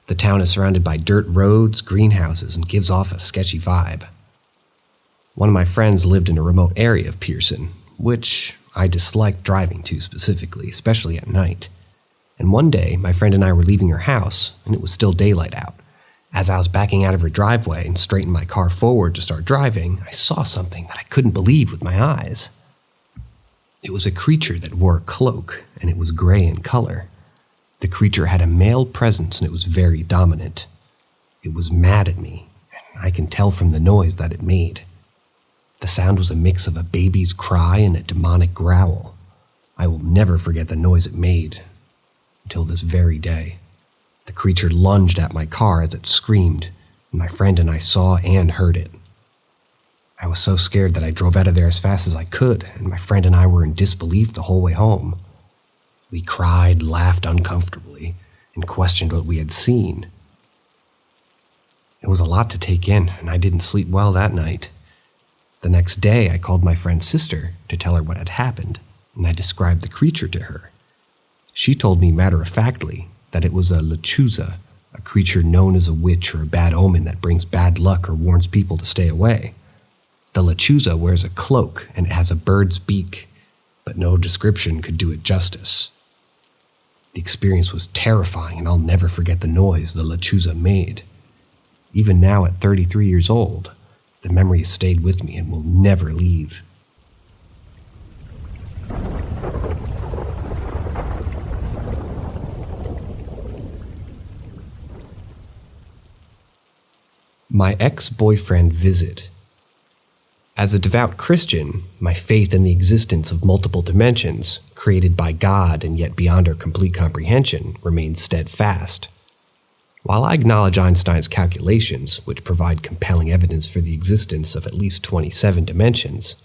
The town is surrounded by dirt roads, greenhouses, and gives off a sketchy vibe. One of my friends lived in a remote area of Pearson, which I disliked driving to specifically, especially at night. And one day, my friend and I were leaving her house, and it was still daylight out. As I was backing out of her driveway and straightened my car forward to start driving, I saw something that I couldn't believe with my eyes. It was a creature that wore a cloak, and it was gray in color. The creature had a male presence, and it was very dominant. It was mad at me, and I can tell from the noise that it made. The sound was a mix of a baby's cry and a demonic growl. I will never forget the noise it made. Until this very day. The creature lunged at my car as it screamed, and my friend and I saw and heard it. I was so scared that I drove out of there as fast as I could, and my friend and I were in disbelief the whole way home. We cried, laughed uncomfortably, and questioned what we had seen. It was a lot to take in, and I didn't sleep well that night. The next day, I called my friend's sister to tell her what had happened, and I described the creature to her. She told me matter-of-factly that it was a Lechuza, a creature known as a witch or a bad omen that brings bad luck or warns people to stay away. The Lechuza wears a cloak and it has a bird's beak, but no description could do it justice. The experience was terrifying, and I'll never forget the noise the Lechuza made. Even now at 33 years old, the memory has stayed with me and will never leave. My ex-boyfriend visit. As a devout Christian, my faith in the existence of multiple dimensions, created by God and yet beyond our complete comprehension, remains steadfast. While I acknowledge Einstein's calculations, which provide compelling evidence for the existence of at least 27 dimensions,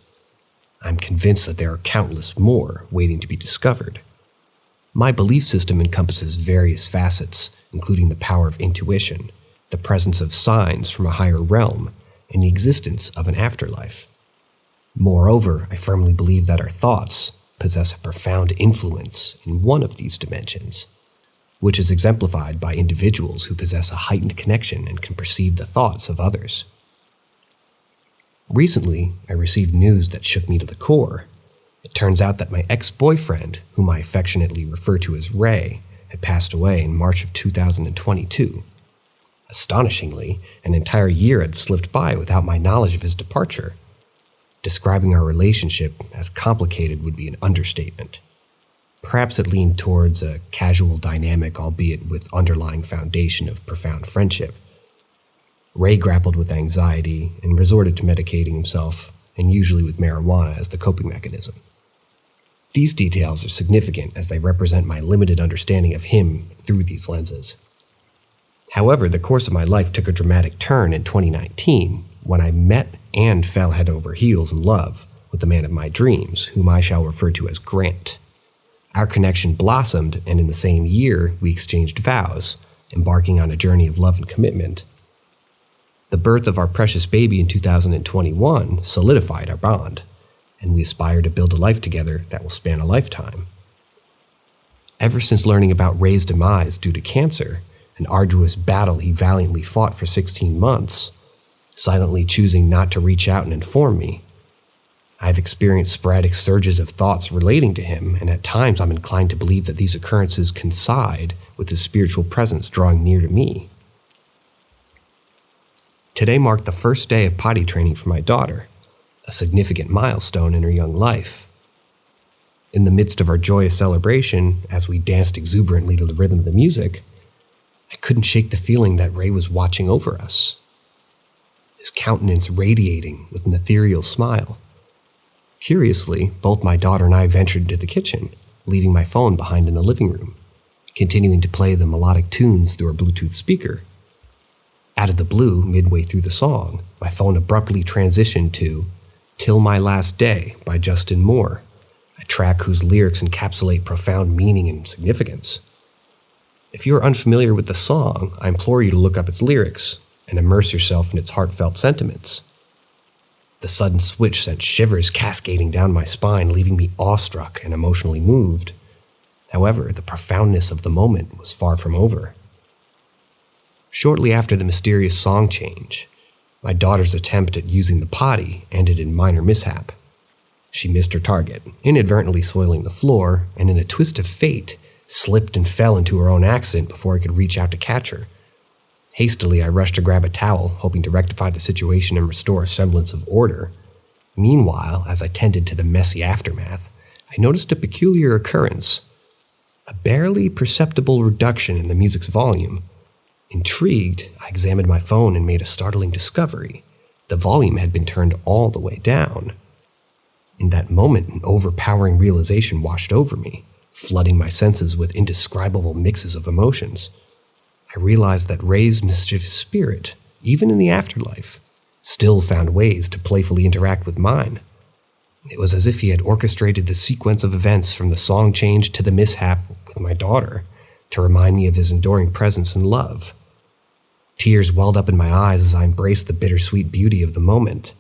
I'm convinced that there are countless more waiting to be discovered. My belief system encompasses various facets, including the power of intuition, the presence of signs from a higher realm, and the existence of an afterlife. Moreover, I firmly believe that our thoughts possess a profound influence in one of these dimensions, which is exemplified by individuals who possess a heightened connection and can perceive the thoughts of others. Recently, I received news that shook me to the core. It turns out that my ex-boyfriend, whom I affectionately refer to as Ray, had passed away in March of 2022. Astonishingly, an entire year had slipped by without my knowledge of his departure. Describing our relationship as complicated would be an understatement. Perhaps it leaned towards a casual dynamic, albeit with underlying foundation of profound friendship. Ray grappled with anxiety and resorted to medicating himself, and usually with marijuana as the coping mechanism. These details are significant as they represent my limited understanding of him through these lenses. However, the course of my life took a dramatic turn in 2019 when I met and fell head over heels in love with the man of my dreams, whom I shall refer to as Grant. Our connection blossomed, and in the same year, we exchanged vows, embarking on a journey of love and commitment. The birth of our precious baby in 2021 solidified our bond, and we aspire to build a life together that will span a lifetime. Ever since learning about Ray's demise due to cancer, an arduous battle he valiantly fought for 16 months, silently choosing not to reach out and inform me, I've experienced sporadic surges of thoughts relating to him, and at times I'm inclined to believe that these occurrences coincide with his spiritual presence drawing near to me. Today marked the first day of potty training for my daughter, a significant milestone in her young life. In the midst of our joyous celebration, as we danced exuberantly to the rhythm of the music, I couldn't shake the feeling that Ray was watching over us, his countenance radiating with an ethereal smile. Curiously, both my daughter and I ventured into the kitchen, leaving my phone behind in the living room, continuing to play the melodic tunes through our Bluetooth speaker. Out of the blue, midway through the song, my phone abruptly transitioned to "Till My Last Day" by Justin Moore, a track whose lyrics encapsulate profound meaning and significance. If you are unfamiliar with the song, I implore you to look up its lyrics and immerse yourself in its heartfelt sentiments. The sudden switch sent shivers cascading down my spine, leaving me awestruck and emotionally moved. However, the profoundness of the moment was far from over. Shortly after the mysterious song change, my daughter's attempt at using the potty ended in minor mishap. She missed her target, inadvertently soiling the floor, and in a twist of fate, slipped and fell into her own accident before I could reach out to catch her. Hastily, I rushed to grab a towel, hoping to rectify the situation and restore a semblance of order. Meanwhile, as I tended to the messy aftermath, I noticed a peculiar occurrence, a barely perceptible reduction in the music's volume. Intrigued, I examined my phone and made a startling discovery. The volume had been turned all the way down. In that moment, an overpowering realization washed over me, flooding my senses with indescribable mixes of emotions. I realized that Ray's mischievous spirit, even in the afterlife, still found ways to playfully interact with mine. It was as if he had orchestrated the sequence of events from the song change to the mishap with my daughter to remind me of his enduring presence and love. Tears welled up in my eyes as I embraced the bittersweet beauty of the moment.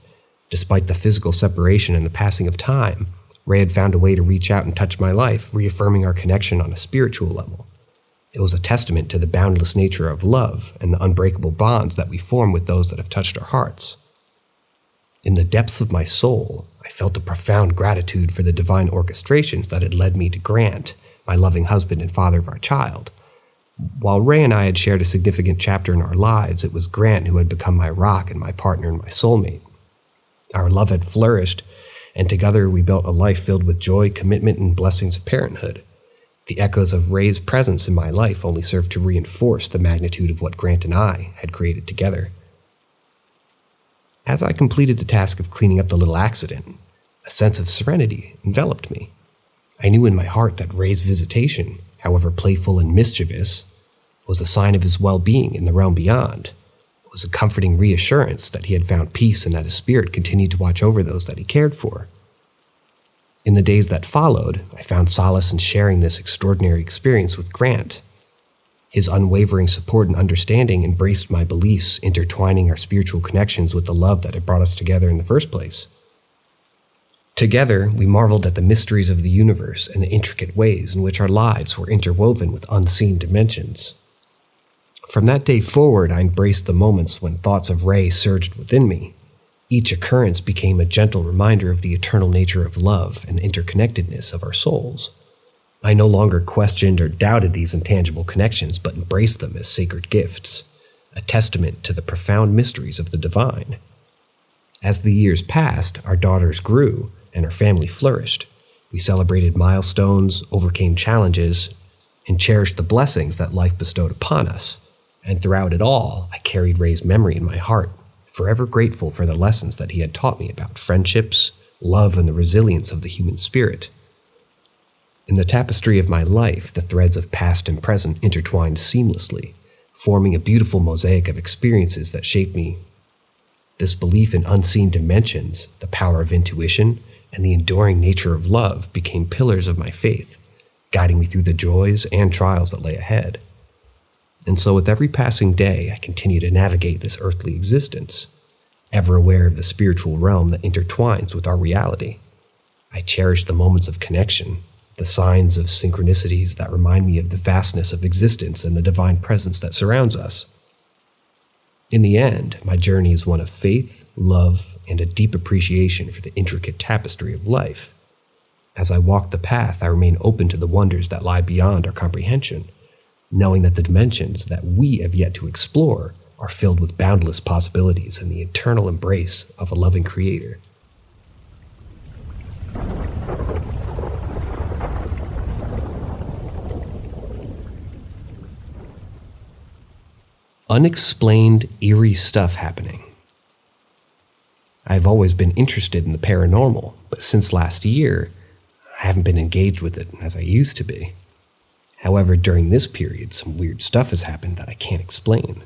Despite the physical separation and the passing of time, Ray had found a way to reach out and touch my life, reaffirming our connection on a spiritual level. It was a testament to the boundless nature of love and the unbreakable bonds that we form with those that have touched our hearts. In the depths of my soul, I felt a profound gratitude for the divine orchestrations that had led me to Grant, my loving husband and father of our child. While Ray and I had shared a significant chapter in our lives, it was Grant who had become my rock and my partner and my soulmate. Our love had flourished, and together we built a life filled with joy, commitment, and blessings of parenthood. The echoes of Ray's presence in my life only served to reinforce the magnitude of what Grant and I had created together. As I completed the task of cleaning up the little accident, a sense of serenity enveloped me. I knew in my heart that Ray's visitation, however playful and mischievous, was a sign of his well-being in the realm beyond. It was a comforting reassurance that he had found peace and that his spirit continued to watch over those that he cared for. In the days that followed, I found solace in sharing this extraordinary experience with Grant. His unwavering support and understanding embraced my beliefs, intertwining our spiritual connections with the love that had brought us together in the first place. Together, we marveled at the mysteries of the universe and the intricate ways in which our lives were interwoven with unseen dimensions. From that day forward, I embraced the moments when thoughts of Ray surged within me. Each occurrence became a gentle reminder of the eternal nature of love and the interconnectedness of our souls. I no longer questioned or doubted these intangible connections, but embraced them as sacred gifts, a testament to the profound mysteries of the divine. As the years passed, our daughters grew, and our family flourished. We celebrated milestones, overcame challenges, and cherished the blessings that life bestowed upon us. And throughout it all, I carried Ray's memory in my heart, forever grateful for the lessons that he had taught me about friendships, love, and the resilience of the human spirit. In the tapestry of my life, the threads of past and present intertwined seamlessly, forming a beautiful mosaic of experiences that shaped me. This belief in unseen dimensions, the power of intuition, and the enduring nature of love became pillars of my faith, guiding me through the joys and trials that lay ahead. And so with every passing day, I continue to navigate this earthly existence, ever aware of the spiritual realm that intertwines with our reality. I cherish the moments of connection, the signs of synchronicities that remind me of the vastness of existence and the divine presence that surrounds us. In the end, my journey is one of faith, love, and a deep appreciation for the intricate tapestry of life. As I walk the path, I remain open to the wonders that lie beyond our comprehension, knowing that the dimensions that we have yet to explore are filled with boundless possibilities and the eternal embrace of a loving creator. Unexplained, eerie stuff happening. I've always been interested in the paranormal, but since last year, I haven't been engaged with it as I used to be. However, during this period, some weird stuff has happened that I can't explain.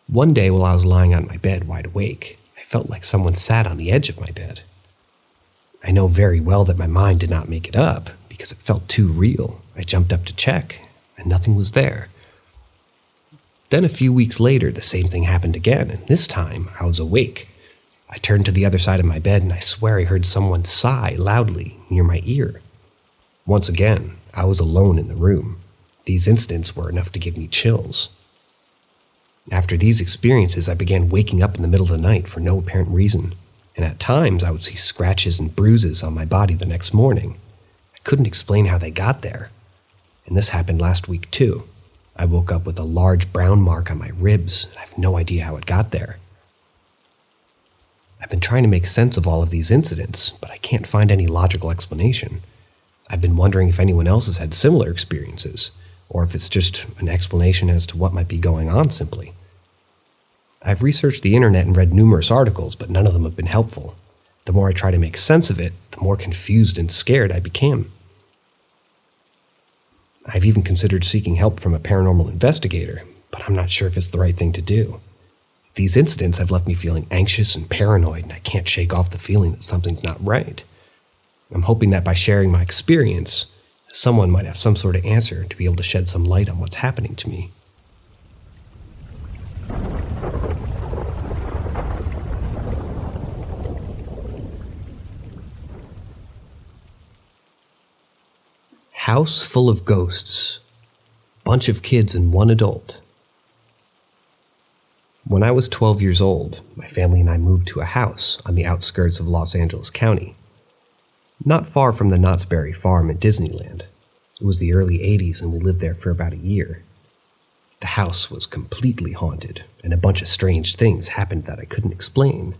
One day while I was lying on my bed wide awake, I felt like someone sat on the edge of my bed. I know very well that my mind did not make it up because it felt too real. I jumped up to check, and nothing was there. Then a few weeks later, the same thing happened again, and this time I was awake. I turned to the other side of my bed, and I swear I heard someone sigh loudly near my ear. Once again, I was alone in the room. These incidents were enough to give me chills. After these experiences, I began waking up in the middle of the night for no apparent reason, and at times I would see scratches and bruises on my body the next morning. I couldn't explain how they got there. And this happened last week too. I woke up with a large brown mark on my ribs, and I have no idea how it got there. I've been trying to make sense of all of these incidents, but I can't find any logical explanation. I've been wondering if anyone else has had similar experiences, or if it's just an explanation as to what might be going on simply. I've researched the internet and read numerous articles, but none of them have been helpful. The more I try to make sense of it, the more confused and scared I became. I've even considered seeking help from a paranormal investigator, but I'm not sure if it's the right thing to do. These incidents have left me feeling anxious and paranoid, and I can't shake off the feeling that something's not right. I'm hoping that by sharing my experience, someone might have some sort of answer to be able to shed some light on what's happening to me. House full of ghosts. Bunch of kids and one adult. When I was 12 years old, my family and I moved to a house on the outskirts of Los Angeles County, not far from the Knott's Berry Farm at Disneyland. It was the early 80s and we lived there for about a year. The house was completely haunted, and a bunch of strange things happened that I couldn't explain.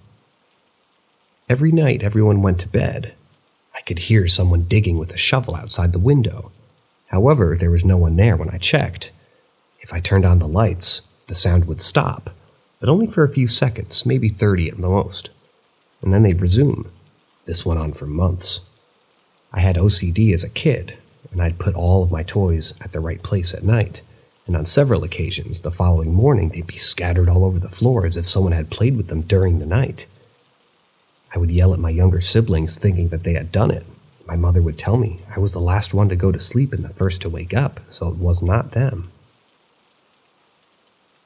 Every night everyone went to bed. I could hear someone digging with a shovel outside the window. However, there was no one there when I checked. If I turned on the lights, the sound would stop, but only for a few seconds, maybe 30 at the most, and then they'd resume. This went on for months. I had OCD as a kid, and I'd put all of my toys at the right place at night, and on several occasions the following morning they'd be scattered all over the floor as if someone had played with them during the night. I would yell at my younger siblings thinking that they had done it. My mother would tell me I was the last one to go to sleep and the first to wake up, so it was not them.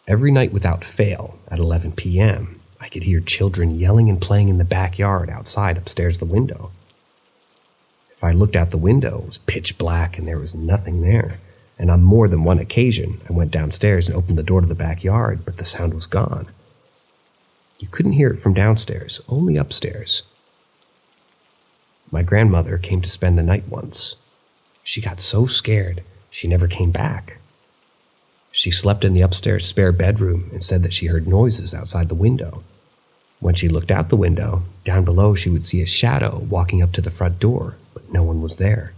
Every night without fail, at 11 p.m., I could hear children yelling and playing in the backyard outside upstairs the window. If I looked out the window, it was pitch black and there was nothing there, and on more than one occasion, I went downstairs and opened the door to the backyard, but the sound was gone. You couldn't hear it from downstairs, only upstairs. My grandmother came to spend the night once. She got so scared, she never came back. She slept in the upstairs spare bedroom and said that she heard noises outside the window. When she looked out the window, down below she would see a shadow walking up to the front door, but no one was there.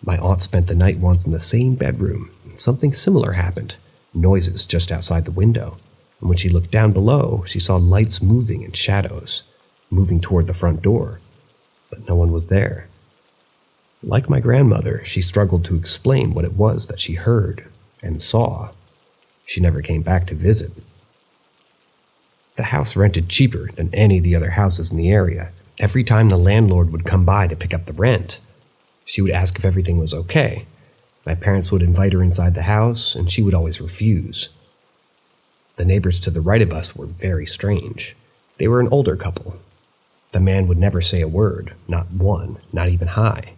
My aunt spent the night once in the same bedroom, and something similar happened, noises just outside the window, and when she looked down below, she saw lights moving and shadows, moving toward the front door, but no one was there. Like my grandmother, she struggled to explain what it was that she heard and saw. She never came back to visit. The house rented cheaper than any of the other houses in the area. Every time the landlord would come by to pick up the rent, she would ask if everything was okay. My parents would invite her inside the house, and she would always refuse. The neighbors to the right of us were very strange. They were an older couple. The man would never say a word, not one, not even hi.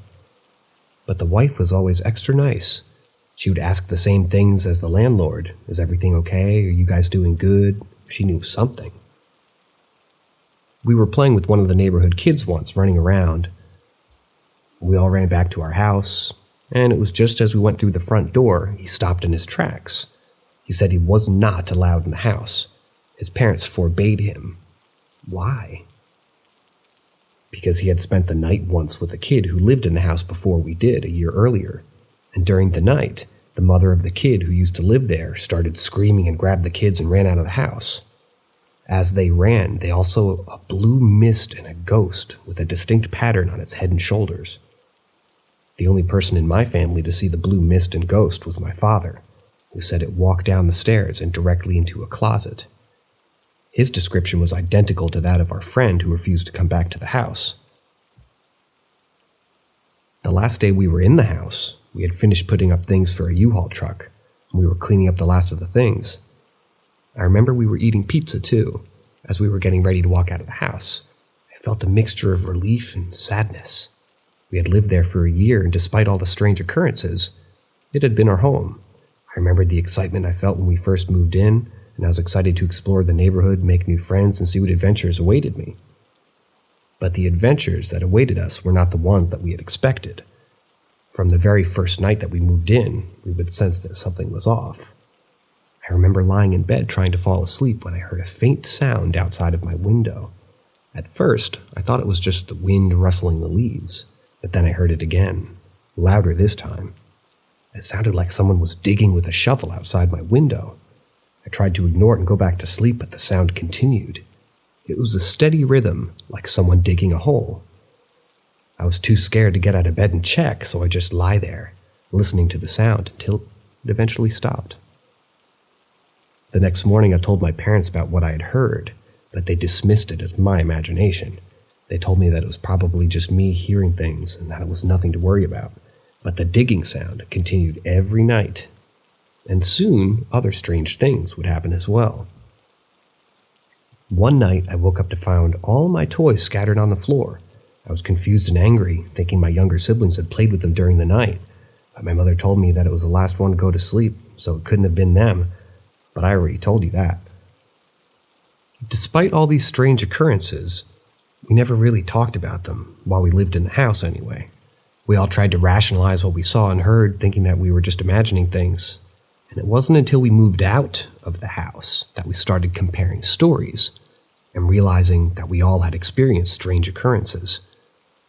But the wife was always extra nice. She would ask the same things as the landlord. Is everything okay? Are you guys doing good? She knew something. We were playing with one of the neighborhood kids once, running around. We all ran back to our house, and it was just as we went through the front door, he stopped in his tracks. He said he was not allowed in the house. His parents forbade him. Why? Because he had spent the night once with a kid who lived in the house before we did, a year earlier. And during the night, the mother of the kid who used to live there started screaming and grabbed the kids and ran out of the house. As they ran, they all saw a blue mist and a ghost with a distinct pattern on its head and shoulders. The only person in my family to see the blue mist and ghost was my father, who said it walked down the stairs and directly into a closet. His description was identical to that of our friend who refused to come back to the house. The last day we were in the house, we had finished putting up things for a U-Haul truck, and we were cleaning up the last of the things. I remember we were eating pizza too, as we were getting ready to walk out of the house. I felt a mixture of relief and sadness. We had lived there for a year, and despite all the strange occurrences, it had been our home. I remembered the excitement I felt when we first moved in, and I was excited to explore the neighborhood, make new friends, and see what adventures awaited me. But the adventures that awaited us were not the ones that we had expected. From the very first night that we moved in, we would sense that something was off. I remember lying in bed trying to fall asleep when I heard a faint sound outside of my window. At first, I thought it was just the wind rustling the leaves, but then I heard it again, louder this time. It sounded like someone was digging with a shovel outside my window. I tried to ignore it and go back to sleep, but the sound continued. It was a steady rhythm, like someone digging a hole. I was too scared to get out of bed and check, so I just lie there, listening to the sound until it eventually stopped. The next morning I told my parents about what I had heard, but they dismissed it as my imagination. They told me that it was probably just me hearing things and that it was nothing to worry about. But the digging sound continued every night. And soon, other strange things would happen as well. One night, I woke up to find all my toys scattered on the floor. I was confused and angry, thinking my younger siblings had played with them during the night. But my mother told me that it was the last one to go to sleep, so it couldn't have been them. But I already told you that. Despite all these strange occurrences, we never really talked about them, while we lived in the house anyway. We all tried to rationalize what we saw and heard, thinking that we were just imagining things. And it wasn't until we moved out of the house that we started comparing stories and realizing that we all had experienced strange occurrences.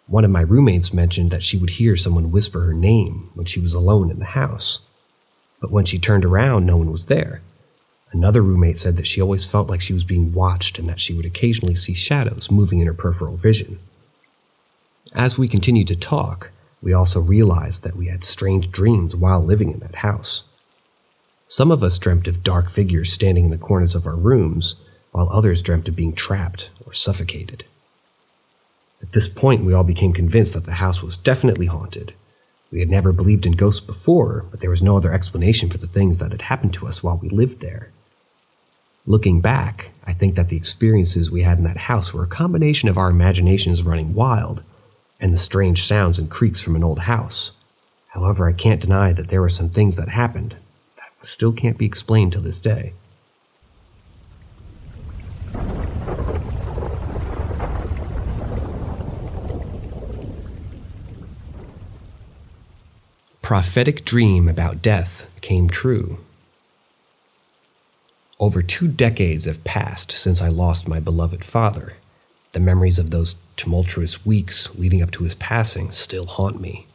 One of my roommates mentioned that she would hear someone whisper her name when she was alone in the house. But when she turned around, no one was there. Another roommate said that she always felt like she was being watched and that she would occasionally see shadows moving in her peripheral vision. As we continued to talk, we also realized that we had strange dreams while living in that house. Some of us dreamt of dark figures standing in the corners of our rooms, while others dreamt of being trapped or suffocated. At this point, we all became convinced that the house was definitely haunted. We had never believed in ghosts before, but there was no other explanation for the things that had happened to us while we lived there. Looking back, I think that the experiences we had in that house were a combination of our imaginations running wild and the strange sounds and creaks from an old house. However, I can't deny that there were some things that happened that still can't be explained till this day. Prophetic dream about death came true. Over 2 decades have passed since I lost my beloved father. The memories of those tumultuous weeks leading up to his passing still haunt me.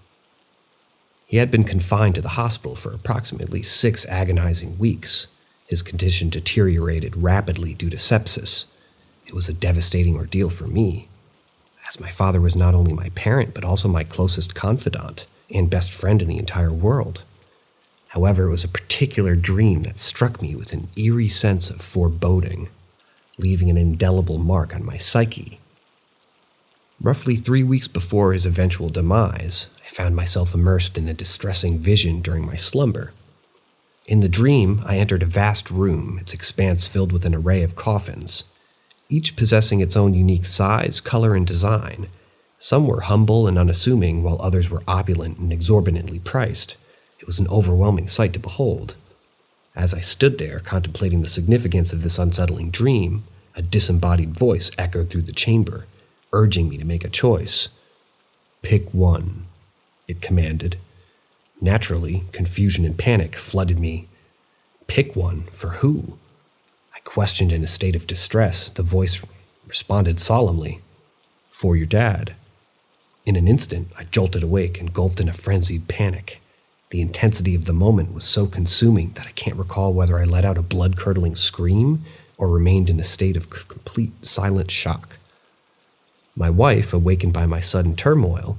He had been confined to the hospital for approximately 6 agonizing weeks. His condition deteriorated rapidly due to sepsis. It was a devastating ordeal for me, as my father was not only my parent but also my closest confidant and best friend in the entire world. However, it was a particular dream that struck me with an eerie sense of foreboding, leaving an indelible mark on my psyche. Roughly 3 weeks before his eventual demise, I found myself immersed in a distressing vision during my slumber. In the dream, I entered a vast room, its expanse filled with an array of coffins, each possessing its own unique size, color, and design. Some were humble and unassuming, while others were opulent and exorbitantly priced. It was an overwhelming sight to behold. As I stood there, contemplating the significance of this unsettling dream, a disembodied voice echoed through the chamber, urging me to make a choice. "Pick one," it commanded. Naturally, confusion and panic flooded me. Pick one? For who? I questioned in a state of distress. The voice responded solemnly, "For your dad." In an instant, I jolted awake, engulfed in a frenzied panic. The intensity of the moment was so consuming that I can't recall whether I let out a blood-curdling scream or remained in a state of complete silent shock. My wife, awakened by my sudden turmoil,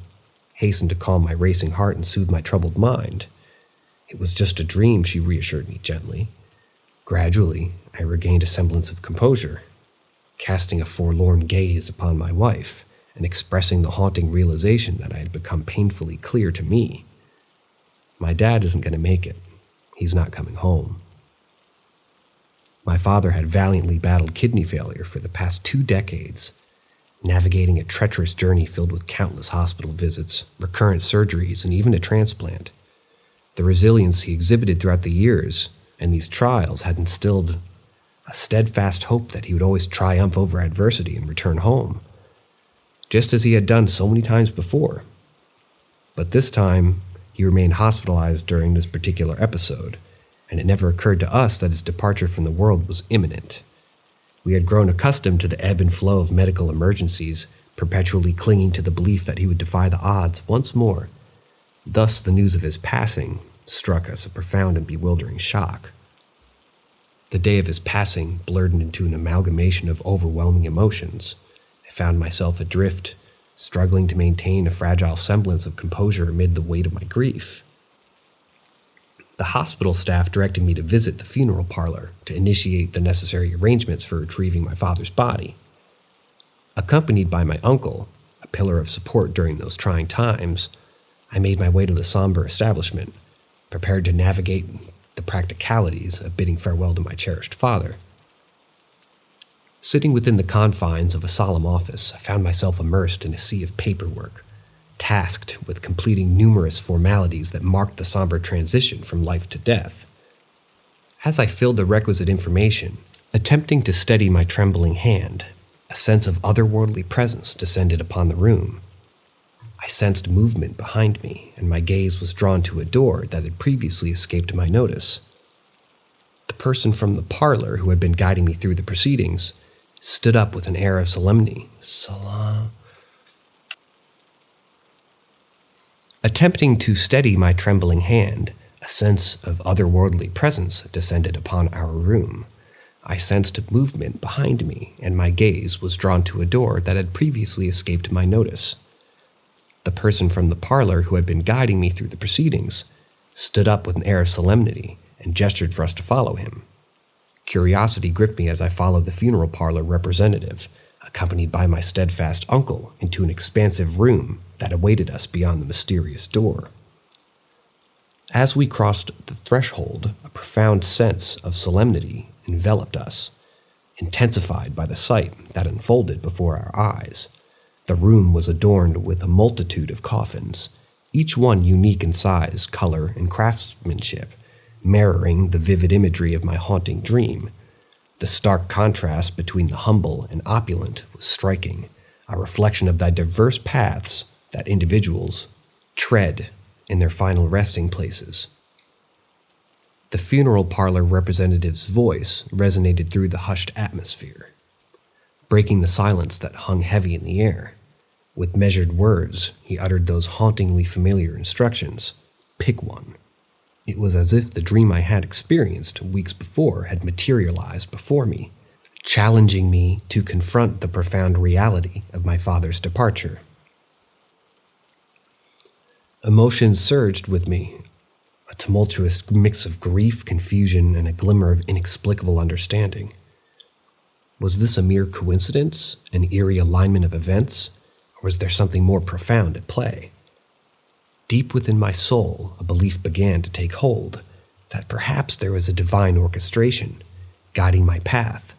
hastened to calm my racing heart and soothe my troubled mind. "It was just a dream," she reassured me gently. Gradually, I regained a semblance of composure, casting a forlorn gaze upon my wife and expressing the haunting realization that I had become painfully clear to me. My dad isn't going to make it. He's not coming home. My father had valiantly battled kidney failure for the past 2 decades, navigating a treacherous journey filled with countless hospital visits, recurrent surgeries, and even a transplant. The resilience he exhibited throughout the years and these trials had instilled a steadfast hope that he would always triumph over adversity and return home, just as he had done so many times before. But this time, he remained hospitalized during this particular episode, and it never occurred to us that his departure from the world was imminent. We had grown accustomed to the ebb and flow of medical emergencies, perpetually clinging to the belief that he would defy the odds once more. Thus, the news of his passing struck us a profound and bewildering shock. The day of his passing blurred into an amalgamation of overwhelming emotions. I found myself adrift, struggling to maintain a fragile semblance of composure amid the weight of my grief. The hospital staff directed me to visit the funeral parlor to initiate the necessary arrangements for retrieving my father's body. Accompanied by my uncle, a pillar of support during those trying times, I made my way to the somber establishment, prepared to navigate the practicalities of bidding farewell to my cherished father. Sitting within the confines of a solemn office, I found myself immersed in a sea of paperwork, tasked with completing numerous formalities that marked the somber transition from life to death. As I filled the requisite information, attempting to steady my trembling hand, a sense of otherworldly presence descended upon the room. I sensed movement behind me, and my gaze was drawn to a door that had previously escaped my notice. The person from the parlor who had been guiding me through the proceedings stood up with an air of solemnity. Attempting to steady my trembling hand, a A sense of otherworldly presence descended upon our room. I sensed movement behind me, and my gaze was drawn to a door that had previously escaped my notice. The person from the parlor who had been guiding me through the proceedings stood up with an air of solemnity and gestured for us to follow him. Curiosity gripped me as I followed the funeral parlor representative, accompanied by my steadfast uncle, into an expansive room that awaited us beyond the mysterious door. As we crossed the threshold, a profound sense of solemnity enveloped us, intensified by the sight that unfolded before our eyes. The room was adorned with a multitude of coffins, each one unique in size, color, and craftsmanship, mirroring the vivid imagery of my haunting dream. The stark contrast between the humble and opulent was striking, a reflection of the diverse paths that individuals tread in their final resting places. The funeral parlor representative's voice resonated through the hushed atmosphere, breaking the silence that hung heavy in the air. With measured words, he uttered those hauntingly familiar instructions. Pick one. It was as if the dream I had experienced weeks before had materialized before me, challenging me to confront the profound reality of my father's departure. Emotions surged with me, a tumultuous mix of grief, confusion, and a glimmer of inexplicable understanding. Was this a mere coincidence, an eerie alignment of events, or was there something more profound at play? Deep within my soul, a belief began to take hold that perhaps there was a divine orchestration guiding my path,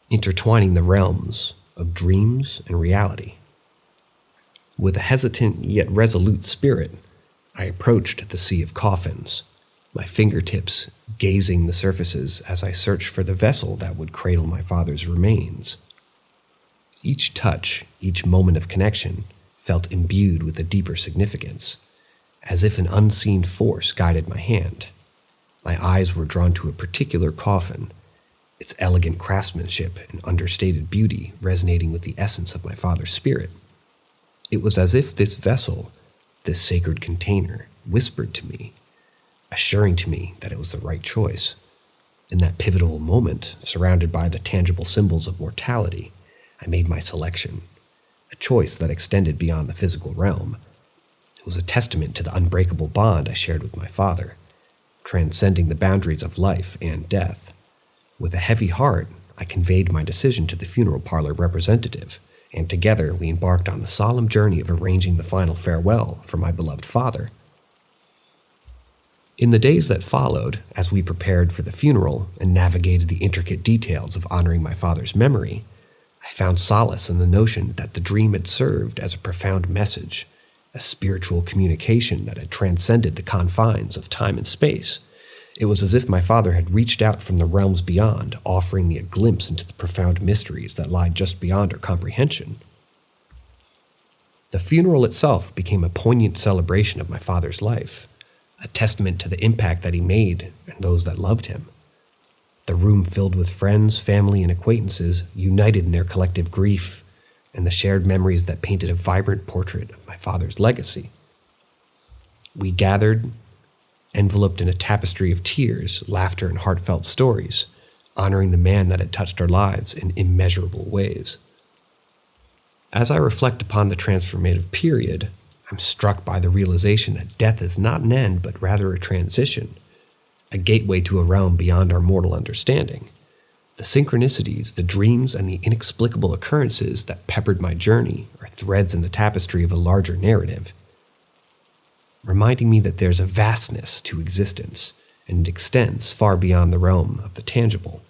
intertwining the realms of dreams and reality. With a hesitant yet resolute spirit, I approached the sea of coffins, my fingertips gazing the surfaces as I searched for the vessel that would cradle my father's remains. Each touch, each moment of connection, felt imbued with a deeper significance, as if an unseen force guided my hand. My eyes were drawn to a particular coffin, its elegant craftsmanship and understated beauty resonating with the essence of my father's spirit. It was as if this vessel, this sacred container, whispered to me, assuring to me that it was the right choice. In that pivotal moment, surrounded by the tangible symbols of mortality, I made my selection, a choice that extended beyond the physical realm. It was a testament to the unbreakable bond I shared with my father, transcending the boundaries of life and death. With a heavy heart, I conveyed my decision to the funeral parlor representative, and together we embarked on the solemn journey of arranging the final farewell for my beloved father. In the days that followed, as we prepared for the funeral and navigated the intricate details of honoring my father's memory, I found solace in the notion that the dream had served as a profound message, a spiritual communication that had transcended the confines of time and space. It was as if my father had reached out from the realms beyond, offering me a glimpse into the profound mysteries that lie just beyond our comprehension. The funeral itself became a poignant celebration of my father's life, a testament to the impact that he made and those that loved him. The room filled with friends, family, and acquaintances united in their collective grief and the shared memories that painted a vibrant portrait of my father's legacy. We gathered, enveloped in a tapestry of tears, laughter, and heartfelt stories, honoring the man that had touched our lives in immeasurable ways. As I reflect upon the transformative period, I'm struck by the realization that death is not an end, but rather a transition, a gateway to a realm beyond our mortal understanding. The synchronicities, the dreams, and the inexplicable occurrences that peppered my journey are threads in the tapestry of a larger narrative, reminding me that there's a vastness to existence, and it extends far beyond the realm of the tangible.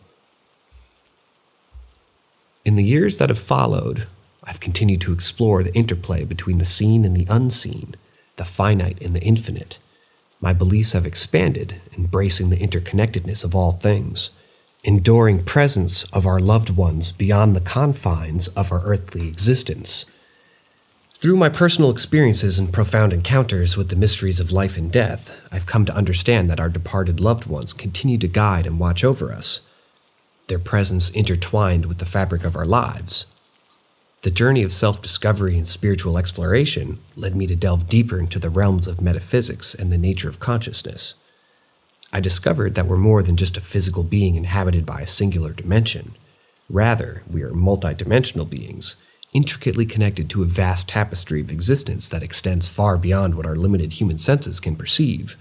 In the years that have followed, I've continued to explore the interplay between the seen and the unseen, the finite and the infinite. My beliefs have expanded, embracing the interconnectedness of all things, enduring presence of our loved ones beyond the confines of our earthly existence. Through my personal experiences and profound encounters with the mysteries of life and death, I've come to understand that our departed loved ones continue to guide and watch over us, their presence intertwined with the fabric of our lives. The journey of self-discovery and spiritual exploration led me to delve deeper into the realms of metaphysics and the nature of consciousness. I discovered that we're more than just a physical being inhabited by a singular dimension. Rather, we are multidimensional beings, intricately connected to a vast tapestry of existence that extends far beyond what our limited human senses can perceive.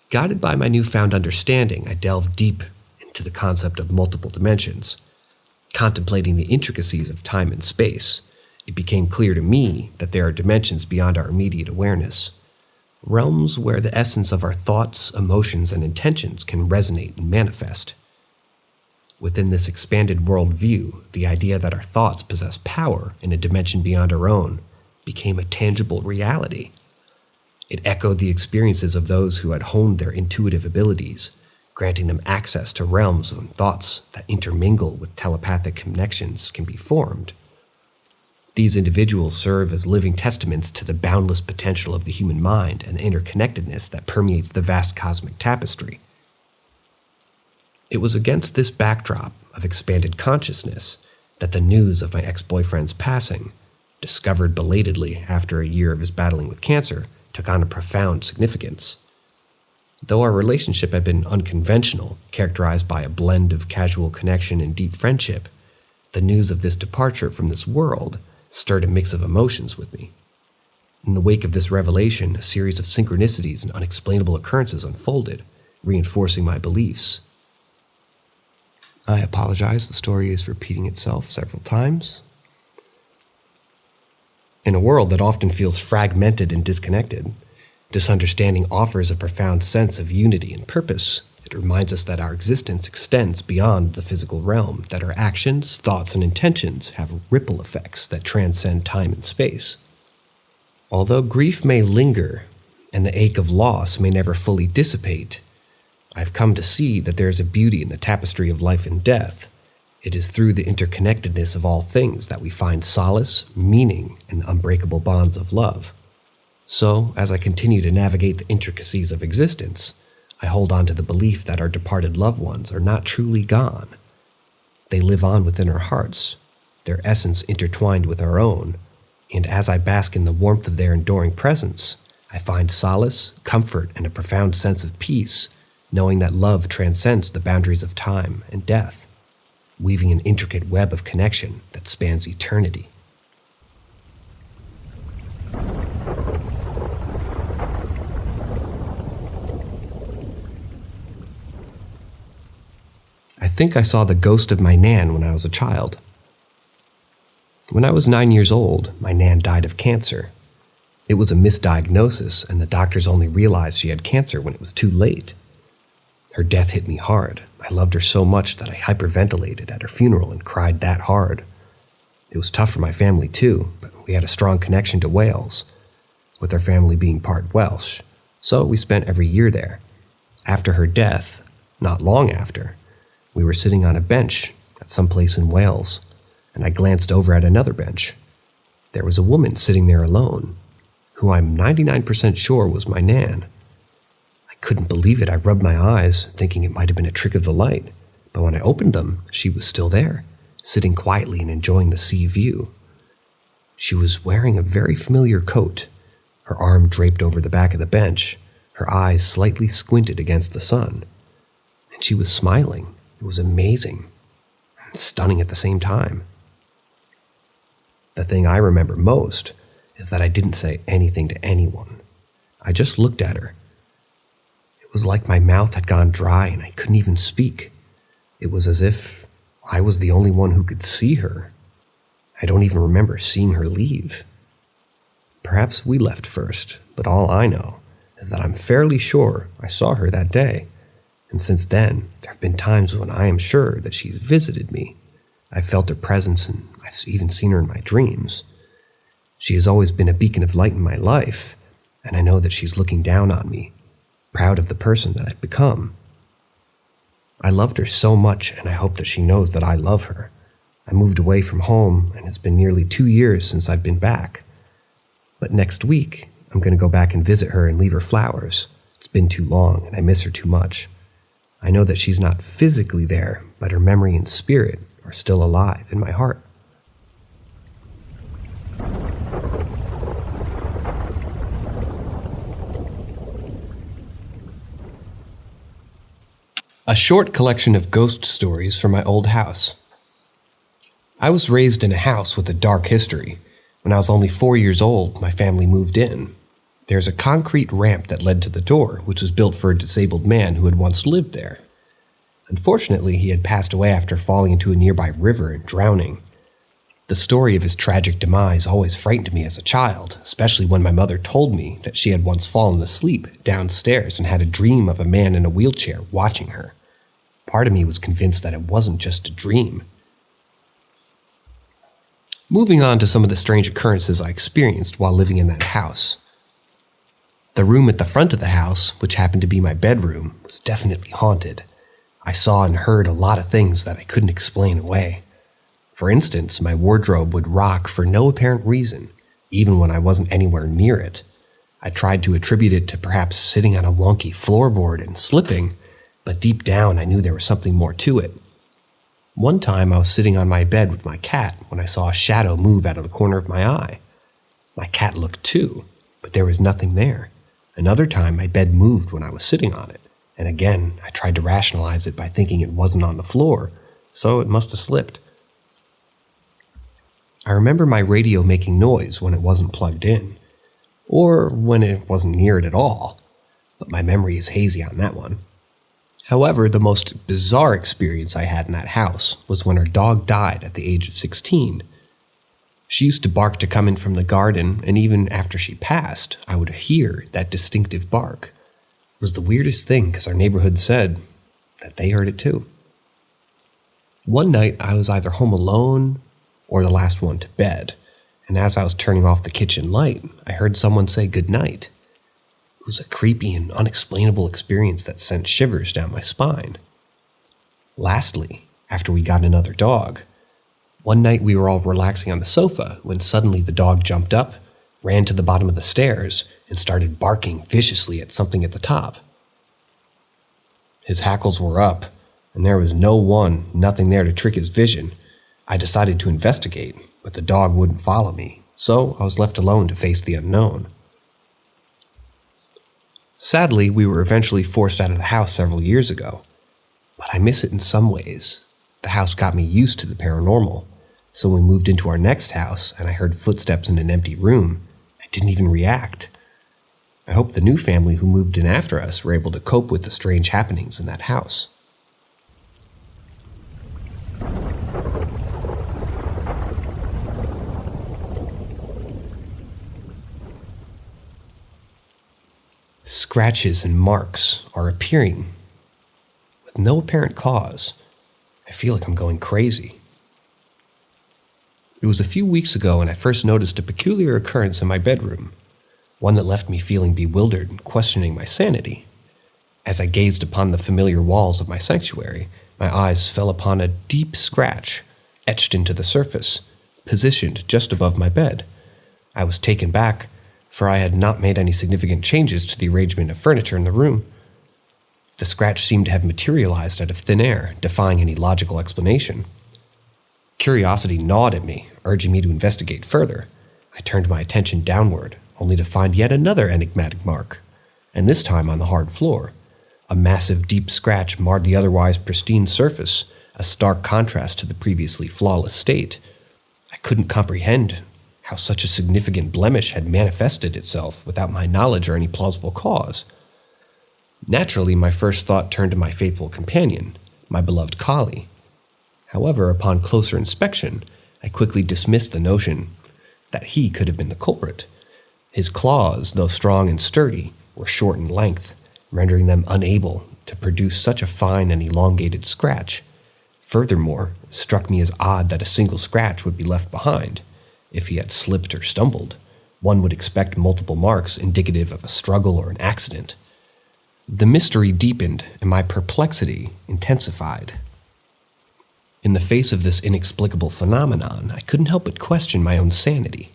Guided by my newfound understanding, I delved deep into the concept of multiple dimensions. Contemplating the intricacies of time and space, it became clear to me that there are dimensions beyond our immediate awareness. Realms where the essence of our thoughts, emotions, and intentions can resonate and manifest. Within this expanded worldview, the idea that our thoughts possess power in a dimension beyond our own became a tangible reality. It echoed the experiences of those who had honed their intuitive abilities, granting them access to realms of thoughts that intermingle with telepathic connections can be formed. These individuals serve as living testaments to the boundless potential of the human mind and the interconnectedness that permeates the vast cosmic tapestry. It was against this backdrop of expanded consciousness that the news of my ex-boyfriend's passing, discovered belatedly after a year of his battling with cancer, took on a profound significance. Though our relationship had been unconventional, characterized by a blend of casual connection and deep friendship, the news of this departure from this world stirred a mix of emotions with me. In the wake of this revelation, a series of synchronicities and unexplainable occurrences unfolded, reinforcing my beliefs. I apologize, the story is repeating itself several times. In a world that often feels fragmented and disconnected, this understanding offers a profound sense of unity and purpose. It reminds us that our existence extends beyond the physical realm, that our actions, thoughts, and intentions have ripple effects that transcend time and space. Although grief may linger and the ache of loss may never fully dissipate, I've come to see that there is a beauty in the tapestry of life and death. It is through the interconnectedness of all things that we find solace, meaning, and the unbreakable bonds of love. So, as I continue to navigate the intricacies of existence, I hold on to the belief that our departed loved ones are not truly gone. They live on within our hearts, their essence intertwined with our own, and as I bask in the warmth of their enduring presence, I find solace, comfort, and a profound sense of peace, knowing that love transcends the boundaries of time and death, weaving an intricate web of connection that spans eternity. I think I saw the ghost of my Nan when I was a child. When I was 9 years old, my Nan died of cancer. It was a misdiagnosis, and the doctors only realized she had cancer when it was too late. Her death hit me hard. I loved her so much that I hyperventilated at her funeral and cried that hard. It was tough for my family too, but we had a strong connection to Wales, with our family being part Welsh, so we spent every year there. After her death, not long after, we were sitting on a bench at some place in Wales, and I glanced over at another bench. There was a woman sitting there alone, who I'm 99% sure was my Nan. I couldn't believe it. I rubbed my eyes, thinking it might have been a trick of the light, but when I opened them, she was still there, sitting quietly and enjoying the sea view. She was wearing a very familiar coat, her arm draped over the back of the bench, her eyes slightly squinted against the sun, and she was smiling. It was amazing, and stunning at the same time. The thing I remember most is that I didn't say anything to anyone. I just looked at her. It was like my mouth had gone dry and I couldn't even speak. It was as if I was the only one who could see her. I don't even remember seeing her leave. Perhaps we left first, but all I know is that I'm fairly sure I saw her that day. And since then, there have been times when I am sure that she's visited me. I've felt her presence and I've even seen her in my dreams. She has always been a beacon of light in my life, and I know that she's looking down on me, proud of the person that I've become. I loved her so much, and I hope that she knows that I love her. I moved away from home, and it's been nearly 2 years since I've been back. But next week, I'm going to go back and visit her and leave her flowers. It's been too long, and I miss her too much. I know that she's not physically there, but her memory and spirit are still alive in my heart. A short collection of ghost stories from my old house. I was raised in a house with a dark history. When I was only 4 years old, my family moved in. There's a concrete ramp that led to the door, which was built for a disabled man who had once lived there. Unfortunately, he had passed away after falling into a nearby river and drowning. The story of his tragic demise always frightened me as a child, especially when my mother told me that she had once fallen asleep downstairs and had a dream of a man in a wheelchair watching her. Part of me was convinced that it wasn't just a dream. Moving on to some of the strange occurrences I experienced while living in that house. The room at the front of the house, which happened to be my bedroom, was definitely haunted. I saw and heard a lot of things that I couldn't explain away. For instance, my wardrobe would rock for no apparent reason, even when I wasn't anywhere near it. I tried to attribute it to perhaps sitting on a wonky floorboard and slipping, but deep down I knew there was something more to it. One time I was sitting on my bed with my cat when I saw a shadow move out of the corner of my eye. My cat looked too, but there was nothing there. Another time my bed moved when I was sitting on it, and again I tried to rationalize it by thinking it wasn't on the floor, so it must have slipped. I remember my radio making noise when it wasn't plugged in, or when it wasn't near it at all, but my memory is hazy on that one. However, the most bizarre experience I had in that house was when our dog died at the age of 16. She used to bark to come in from the garden, and even after she passed, I would hear that distinctive bark. It was the weirdest thing because our neighborhood said that they heard it too. One night, I was either home alone or the last one to bed, and as I was turning off the kitchen light, I heard someone say goodnight. It was a creepy and unexplainable experience that sent shivers down my spine. Lastly, after we got another dog, one night we were all relaxing on the sofa when suddenly the dog jumped up, ran to the bottom of the stairs, and started barking viciously at something at the top. His hackles were up, and there was nothing there to trick his vision. I decided to investigate, but the dog wouldn't follow me, so I was left alone to face the unknown. Sadly, we were eventually forced out of the house several years ago, but I miss it in some ways. The house got me used to the paranormal, so when we moved into our next house and I heard footsteps in an empty room, I didn't even react. I hope the new family who moved in after us were able to cope with the strange happenings in that house. Scratches and marks are appearing with no apparent cause. I feel like I'm going crazy. It was a few weeks ago when I first noticed a peculiar occurrence in my bedroom, one that left me feeling bewildered and questioning my sanity. As I gazed upon the familiar walls of my sanctuary, my eyes fell upon a deep scratch etched into the surface, positioned just above my bed. I was taken back, for I had not made any significant changes to the arrangement of furniture in the room. The scratch seemed to have materialized out of thin air, defying any logical explanation. Curiosity gnawed at me, urging me to investigate further. I turned my attention downward, only to find yet another enigmatic mark, and this time on the hard floor. A massive, deep scratch marred the otherwise pristine surface, a stark contrast to the previously flawless state. I couldn't comprehend how such a significant blemish had manifested itself without my knowledge or any plausible cause. Naturally, my first thought turned to my faithful companion, my beloved collie. However, upon closer inspection, I quickly dismissed the notion that he could have been the culprit. His claws, though strong and sturdy, were short in length, rendering them unable to produce such a fine and elongated scratch. Furthermore, it struck me as odd that a single scratch would be left behind. If he had slipped or stumbled, one would expect multiple marks indicative of a struggle or an accident. The mystery deepened and my perplexity intensified. In the face of this inexplicable phenomenon, I couldn't help but question my own sanity.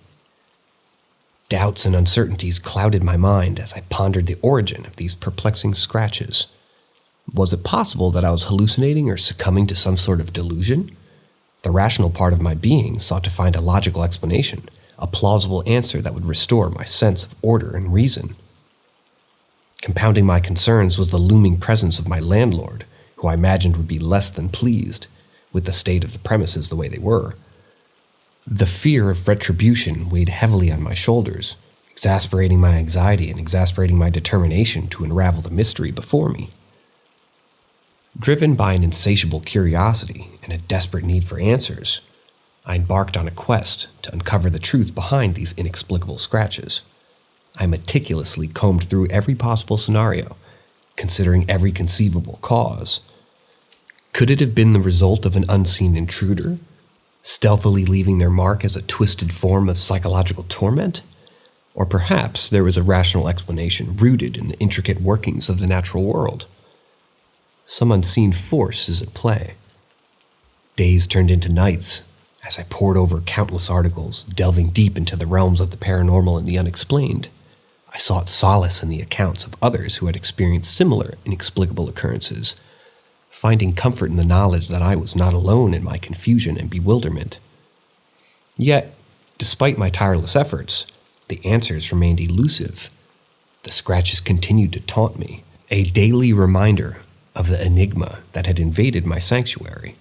Doubts and uncertainties clouded my mind as I pondered the origin of these perplexing scratches. Was it possible that I was hallucinating or succumbing to some sort of delusion? The rational part of my being sought to find a logical explanation, a plausible answer that would restore my sense of order and reason. Compounding my concerns was the looming presence of my landlord, who I imagined would be less than pleased with the state of the premises the way they were. The fear of retribution weighed heavily on my shoulders, exasperating my anxiety and exasperating my determination to unravel the mystery before me. Driven by an insatiable curiosity and a desperate need for answers, I embarked on a quest to uncover the truth behind these inexplicable scratches. I meticulously combed through every possible scenario, considering every conceivable cause. Could it have been the result of an unseen intruder, stealthily leaving their mark as a twisted form of psychological torment? Or perhaps there was a rational explanation rooted in the intricate workings of the natural world. Some unseen force is at play. Days turned into nights as I pored over countless articles, delving deep into the realms of the paranormal and the unexplained. I sought solace in the accounts of others who had experienced similar inexplicable occurrences, finding comfort in the knowledge that I was not alone in my confusion and bewilderment. Yet, despite my tireless efforts, the answers remained elusive. The scratches continued to taunt me, a daily reminder of the enigma that had invaded my sanctuary.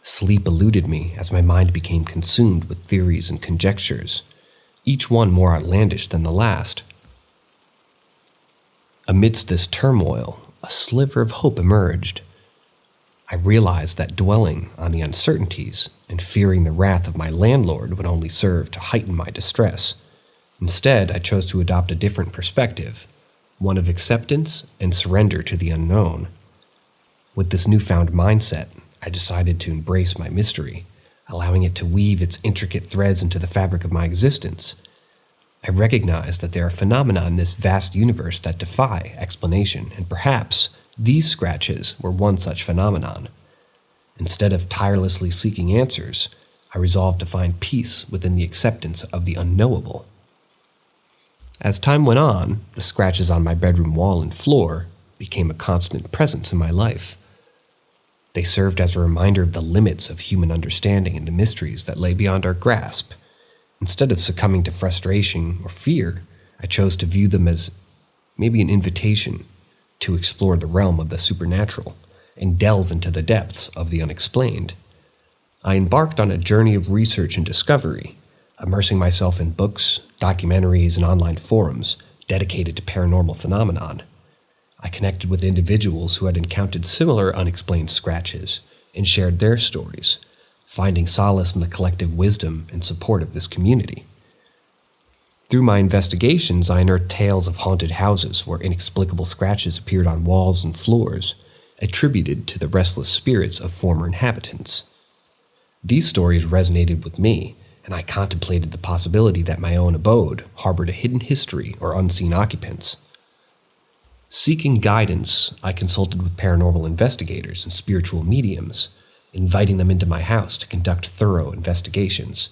Sleep eluded me as my mind became consumed with theories and conjectures, each one more outlandish than the last. Amidst this turmoil, a sliver of hope emerged. I realized that dwelling on the uncertainties and fearing the wrath of my landlord would only serve to heighten my distress. Instead, I chose to adopt a different perspective, one of acceptance and surrender to the unknown. With this newfound mindset, I decided to embrace my mystery, allowing it to weave its intricate threads into the fabric of my existence. I recognized that there are phenomena in this vast universe that defy explanation, and perhaps these scratches were one such phenomenon. Instead of tirelessly seeking answers, I resolved to find peace within the acceptance of the unknowable. As time went on, the scratches on my bedroom wall and floor became a constant presence in my life. They served as a reminder of the limits of human understanding and the mysteries that lay beyond our grasp. Instead of succumbing to frustration or fear, I chose to view them as maybe an invitation to explore the realm of the supernatural and delve into the depths of the unexplained. I embarked on a journey of research and discovery, immersing myself in books, documentaries, and online forums dedicated to paranormal phenomenon. I connected with individuals who had encountered similar unexplained scratches and shared their stories, finding solace in the collective wisdom and support of this community. Through my investigations, I unearthed tales of haunted houses where inexplicable scratches appeared on walls and floors, attributed to the restless spirits of former inhabitants. These stories resonated with me, and I contemplated the possibility that my own abode harbored a hidden history or unseen occupants. Seeking guidance, I consulted with paranormal investigators and spiritual mediums, inviting them into my house to conduct thorough investigations.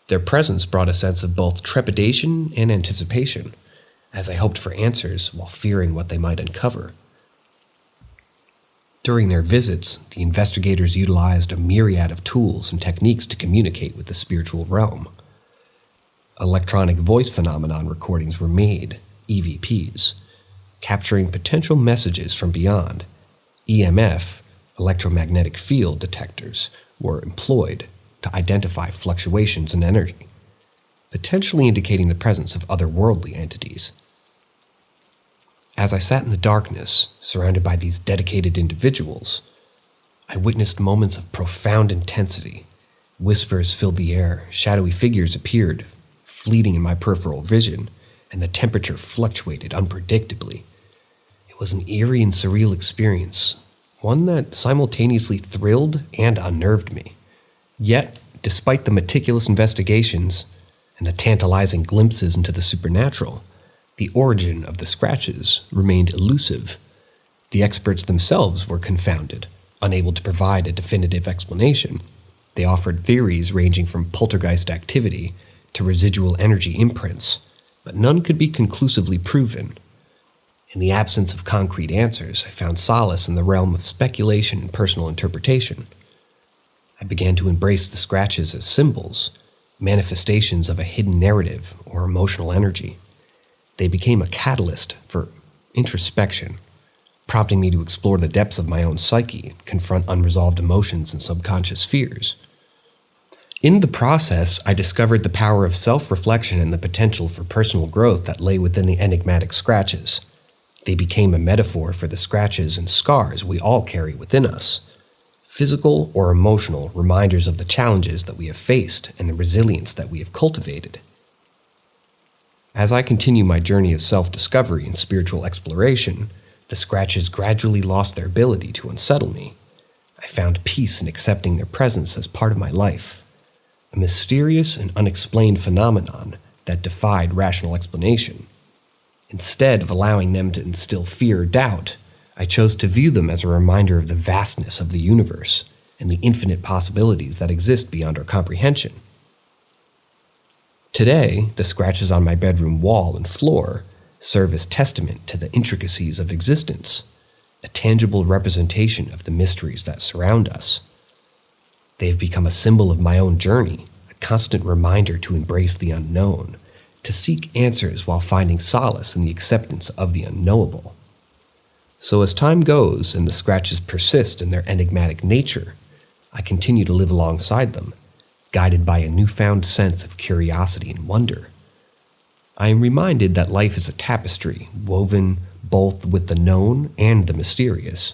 Their presence brought a sense of both trepidation and anticipation, as I hoped for answers while fearing what they might uncover. During their visits, the investigators utilized a myriad of tools and techniques to communicate with the spiritual realm. Electronic voice phenomenon recordings were made, EVPs, capturing potential messages from beyond. EMF, electromagnetic field detectors, were employed to identify fluctuations in energy, potentially indicating the presence of otherworldly entities. As I sat in the darkness, surrounded by these dedicated individuals, I witnessed moments of profound intensity. Whispers filled the air, shadowy figures appeared, fleeting in my peripheral vision, and the temperature fluctuated unpredictably. It was an eerie and surreal experience, one that simultaneously thrilled and unnerved me. Yet, despite the meticulous investigations and the tantalizing glimpses into the supernatural, the origin of the scratches remained elusive. The experts themselves were confounded, unable to provide a definitive explanation. They offered theories ranging from poltergeist activity to residual energy imprints, but none could be conclusively proven. In the absence of concrete answers, I found solace in the realm of speculation and personal interpretation. I began to embrace the scratches as symbols, manifestations of a hidden narrative or emotional energy. They became a catalyst for introspection, prompting me to explore the depths of my own psyche and confront unresolved emotions and subconscious fears. In the process, I discovered the power of self-reflection and the potential for personal growth that lay within the enigmatic scratches. They became a metaphor for the scratches and scars we all carry within us. Physical or emotional reminders of the challenges that we have faced and the resilience that we have cultivated. As I continue my journey of self-discovery and spiritual exploration, the scratches gradually lost their ability to unsettle me. I found peace in accepting their presence as part of my life, a mysterious and unexplained phenomenon that defied rational explanation. Instead of allowing them to instill fear or doubt, I chose to view them as a reminder of the vastness of the universe and the infinite possibilities that exist beyond our comprehension. Today, the scratches on my bedroom wall and floor serve as testament to the intricacies of existence, a tangible representation of the mysteries that surround us. They have become a symbol of my own journey, a constant reminder to embrace the unknown, to seek answers while finding solace in the acceptance of the unknowable. So as time goes and the scratches persist in their enigmatic nature, I continue to live alongside them, guided by a newfound sense of curiosity and wonder. I am reminded that life is a tapestry woven both with the known and the mysterious,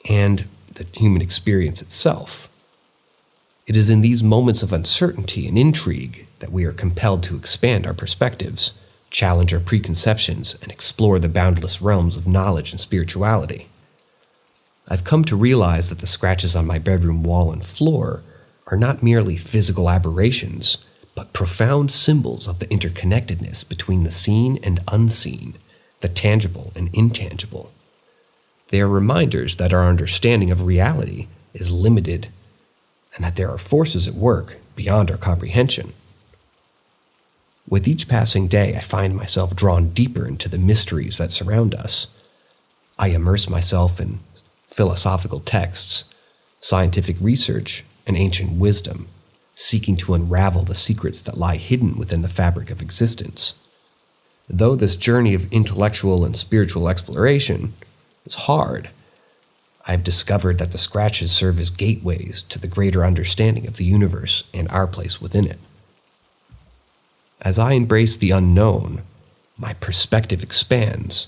and the human experience itself. It is in these moments of uncertainty and intrigue that we are compelled to expand our perspectives, challenge our preconceptions, and explore the boundless realms of knowledge and spirituality. I've come to realize that the scratches on my bedroom wall and floor are not merely physical aberrations, but profound symbols of the interconnectedness between the seen and unseen, the tangible and intangible. They are reminders that our understanding of reality is limited and that there are forces at work beyond our comprehension. With each passing day, I find myself drawn deeper into the mysteries that surround us. I immerse myself in philosophical texts, scientific research, and ancient wisdom, seeking to unravel the secrets that lie hidden within the fabric of existence. Though this journey of intellectual and spiritual exploration is hard, I have discovered that the scratches serve as gateways to the greater understanding of the universe and our place within it. As I embrace the unknown, my perspective expands,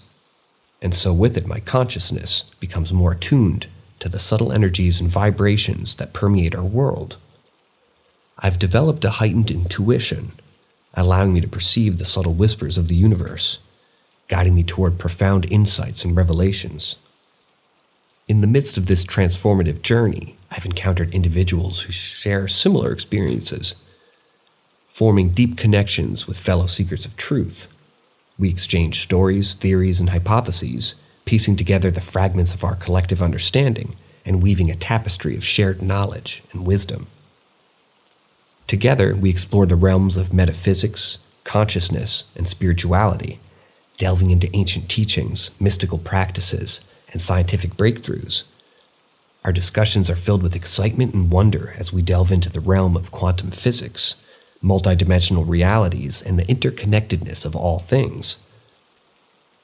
and so with it my consciousness becomes more attuned to the subtle energies and vibrations that permeate our world. I've developed a heightened intuition, allowing me to perceive the subtle whispers of the universe, guiding me toward profound insights and revelations. In the midst of this transformative journey, I've encountered individuals who share similar experiences, forming deep connections with fellow seekers of truth. We exchange stories, theories, and hypotheses, piecing together the fragments of our collective understanding and weaving a tapestry of shared knowledge and wisdom. Together, we explore the realms of metaphysics, consciousness, and spirituality, delving into ancient teachings, mystical practices, and scientific breakthroughs. Our discussions are filled with excitement and wonder as we delve into the realm of quantum physics, multidimensional realities, and the interconnectedness of all things.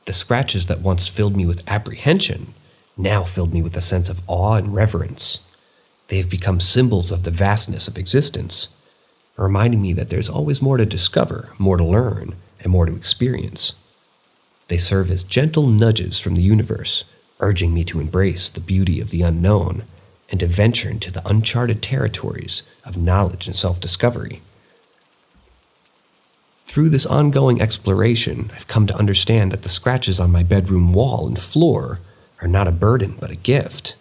The scratches that once filled me with apprehension now filled me with a sense of awe and reverence. They have become symbols of the vastness of existence, reminding me that there's always more to discover, more to learn, and more to experience. They serve as gentle nudges from the universe, urging me to embrace the beauty of the unknown and to venture into the uncharted territories of knowledge and self-discovery. Through this ongoing exploration, I've come to understand that the scratches on my bedroom wall and floor are not a burden but a gift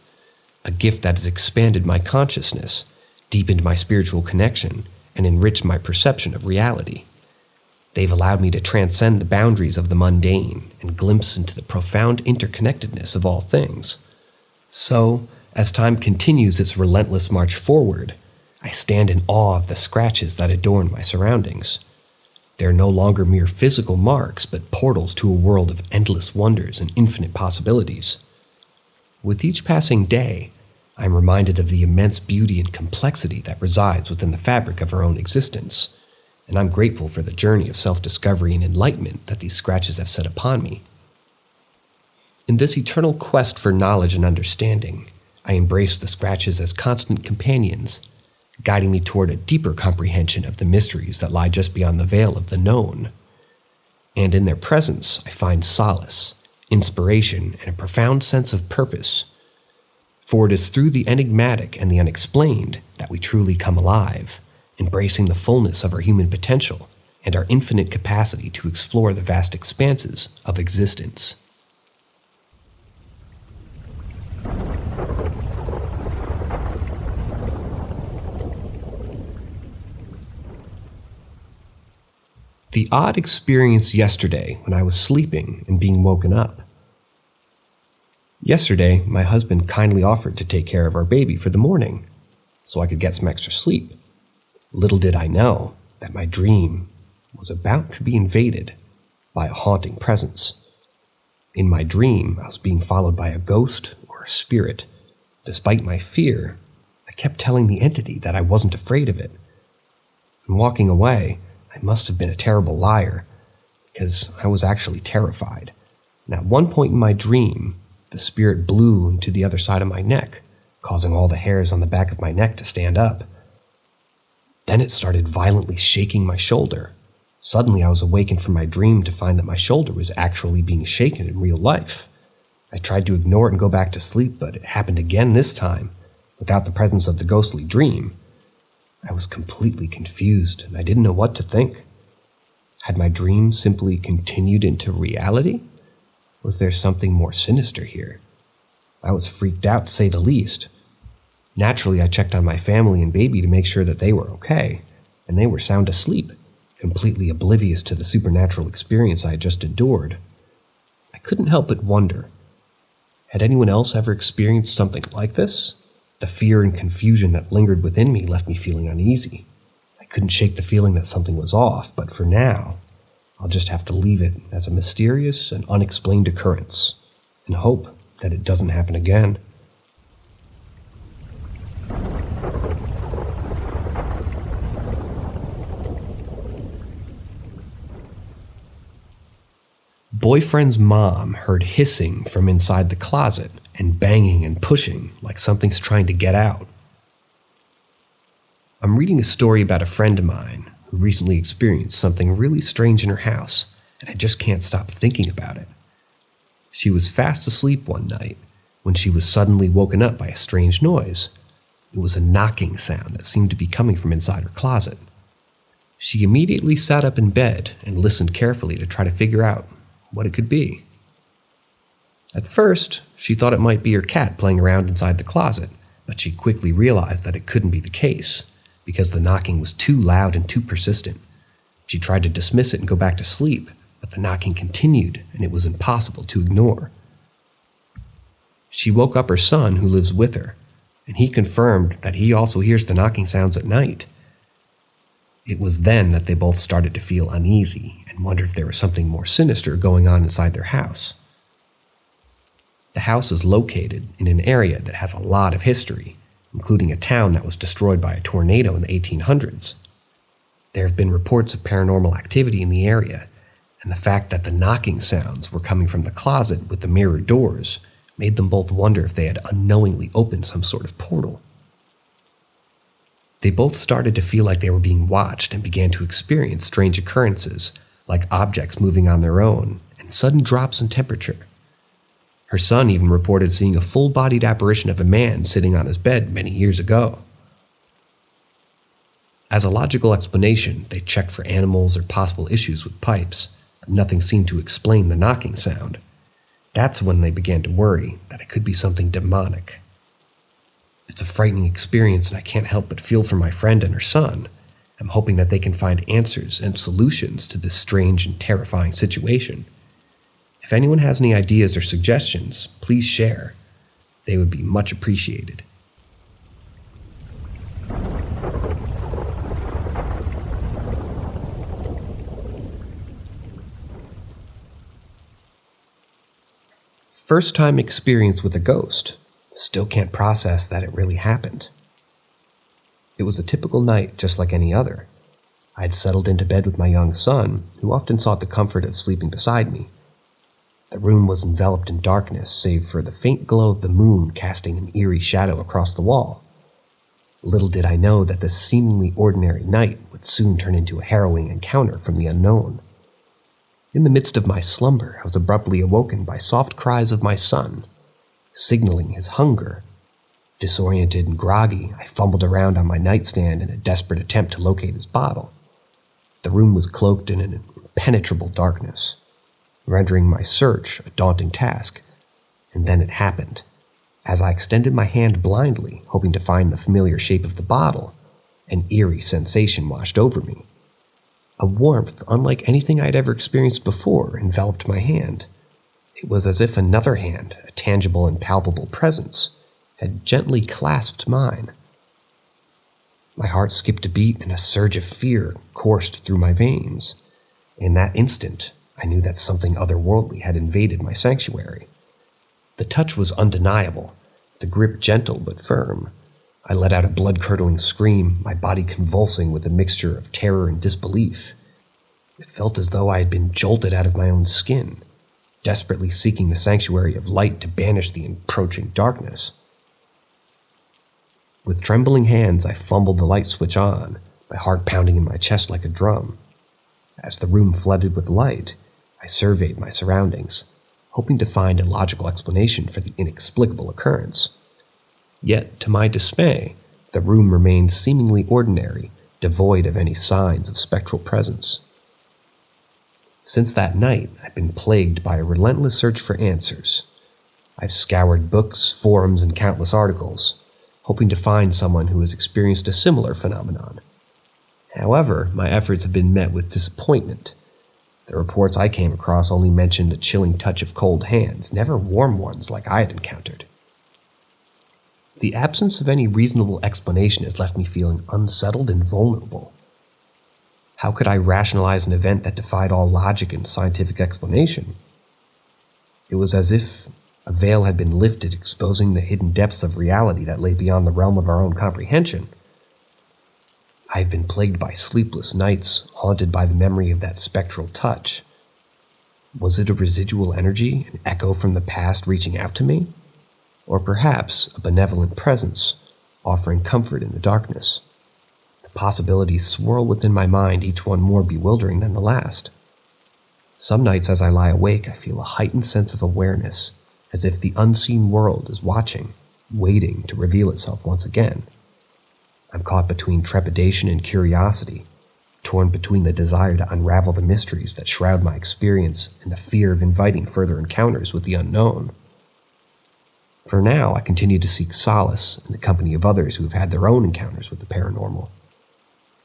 that has expanded my consciousness, deepened my spiritual connection, and enriched my perception of reality. They've allowed me to transcend the boundaries of the mundane and glimpse into the profound interconnectedness of all things. So, as time continues its relentless march forward, I stand in awe of the scratches that adorn my surroundings. They're no longer mere physical marks, but portals to a world of endless wonders and infinite possibilities. With each passing day, I'm reminded of the immense beauty and complexity that resides within the fabric of our own existence, and I'm grateful for the journey of self-discovery and enlightenment that these scratches have set upon me. In this eternal quest for knowledge and understanding, I embrace the scratches as constant companions, guiding me toward a deeper comprehension of the mysteries that lie just beyond the veil of the known. And in their presence, I find solace, inspiration, and a profound sense of purpose. For it is through the enigmatic and the unexplained that we truly come alive, embracing the fullness of our human potential and our infinite capacity to explore the vast expanses of existence. The odd experience yesterday when I was sleeping and being woken up. Yesterday, my husband kindly offered to take care of our baby for the morning, so I could get some extra sleep. Little did I know that my dream was about to be invaded by a haunting presence. In my dream, I was being followed by a ghost or a spirit. Despite my fear, I kept telling the entity that I wasn't afraid of it. And walking away, I must have been a terrible liar, because I was actually terrified. And at one point in my dream, the spirit blew into the other side of my neck, causing all the hairs on the back of my neck to stand up. Then it started violently shaking my shoulder. Suddenly I was awakened from my dream to find that my shoulder was actually being shaken in real life. I tried to ignore it and go back to sleep, but it happened again this time, without the presence of the ghostly dream. I was completely confused, and I didn't know what to think. Had my dream simply continued into reality? Was there something more sinister here? I was freaked out, to say the least. Naturally, I checked on my family and baby to make sure that they were okay, and they were sound asleep, completely oblivious to the supernatural experience I had just endured. I couldn't help but wonder, had anyone else ever experienced something like this? The fear and confusion that lingered within me left me feeling uneasy. I couldn't shake the feeling that something was off, but for now, I'll just have to leave it as a mysterious and unexplained occurrence, and hope that it doesn't happen again. Boyfriend's mom heard hissing from inside the closet and banging and pushing like something's trying to get out. I'm reading a story about a friend of mine who recently experienced something really strange in her house, and I just can't stop thinking about it. She was fast asleep one night when she was suddenly woken up by a strange noise. It was a knocking sound that seemed to be coming from inside her closet. She immediately sat up in bed and listened carefully to try to figure out what it could be. At first, she thought it might be her cat playing around inside the closet, but she quickly realized that it couldn't be the case, because the knocking was too loud and too persistent. She tried to dismiss it and go back to sleep, but the knocking continued, and it was impossible to ignore. She woke up her son, who lives with her, and he confirmed that he also hears the knocking sounds at night. It was then that they both started to feel uneasy and wondered if there was something more sinister going on inside their house. The house is located in an area that has a lot of history, including a town that was destroyed by a tornado in the 1800s. There have been reports of paranormal activity in the area, and the fact that the knocking sounds were coming from the closet with the mirrored doors made them both wonder if they had unknowingly opened some sort of portal. They both started to feel like they were being watched and began to experience strange occurrences, like objects moving on their own and sudden drops in temperature. Her son even reported seeing a full-bodied apparition of a man sitting on his bed many years ago. As a logical explanation, they checked for animals or possible issues with pipes, but nothing seemed to explain the knocking sound. That's when they began to worry that it could be something demonic. It's a frightening experience, and I can't help but feel for my friend and her son. I'm hoping that they can find answers and solutions to this strange and terrifying situation. If anyone has any ideas or suggestions, please share. They would be much appreciated. First time experience with a ghost. Still can't process that it really happened. It was a typical night just like any other. I'd settled into bed with my young son, who often sought the comfort of sleeping beside me. The room was enveloped in darkness, save for the faint glow of the moon casting an eerie shadow across the wall. Little did I know that this seemingly ordinary night would soon turn into a harrowing encounter from the unknown. In the midst of my slumber, I was abruptly awoken by soft cries of my son, signaling his hunger. Disoriented and groggy, I fumbled around on my nightstand in a desperate attempt to locate his bottle. The room was cloaked in an impenetrable darkness, rendering my search a daunting task. And then it happened. As I extended my hand blindly, hoping to find the familiar shape of the bottle, an eerie sensation washed over me. A warmth unlike anything I'd ever experienced before enveloped my hand. It was as if another hand, a tangible and palpable presence, had gently clasped mine. My heart skipped a beat and a surge of fear coursed through my veins. In that instant, I knew that something otherworldly had invaded my sanctuary. The touch was undeniable, the grip gentle but firm. I let out a blood-curdling scream, my body convulsing with a mixture of terror and disbelief. It felt as though I had been jolted out of my own skin, desperately seeking the sanctuary of light to banish the approaching darkness. With trembling hands, I fumbled the light switch on, my heart pounding in my chest like a drum. As the room flooded with light, I surveyed my surroundings, hoping to find a logical explanation for the inexplicable occurrence. Yet, to my dismay, the room remained seemingly ordinary, devoid of any signs of spectral presence. Since that night, I've been plagued by a relentless search for answers. I've scoured books, forums, and countless articles, hoping to find someone who has experienced a similar phenomenon. However, my efforts have been met with disappointment. The reports I came across only mentioned the chilling touch of cold hands, never warm ones like I had encountered. The absence of any reasonable explanation has left me feeling unsettled and vulnerable. How could I rationalize an event that defied all logic and scientific explanation? It was as if a veil had been lifted, exposing the hidden depths of reality that lay beyond the realm of our own comprehension. I have been plagued by sleepless nights, haunted by the memory of that spectral touch. Was it a residual energy, an echo from the past reaching out to me? Or perhaps a benevolent presence, offering comfort in the darkness? The possibilities swirl within my mind, each one more bewildering than the last. Some nights as I lie awake, I feel a heightened sense of awareness, as if the unseen world is watching, waiting to reveal itself once again. I'm caught between trepidation and curiosity, torn between the desire to unravel the mysteries that shroud my experience and the fear of inviting further encounters with the unknown. For now, I continue to seek solace in the company of others who have had their own encounters with the paranormal.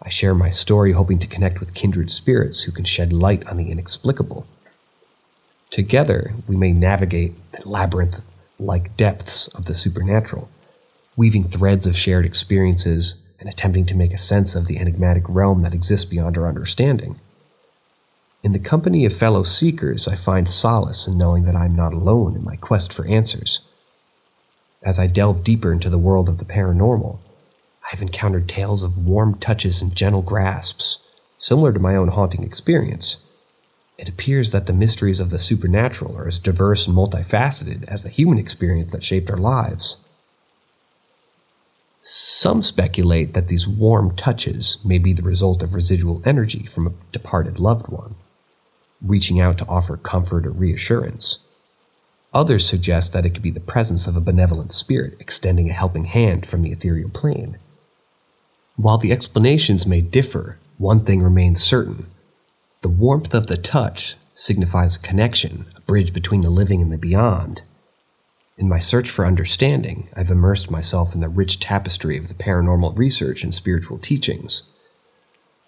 I share my story hoping to connect with kindred spirits who can shed light on the inexplicable. Together, we may navigate the labyrinth-like depths of the supernatural, weaving threads of shared experiences and attempting to make a sense of the enigmatic realm that exists beyond our understanding. In the company of fellow seekers, I find solace in knowing that I am not alone in my quest for answers. As I delve deeper into the world of the paranormal, I have encountered tales of warm touches and gentle grasps, similar to my own haunting experience. It appears that the mysteries of the supernatural are as diverse and multifaceted as the human experience that shaped our lives. Some speculate that these warm touches may be the result of residual energy from a departed loved one, reaching out to offer comfort or reassurance. Others suggest that it could be the presence of a benevolent spirit extending a helping hand from the ethereal plane. While the explanations may differ, one thing remains certain. The warmth of the touch signifies a connection, a bridge between the living and the beyond. In my search for understanding, I've immersed myself in the rich tapestry of the paranormal research and spiritual teachings.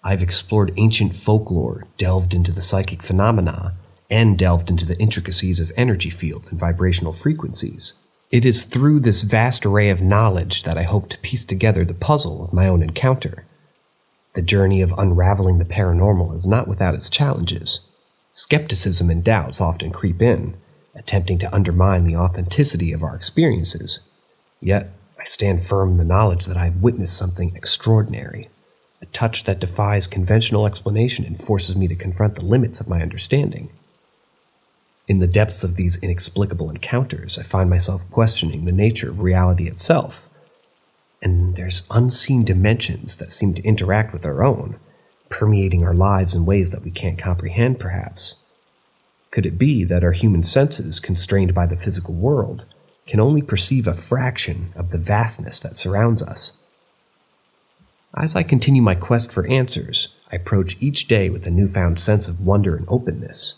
I've explored ancient folklore, delved into the psychic phenomena, and delved into the intricacies of energy fields and vibrational frequencies. It is through this vast array of knowledge that I hope to piece together the puzzle of my own encounter. The journey of unraveling the paranormal is not without its challenges. Skepticism and doubts often creep in, attempting to undermine the authenticity of our experiences. Yet, I stand firm in the knowledge that I have witnessed something extraordinary, a touch that defies conventional explanation and forces me to confront the limits of my understanding. In the depths of these inexplicable encounters, I find myself questioning the nature of reality itself. And there's unseen dimensions that seem to interact with our own, permeating our lives in ways that we can't comprehend, perhaps. Could it be that our human senses, constrained by the physical world, can only perceive a fraction of the vastness that surrounds us? As I continue my quest for answers, I approach each day with a newfound sense of wonder and openness.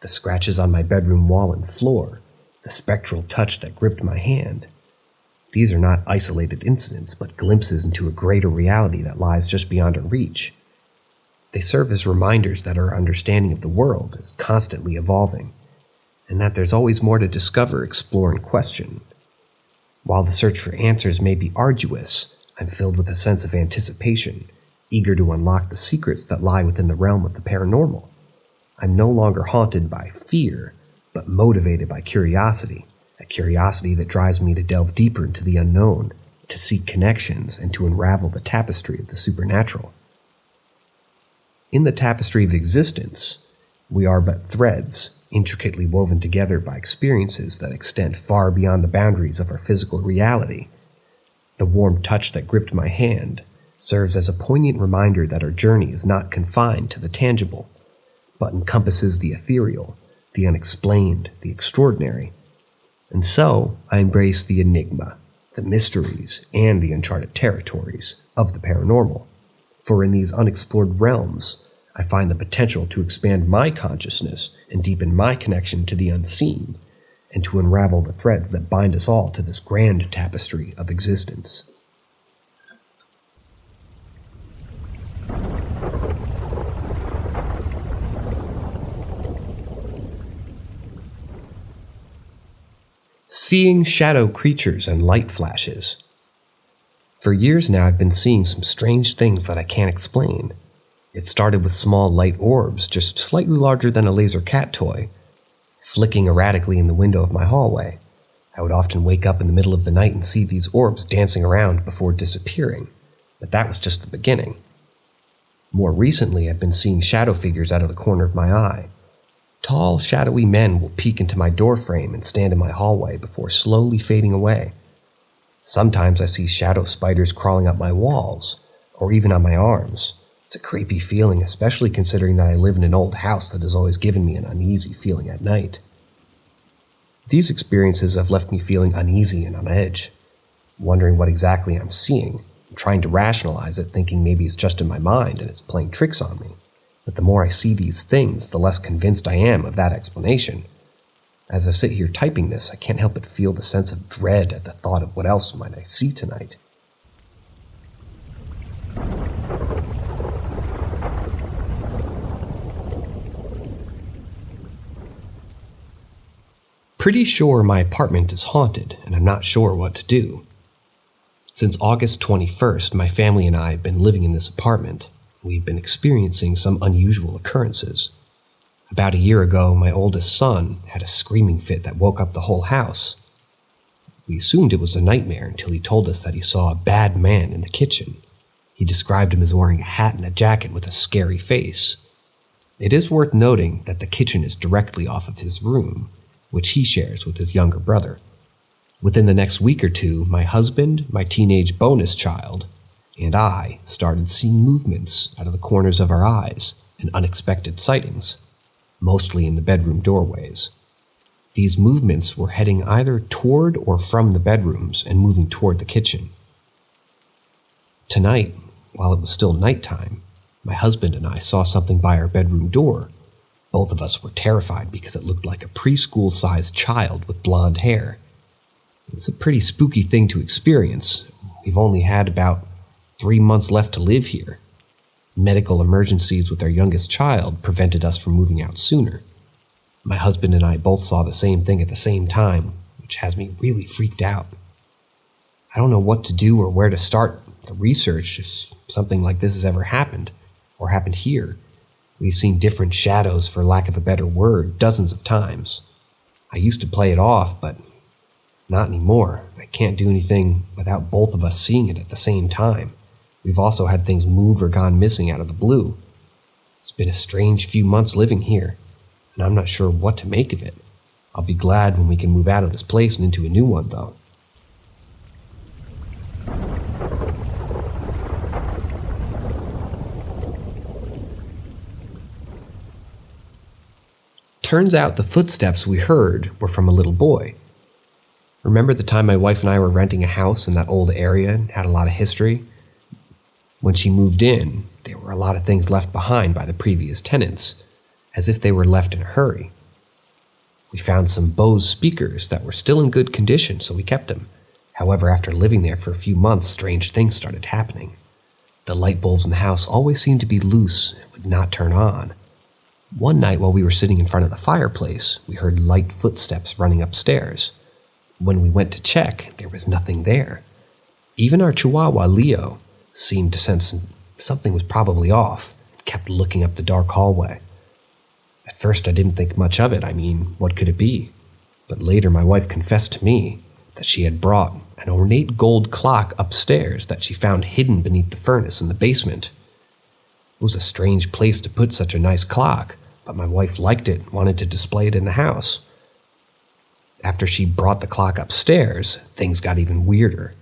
The scratches on my bedroom wall and floor, the spectral touch that gripped my hand. These are not isolated incidents, but glimpses into a greater reality that lies just beyond our reach. They serve as reminders that our understanding of the world is constantly evolving, and that there's always more to discover, explore, and question. While the search for answers may be arduous, I'm filled with a sense of anticipation, eager to unlock the secrets that lie within the realm of the paranormal. I'm no longer haunted by fear, but motivated by curiosity, a curiosity that drives me to delve deeper into the unknown, to seek connections, and to unravel the tapestry of the supernatural. In the tapestry of existence, we are but threads, intricately woven together by experiences that extend far beyond the boundaries of our physical reality. The warm touch that gripped my hand serves as a poignant reminder that our journey is not confined to the tangible, but encompasses the ethereal, the unexplained, the extraordinary. And so, I embrace the enigma, the mysteries, and the uncharted territories of the paranormal. For in these unexplored realms, I find the potential to expand my consciousness and deepen my connection to the unseen, and to unravel the threads that bind us all to this grand tapestry of existence. Seeing shadow creatures and light flashes. For years now, I've been seeing some strange things that I can't explain. It started with small light orbs, just slightly larger than a laser cat toy, flicking erratically in the window of my hallway. I would often wake up in the middle of the night and see these orbs dancing around before disappearing, but that was just the beginning. More recently, I've been seeing shadow figures out of the corner of my eye. Tall, shadowy men will peek into my doorframe and stand in my hallway before slowly fading away. Sometimes I see shadow spiders crawling up my walls, or even on my arms. It's a creepy feeling, especially considering that I live in an old house that has always given me an uneasy feeling at night. These experiences have left me feeling uneasy and on edge, wondering what exactly I'm seeing, and trying to rationalize it, thinking maybe it's just in my mind and it's playing tricks on me. But the more I see these things, the less convinced I am of that explanation. As I sit here typing this, I can't help but feel the sense of dread at the thought of what else might I see tonight. Pretty sure my apartment is haunted, and I'm not sure what to do. Since August 21st, my family and I have been living in this apartment. We've been experiencing some unusual occurrences. About a year ago, my oldest son had a screaming fit that woke up the whole house. We assumed it was a nightmare until he told us that he saw a bad man in the kitchen. He described him as wearing a hat and a jacket with a scary face. It is worth noting that the kitchen is directly off of his room, which he shares with his younger brother. Within the next week or two, my husband, my teenage bonus child, and I started seeing movements out of the corners of our eyes and unexpected sightings, mostly in the bedroom doorways. These movements were heading either toward or from the bedrooms and moving toward the kitchen. Tonight, while it was still nighttime, my husband and I saw something by our bedroom door. Both of us were terrified because it looked like a preschool-sized child with blonde hair. It's a pretty spooky thing to experience. We've only had about 3 months left to live here. Medical emergencies with our youngest child prevented us from moving out sooner. My husband and I both saw the same thing at the same time, which has me really freaked out. I don't know what to do or where to start the research if something like this has ever happened, or happened here. We've seen different shadows, for lack of a better word, dozens of times. I used to play it off, but not anymore. I can't do anything without both of us seeing it at the same time. We've also had things move or gone missing out of the blue. It's been a strange few months living here. and I'm not sure what to make of it. I'll be glad when we can move out of this place and into a new one, though. Turns out the footsteps we heard were from a little boy. Remember the time my wife and I were renting a house in that old area and had a lot of history? When she moved in, there were a lot of things left behind by the previous tenants, as if they were left in a hurry. We found some Bose speakers that were still in good condition, so we kept them. However, after living there for a few months, strange things started happening. The light bulbs in the house always seemed to be loose and would not turn on. One night while we were sitting in front of the fireplace, we heard light footsteps running upstairs. When we went to check, there was nothing there. Even our Chihuahua, Leo, seemed to sense something was probably off and kept looking up the dark hallway. At first I didn't think much of it. What could it be? But later my wife confessed to me that she had brought an ornate gold clock upstairs that she found hidden beneath the furnace in the basement. It was a strange place to put such a nice clock, but my wife liked it and wanted to display it in the house. After she brought the clock upstairs, things got even weirder.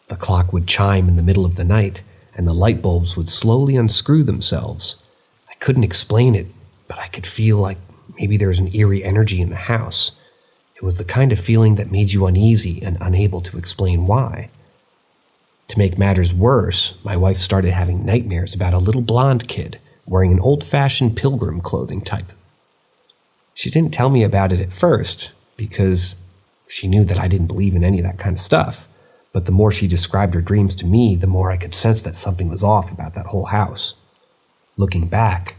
The clock would chime in the middle of the night, and the light bulbs would slowly unscrew themselves. I couldn't explain it, but I could feel like maybe there was an eerie energy in the house. It was the kind of feeling that made you uneasy and unable to explain why. To make matters worse, my wife started having nightmares about a little blonde kid wearing an old-fashioned pilgrim clothing type. She didn't tell me about it at first because she knew that I didn't believe in any of that kind of stuff, but the more she described her dreams to me, the more I could sense that something was off about that whole house. Looking back,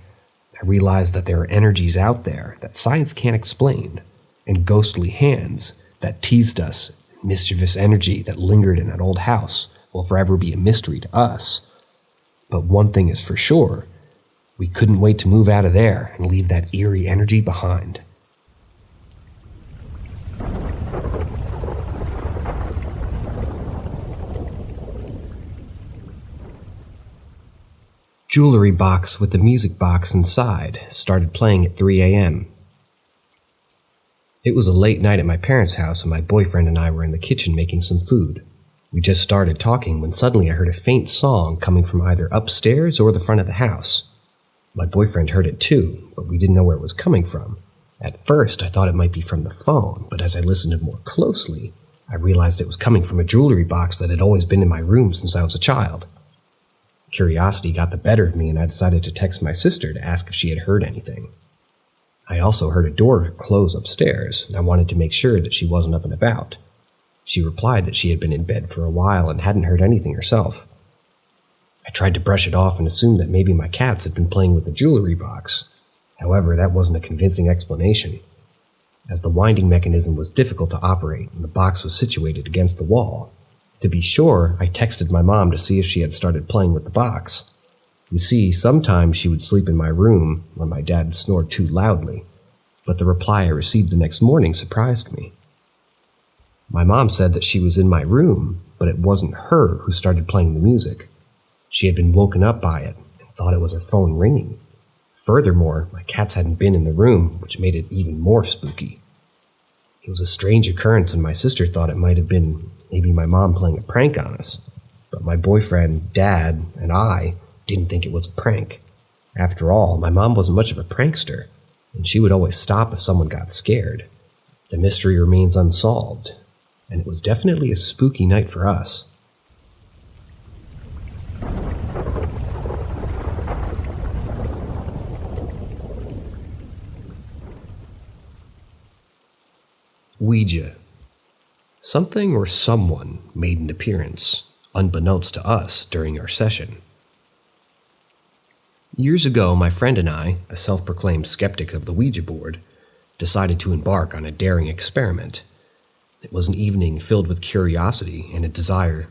I realized that there are energies out there that science can't explain, and ghostly hands that teased us, mischievous energy that lingered in that old house will forever be a mystery to us. But one thing is for sure, we couldn't wait to move out of there and leave that eerie energy behind. Jewelry box with the music box inside started playing at 3 a.m. It was a late night at my parents' house and my boyfriend and I were in the kitchen making some food. We just started talking when suddenly I heard a faint song coming from either upstairs or the front of the house. My boyfriend heard it too, but we didn't know where it was coming from. At first I thought it might be from the phone, but as I listened more closely, I realized it was coming from a jewelry box that had always been in my room since I was a child. Curiosity got the better of me and I decided to text my sister to ask if she had heard anything. I also heard a door close upstairs and I wanted to make sure that she wasn't up and about. She replied that she had been in bed for a while and hadn't heard anything herself. I tried to brush it off and assumed that maybe my cats had been playing with the jewelry box. However, that wasn't a convincing explanation, as the winding mechanism was difficult to operate and the box was situated against the wall. To be sure, I texted my mom to see if she had started playing with the box. You see, sometimes she would sleep in my room when my dad snored too loudly, but the reply I received the next morning surprised me. My mom said that she was in my room, but it wasn't her who started playing the music. She had been woken up by it and thought it was her phone ringing. Furthermore, my cats hadn't been in the room, which made it even more spooky. It was a strange occurrence and my sister thought it might have been maybe my mom playing a prank on us, but my boyfriend, dad, and I didn't think it was a prank. After all, my mom wasn't much of a prankster, and she would always stop if someone got scared. The mystery remains unsolved, and it was definitely a spooky night for us. Ouija. Something or someone made an appearance, unbeknownst to us, during our session. Years ago, my friend and I, a self-proclaimed skeptic of the Ouija board, decided to embark on a daring experiment. It was an evening filled with curiosity and a desire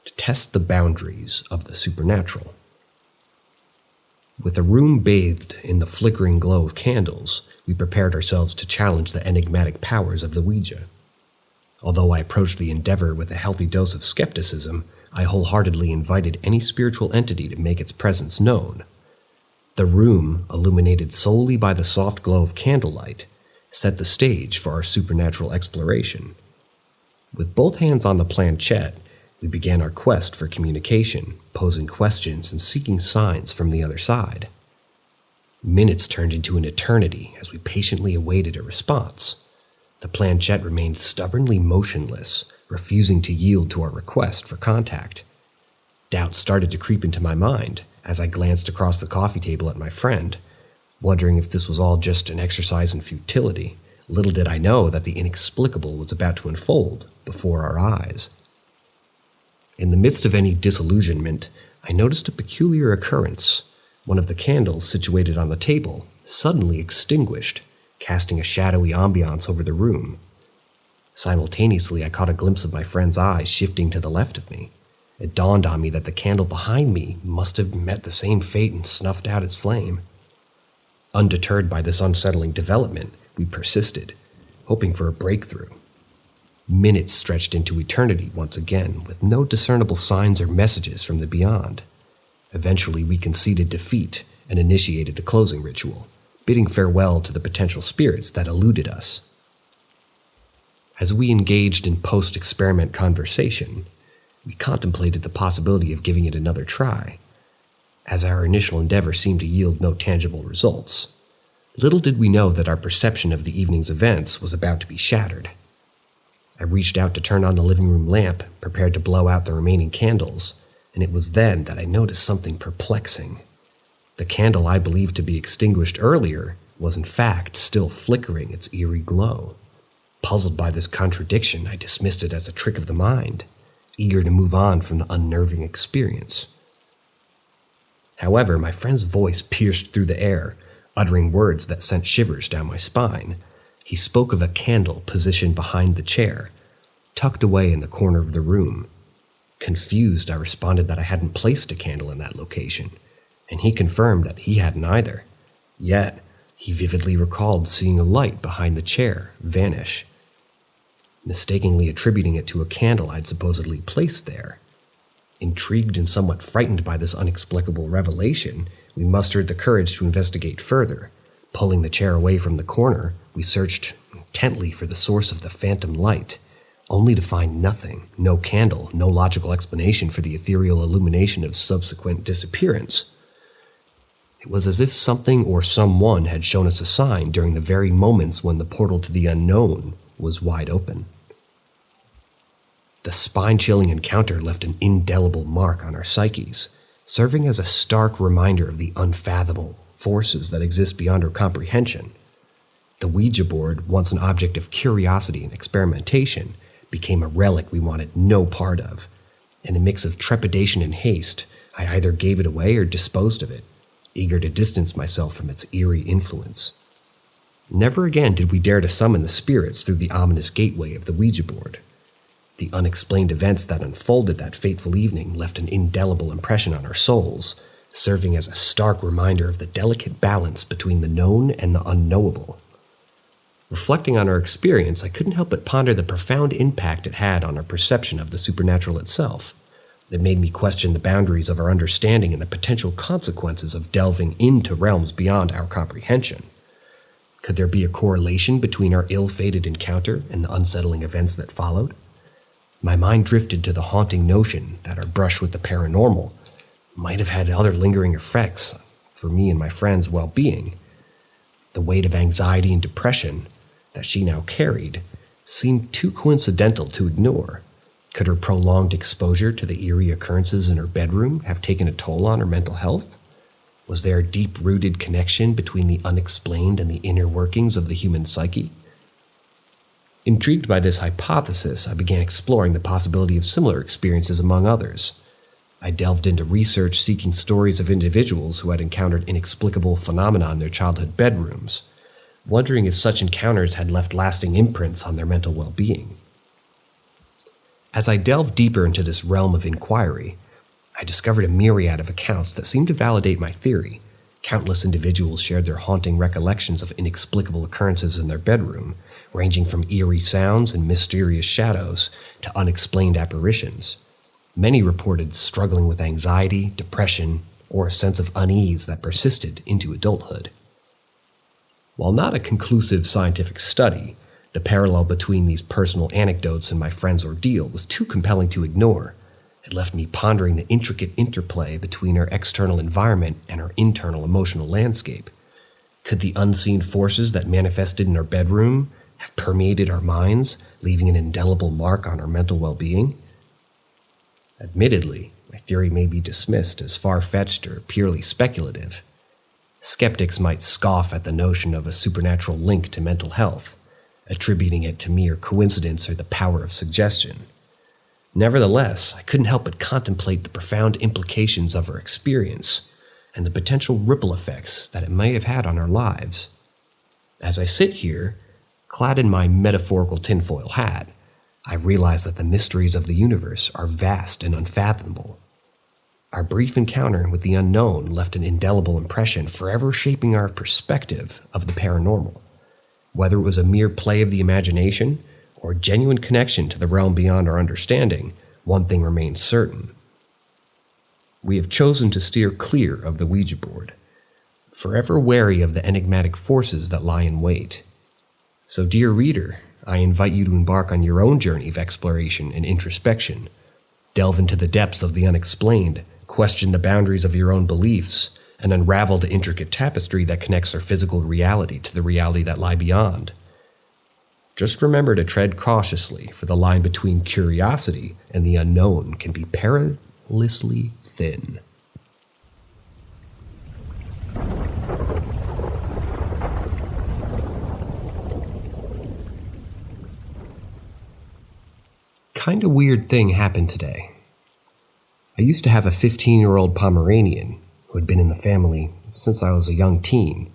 to test the boundaries of the supernatural. With the room bathed in the flickering glow of candles, we prepared ourselves to challenge the enigmatic powers of the Ouija. Although I approached the endeavor with a healthy dose of skepticism, I wholeheartedly invited any spiritual entity to make its presence known. The room, illuminated solely by the soft glow of candlelight, set the stage for our supernatural exploration. With both hands on the planchette, we began our quest for communication, posing questions and seeking signs from the other side. Minutes turned into an eternity as we patiently awaited a response. The planchette remained stubbornly motionless, refusing to yield to our request for contact. Doubt started to creep into my mind as I glanced across the coffee table at my friend, wondering if this was all just an exercise in futility. Little did I know that the inexplicable was about to unfold before our eyes. In the midst of any disillusionment, I noticed a peculiar occurrence. One of the candles situated on the table suddenly extinguished, casting a shadowy ambiance over the room. Simultaneously, I caught a glimpse of my friend's eyes shifting to the left of me. It dawned on me that the candle behind me must have met the same fate and snuffed out its flame. Undeterred by this unsettling development, we persisted, hoping for a breakthrough. Minutes stretched into eternity once again, with no discernible signs or messages from the beyond. Eventually, we conceded defeat and initiated the closing ritual, bidding farewell to the potential spirits that eluded us. As we engaged in post-experiment conversation, we contemplated the possibility of giving it another try, as our initial endeavor seemed to yield no tangible results. Little did we know that our perception of the evening's events was about to be shattered. I reached out to turn on the living room lamp, prepared to blow out the remaining candles, and it was then that I noticed something perplexing. The candle I believed to be extinguished earlier was in fact still flickering its eerie glow. Puzzled by this contradiction, I dismissed it as a trick of the mind, eager to move on from the unnerving experience. However, my friend's voice pierced through the air, uttering words that sent shivers down my spine. He spoke of a candle positioned behind the chair, tucked away in the corner of the room. Confused, I responded that I hadn't placed a candle in that location, and he confirmed that he hadn't either. Yet, he vividly recalled seeing a light behind the chair vanish, mistakenly attributing it to a candle I'd supposedly placed there. Intrigued and somewhat frightened by this inexplicable revelation, we mustered the courage to investigate further. Pulling the chair away from the corner, we searched intently for the source of the phantom light, only to find nothing, no candle, no logical explanation for the ethereal illumination of subsequent disappearance. It was as if something or someone had shown us a sign during the very moments when the portal to the unknown was wide open. The spine-chilling encounter left an indelible mark on our psyches, serving as a stark reminder of the unfathomable forces that exist beyond our comprehension. The Ouija board, once an object of curiosity and experimentation, became a relic we wanted no part of. In a mix of trepidation and haste, I either gave it away or disposed of it, eager to distance myself from its eerie influence. Never again did we dare to summon the spirits through the ominous gateway of the Ouija board. The unexplained events that unfolded that fateful evening left an indelible impression on our souls, serving as a stark reminder of the delicate balance between the known and the unknowable. Reflecting on our experience, I couldn't help but ponder the profound impact it had on our perception of the supernatural itself. It made me question the boundaries of our understanding and the potential consequences of delving into realms beyond our comprehension. Could there be a correlation between our ill-fated encounter and the unsettling events that followed? My mind drifted to the haunting notion that our brush with the paranormal might have had other lingering effects for me and my friend's well-being. The weight of anxiety and depression that she now carried seemed too coincidental to ignore. Could her prolonged exposure to the eerie occurrences in her bedroom have taken a toll on her mental health? Was there a deep-rooted connection between the unexplained and the inner workings of the human psyche? Intrigued by this hypothesis, I began exploring the possibility of similar experiences among others. I delved into research seeking stories of individuals who had encountered inexplicable phenomena in their childhood bedrooms, wondering if such encounters had left lasting imprints on their mental well-being. As I delved deeper into this realm of inquiry, I discovered a myriad of accounts that seemed to validate my theory. Countless individuals shared their haunting recollections of inexplicable occurrences in their bedroom, ranging from eerie sounds and mysterious shadows to unexplained apparitions. Many reported struggling with anxiety, depression, or a sense of unease that persisted into adulthood. While not a conclusive scientific study, the parallel between these personal anecdotes and my friend's ordeal was too compelling to ignore. It left me pondering the intricate interplay between our external environment and our internal emotional landscape. Could the unseen forces that manifested in our bedroom have permeated our minds, leaving an indelible mark on our mental well-being? Admittedly, my theory may be dismissed as far-fetched or purely speculative. Skeptics might scoff at the notion of a supernatural link to mental health, attributing it to mere coincidence or the power of suggestion. Nevertheless, I couldn't help but contemplate the profound implications of our experience and the potential ripple effects that it may have had on our lives. As I sit here, clad in my metaphorical tinfoil hat, I realize that the mysteries of the universe are vast and unfathomable. Our brief encounter with the unknown left an indelible impression, forever shaping our perspective of the paranormal. Whether it was a mere play of the imagination or a genuine connection to the realm beyond our understanding, one thing remains certain. We have chosen to steer clear of the Ouija board, forever wary of the enigmatic forces that lie in wait. So, dear reader, I invite you to embark on your own journey of exploration and introspection. Delve into the depths of the unexplained, question the boundaries of your own beliefs, and unravel the intricate tapestry that connects our physical reality to the reality that lie beyond. Just remember to tread cautiously, for the line between curiosity and the unknown can be perilously thin. Kinda weird thing happened today. I used to have a 15-year-old Pomeranian who had been in the family since I was a young teen.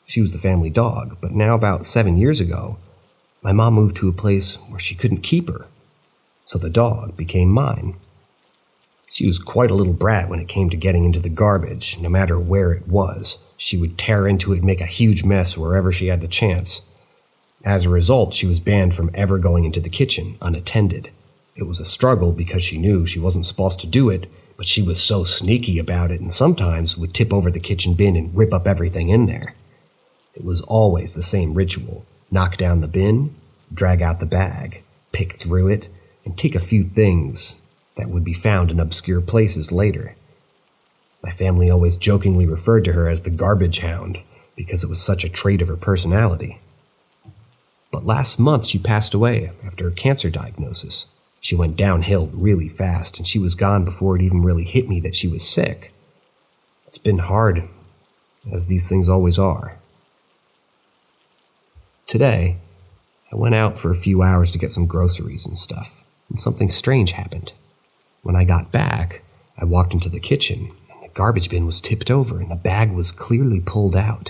She was the family dog, but now about 7 years ago, my mom moved to a place where she couldn't keep her, so the dog became mine. She was quite a little brat when it came to getting into the garbage. No matter where it was, she would tear into it and make a huge mess wherever she had the chance. As a result, she was banned from ever going into the kitchen unattended. It was a struggle because she knew she wasn't supposed to do it, but she was so sneaky about it and sometimes would tip over the kitchen bin and rip up everything in there. It was always the same ritual: knock down the bin, drag out the bag, pick through it, and take a few things that would be found in obscure places later. My family always jokingly referred to her as the garbage hound because it was such a trait of her personality. But last month she passed away after a cancer diagnosis. She went downhill really fast, and she was gone before it even really hit me that she was sick. It's been hard, as these things always are. Today, I went out for a few hours to get some groceries and stuff, and something strange happened. When I got back, I walked into the kitchen, and the garbage bin was tipped over, and the bag was clearly pulled out.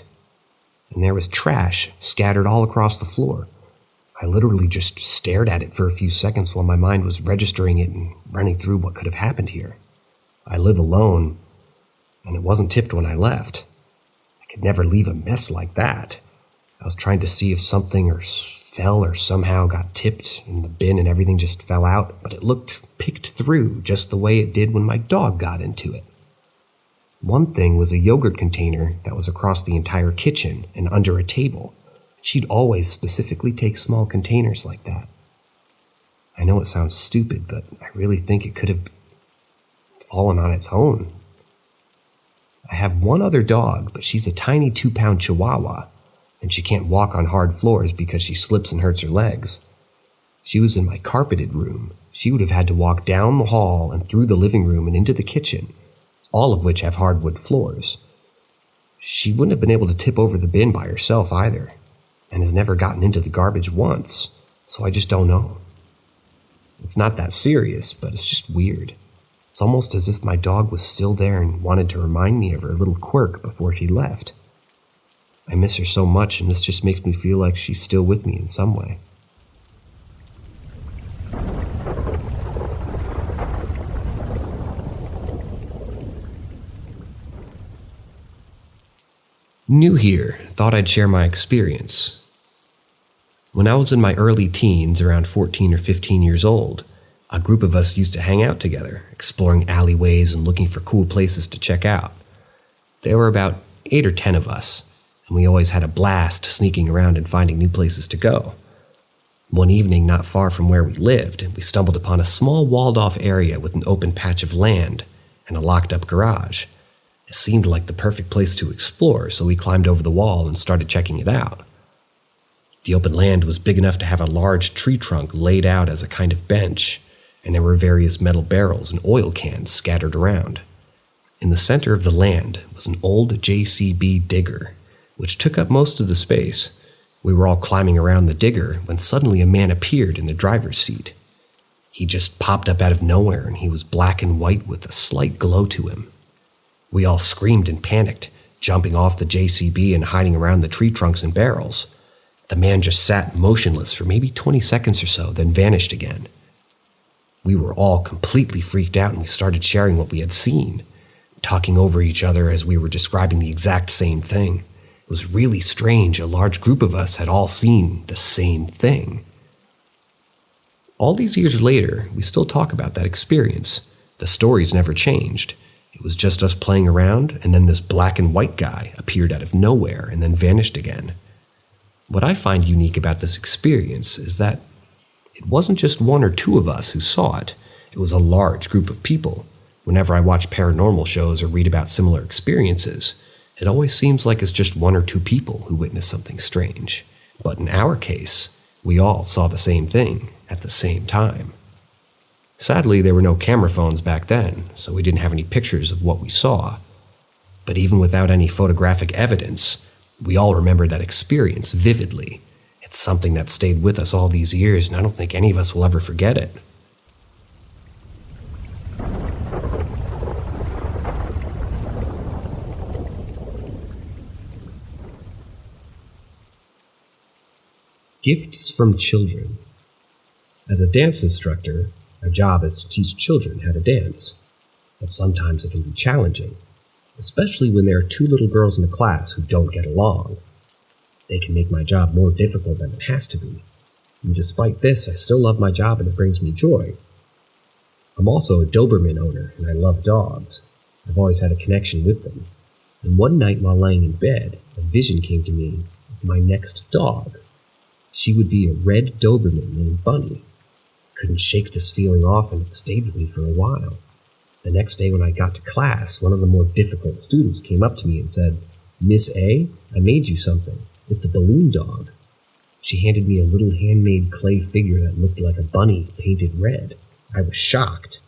And there was trash scattered all across the floor. I literally just stared at it for a few seconds while my mind was registering it and running through what could have happened here. I live alone, and it wasn't tipped when I left. I could never leave a mess like that. I was trying to see if something fell or somehow got tipped in the bin and everything just fell out, but it looked picked through just the way it did when my dog got into it. One thing was a yogurt container that was across the entire kitchen and under a table. She'd always specifically take small containers like that. I know it sounds stupid, but I really think it could have fallen on its own. I have one other dog, but she's a tiny 2-pound Chihuahua, and she can't walk on hard floors because she slips and hurts her legs. She was in my carpeted room. She would have had to walk down the hall and through the living room and into the kitchen, all of which have hardwood floors. She wouldn't have been able to tip over the bin by herself either, and has never gotten into the garbage once, so I just don't know. It's not that serious, but it's just weird. It's almost as if my dog was still there and wanted to remind me of her little quirk before she left. I miss her so much, and this just makes me feel like she's still with me in some way. New here, thought I'd share my experience. When I was in my early teens, around 14 or 15 years old, A group of us used to hang out together, exploring alleyways and looking for cool places to check out. There were about 8 or 10 of us, and we always had a blast sneaking around and finding new places to go. One evening, not far from where we lived, we stumbled upon a small walled-off area with an open patch of land and a locked-up garage. It seemed like the perfect place to explore, so we climbed over the wall and started checking it out. The open land was big enough to have a large tree trunk laid out as a kind of bench, and there were various metal barrels and oil cans scattered around. In the center of the land was an old JCB digger, which took up most of the space. We were all climbing around the digger when suddenly a man appeared in the driver's seat. He just popped up out of nowhere, and he was black and white with a slight glow to him. We all screamed and panicked, jumping off the JCB and hiding around the tree trunks and barrels. The man just sat motionless for maybe 20 seconds or so, then vanished again. We were all completely freaked out, and we started sharing what we had seen, talking over each other as we were describing the exact same thing. It was really strange. A large group of us had all seen the same thing. All these years later, we still talk about that experience. The stories never changed. It was just us playing around, and then this black and white guy appeared out of nowhere and then vanished again. What I find unique about this experience is that it wasn't just 1 or 2 of us who saw it. It was a large group of people. Whenever I watch paranormal shows or read about similar experiences, it always seems like it's just 1 or 2 people who witness something strange. But in our case, we all saw the same thing at the same time. Sadly, there were no camera phones back then, so we didn't have any pictures of what we saw. But even without any photographic evidence, we all remember that experience vividly. It's something that stayed with us all these years, and I don't think any of us will ever forget it. Gifts from children. As a dance instructor, my job is to teach children how to dance, but sometimes it can be challenging, especially when there are 2 little girls in a class who don't get along. They can make my job more difficult than it has to be, and despite this, I still love my job and it brings me joy. I'm also a Doberman owner, and I love dogs. I've always had a connection with them, and one night while laying in bed, a vision came to me of my next dog. She would be a red Doberman named Bunny. Couldn't shake this feeling off, and it stayed with me for a while. The next day when I got to class, one of the more difficult students came up to me and said, "Miss A, I made you something. It's a balloon dog." She handed me a little handmade clay figure that looked like a bunny painted red. I was shocked.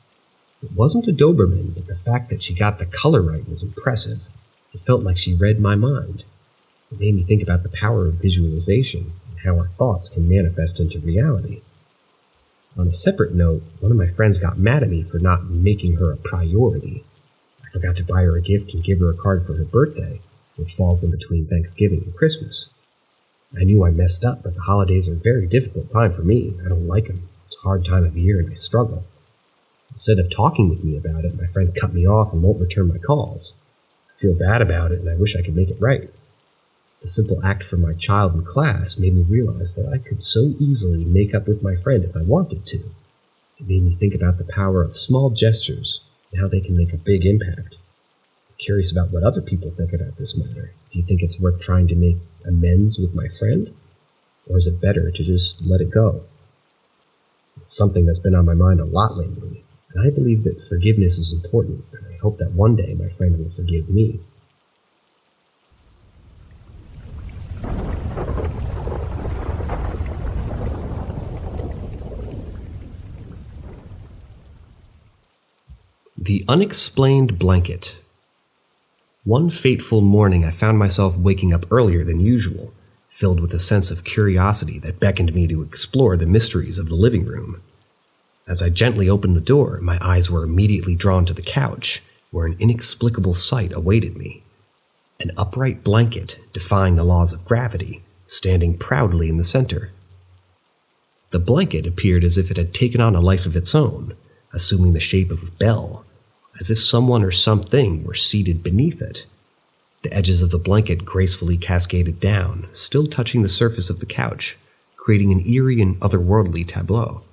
It wasn't a Doberman, but the fact that she got the color right was impressive. It felt like she read my mind. It made me think about the power of visualization and how our thoughts can manifest into reality. On a separate note, one of my friends got mad at me for not making her a priority. I forgot to buy her a gift and give her a card for her birthday, which falls in between Thanksgiving and Christmas. I knew I messed up, but the holidays are a very difficult time for me. I don't like them. It's a hard time of year and I struggle. Instead of talking with me about it, my friend cut me off and won't return my calls. I feel bad about it and I wish I could make it right. The simple act for my child in class made me realize that I could so easily make up with my friend if I wanted to. It made me think about the power of small gestures and how they can make a big impact. I'm curious about what other people think about this matter. Do you think it's worth trying to make amends with my friend? Or is it better to just let it go? It's something that's been on my mind a lot lately, and I believe that forgiveness is important, and I hope that one day my friend will forgive me. The Unexplained Blanket. One fateful morning, I found myself waking up earlier than usual, filled with a sense of curiosity that beckoned me to explore the mysteries of the living room. As I gently opened the door, my eyes were immediately drawn to the couch, where an inexplicable sight awaited me. An upright blanket, defying the laws of gravity, standing proudly in the center. The blanket appeared as if it had taken on a life of its own, assuming the shape of a bell, as if someone or something were seated beneath it. The edges of the blanket gracefully cascaded down, still touching the surface of the couch, creating an eerie and otherworldly tableau.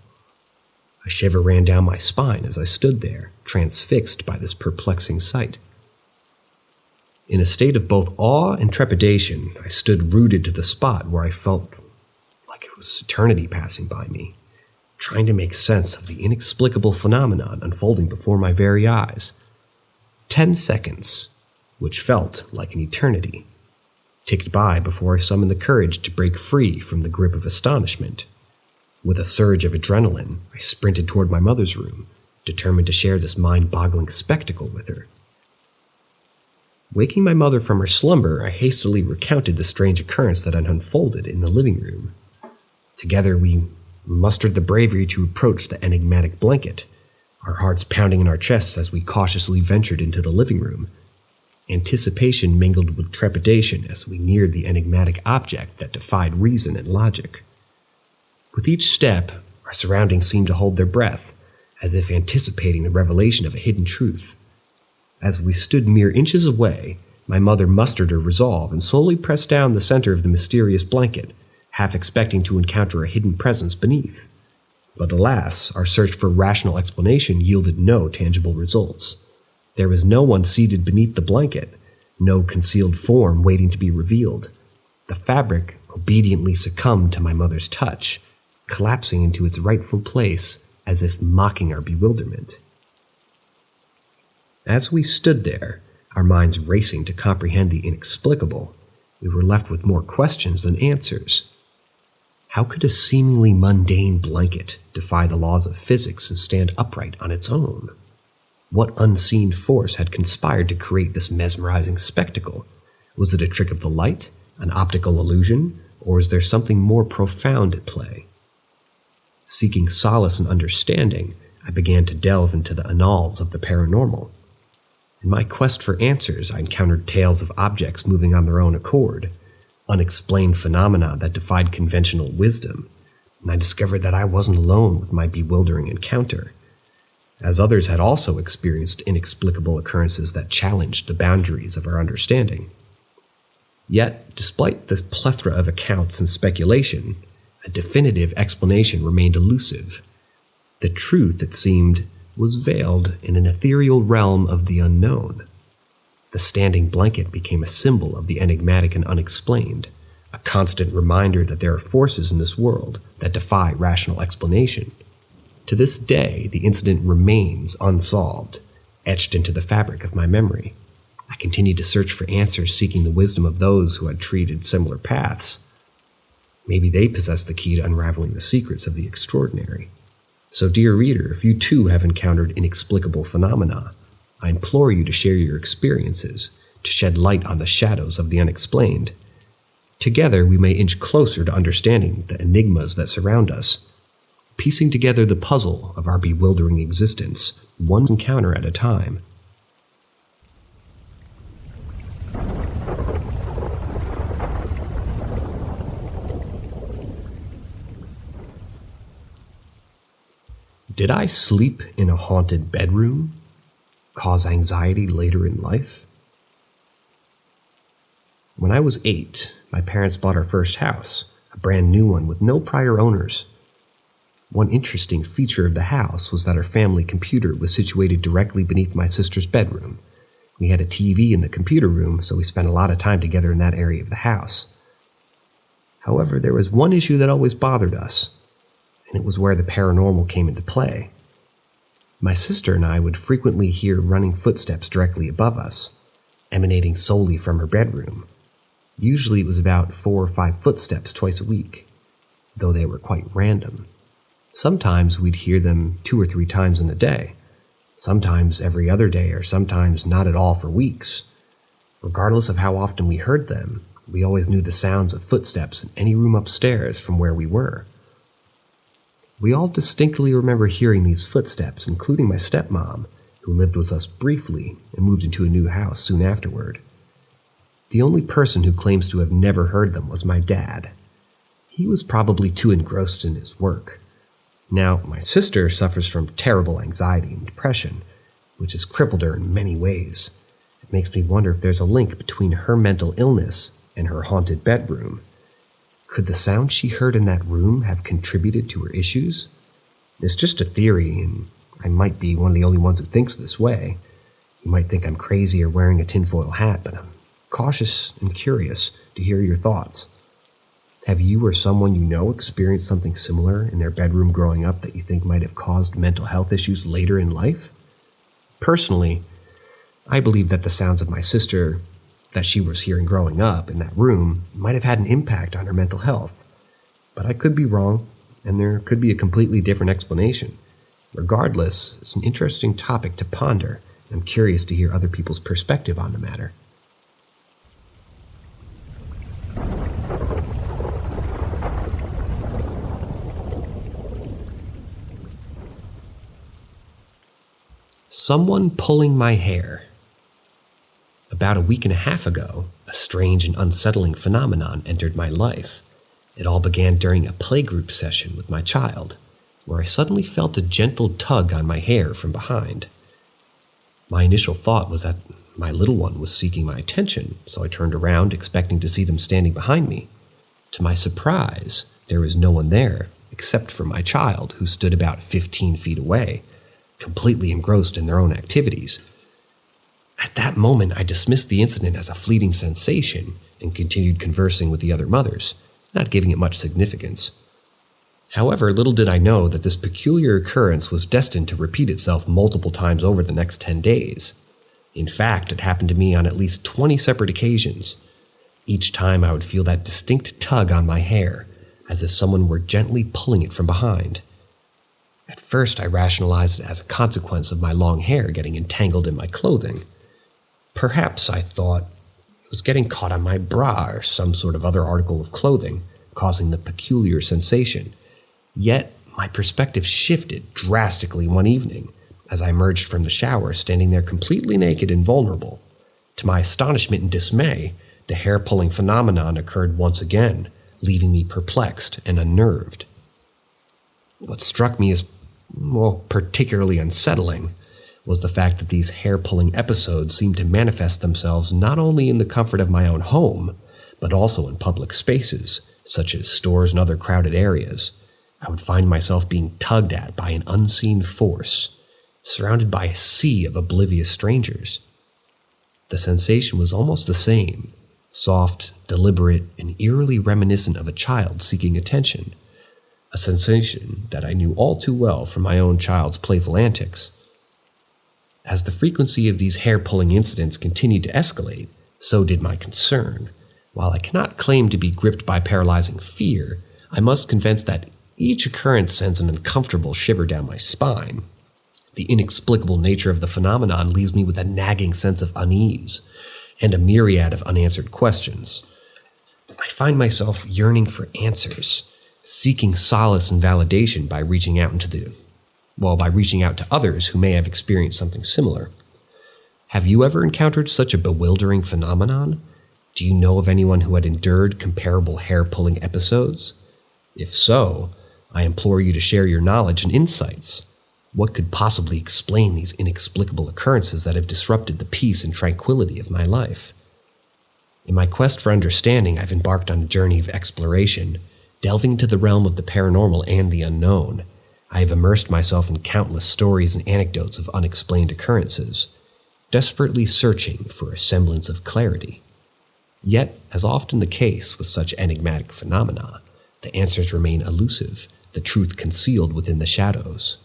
A shiver ran down my spine as I stood there, transfixed by this perplexing sight. In a state of both awe and trepidation, I stood rooted to the spot where I felt like it was eternity passing by me, trying to make sense of the inexplicable phenomenon unfolding before my very eyes. 10 seconds, which felt like an eternity, ticked by before I summoned the courage to break free from the grip of astonishment. With a surge of adrenaline, I sprinted toward my mother's room, determined to share this mind-boggling spectacle with her. Waking my mother from her slumber, I hastily recounted the strange occurrence that had unfolded in the living room. Together, we mustered the bravery to approach the enigmatic blanket, our hearts pounding in our chests as we cautiously ventured into the living room. Anticipation mingled with trepidation as we neared the enigmatic object that defied reason and logic. With each step, our surroundings seemed to hold their breath, as if anticipating the revelation of a hidden truth. As we stood mere inches away, my mother mustered her resolve and slowly pressed down the center of the mysterious blanket, half expecting to encounter a hidden presence beneath. But alas, our search for rational explanation yielded no tangible results. There was no one seated beneath the blanket, no concealed form waiting to be revealed. The fabric obediently succumbed to my mother's touch, collapsing into its rightful place as if mocking our bewilderment. As we stood there, our minds racing to comprehend the inexplicable, we were left with more questions than answers. How could a seemingly mundane blanket defy the laws of physics and stand upright on its own? What unseen force had conspired to create this mesmerizing spectacle? Was it a trick of the light, an optical illusion, or is there something more profound at play? Seeking solace and understanding, I began to delve into the annals of the paranormal. In my quest for answers, I encountered tales of objects moving on their own accord, unexplained phenomena that defied conventional wisdom, and I discovered that I wasn't alone with my bewildering encounter, as others had also experienced inexplicable occurrences that challenged the boundaries of our understanding. Yet, despite this plethora of accounts and speculation, a definitive explanation remained elusive. The truth, it seemed, was veiled in an ethereal realm of the unknown. The standing blanket became a symbol of the enigmatic and unexplained, a constant reminder that there are forces in this world that defy rational explanation. To this day, the incident remains unsolved, etched into the fabric of my memory. I continued to search for answers, seeking the wisdom of those who had treated similar paths. Maybe they possess the key to unraveling the secrets of the extraordinary. So, dear reader, if you too have encountered inexplicable phenomena, I implore you to share your experiences, to shed light on the shadows of the unexplained. Together, we may inch closer to understanding the enigmas that surround us, piecing together the puzzle of our bewildering existence, one encounter at a time. Did I sleep in a haunted bedroom? Cause anxiety later in life? When I was 8, my parents bought our first house, a brand new one with no prior owners. One interesting feature of the house was that our family computer was situated directly beneath my sister's bedroom. We had a TV in the computer room, so we spent a lot of time together in that area of the house. However, there was one issue that always bothered us, and it was where the paranormal came into play. My sister and I would frequently hear running footsteps directly above us, emanating solely from her bedroom. Usually it was about 4 or 5 footsteps twice a week, though they were quite random. Sometimes we'd hear them 2 or 3 times in a day, sometimes every other day, or sometimes not at all for weeks. Regardless of how often we heard them, we always knew the sounds of footsteps in any room upstairs from where we were. We all distinctly remember hearing these footsteps, including my stepmom, who lived with us briefly and moved into a new house soon afterward. The only person who claims to have never heard them was my dad. He was probably too engrossed in his work. Now, my sister suffers from terrible anxiety and depression, which has crippled her in many ways. It makes me wonder if there's a link between her mental illness and her haunted bedroom. Could the sound she heard in that room have contributed to her issues? It's just a theory, and I might be one of the only ones who thinks this way. You might think I'm crazy or wearing a tinfoil hat, but I'm cautious and curious to hear your thoughts. Have you or someone you know experienced something similar in their bedroom growing up that you think might have caused mental health issues later in life? Personally, I believe that the sounds of my sister that she was hearing growing up in that room might have had an impact on her mental health. But I could be wrong, and there could be a completely different explanation. Regardless, it's an interesting topic to ponder, and I'm curious to hear other people's perspective on the matter. Someone pulling my hair. About a week and a half ago, a strange and unsettling phenomenon entered my life. It all began during a playgroup session with my child, where I suddenly felt a gentle tug on my hair from behind. My initial thought was that my little one was seeking my attention, so I turned around expecting to see them standing behind me. To my surprise, there was no one there except for my child, who stood about 15 feet away, completely engrossed in their own activities. At that moment, I dismissed the incident as a fleeting sensation and continued conversing with the other mothers, not giving it much significance. However, little did I know that this peculiar occurrence was destined to repeat itself multiple times over the next 10 days. In fact, it happened to me on at least 20 separate occasions. Each time I would feel that distinct tug on my hair, as if someone were gently pulling it from behind. At first, I rationalized it as a consequence of my long hair getting entangled in my clothing. Perhaps, I thought, it was getting caught on my bra or some sort of other article of clothing, causing the peculiar sensation. Yet, my perspective shifted drastically one evening as I emerged from the shower, standing there completely naked and vulnerable. To my astonishment and dismay, the hair-pulling phenomenon occurred once again, leaving me perplexed and unnerved. What struck me as, particularly unsettling was the fact that these hair-pulling episodes seemed to manifest themselves not only in the comfort of my own home, but also in public spaces, such as stores and other crowded areas. I would find myself being tugged at by an unseen force, surrounded by a sea of oblivious strangers. The sensation was almost the same, soft, deliberate, and eerily reminiscent of a child seeking attention, a sensation that I knew all too well from my own child's playful antics. As the frequency of these hair-pulling incidents continued to escalate, so did my concern. While I cannot claim to be gripped by paralyzing fear, I must confess that each occurrence sends an uncomfortable shiver down my spine. The inexplicable nature of the phenomenon leaves me with a nagging sense of unease and a myriad of unanswered questions. I find myself yearning for answers, seeking solace and validation by reaching out to others who may have experienced something similar. Have you ever encountered such a bewildering phenomenon? Do you know of anyone who had endured comparable hair-pulling episodes? If so, I implore you to share your knowledge and insights. What could possibly explain these inexplicable occurrences that have disrupted the peace and tranquility of my life? In my quest for understanding, I've embarked on a journey of exploration, delving into the realm of the paranormal and the unknown. I have immersed myself in countless stories and anecdotes of unexplained occurrences, desperately searching for a semblance of clarity. Yet, as often the case with such enigmatic phenomena, the answers remain elusive, the truth concealed within the shadows.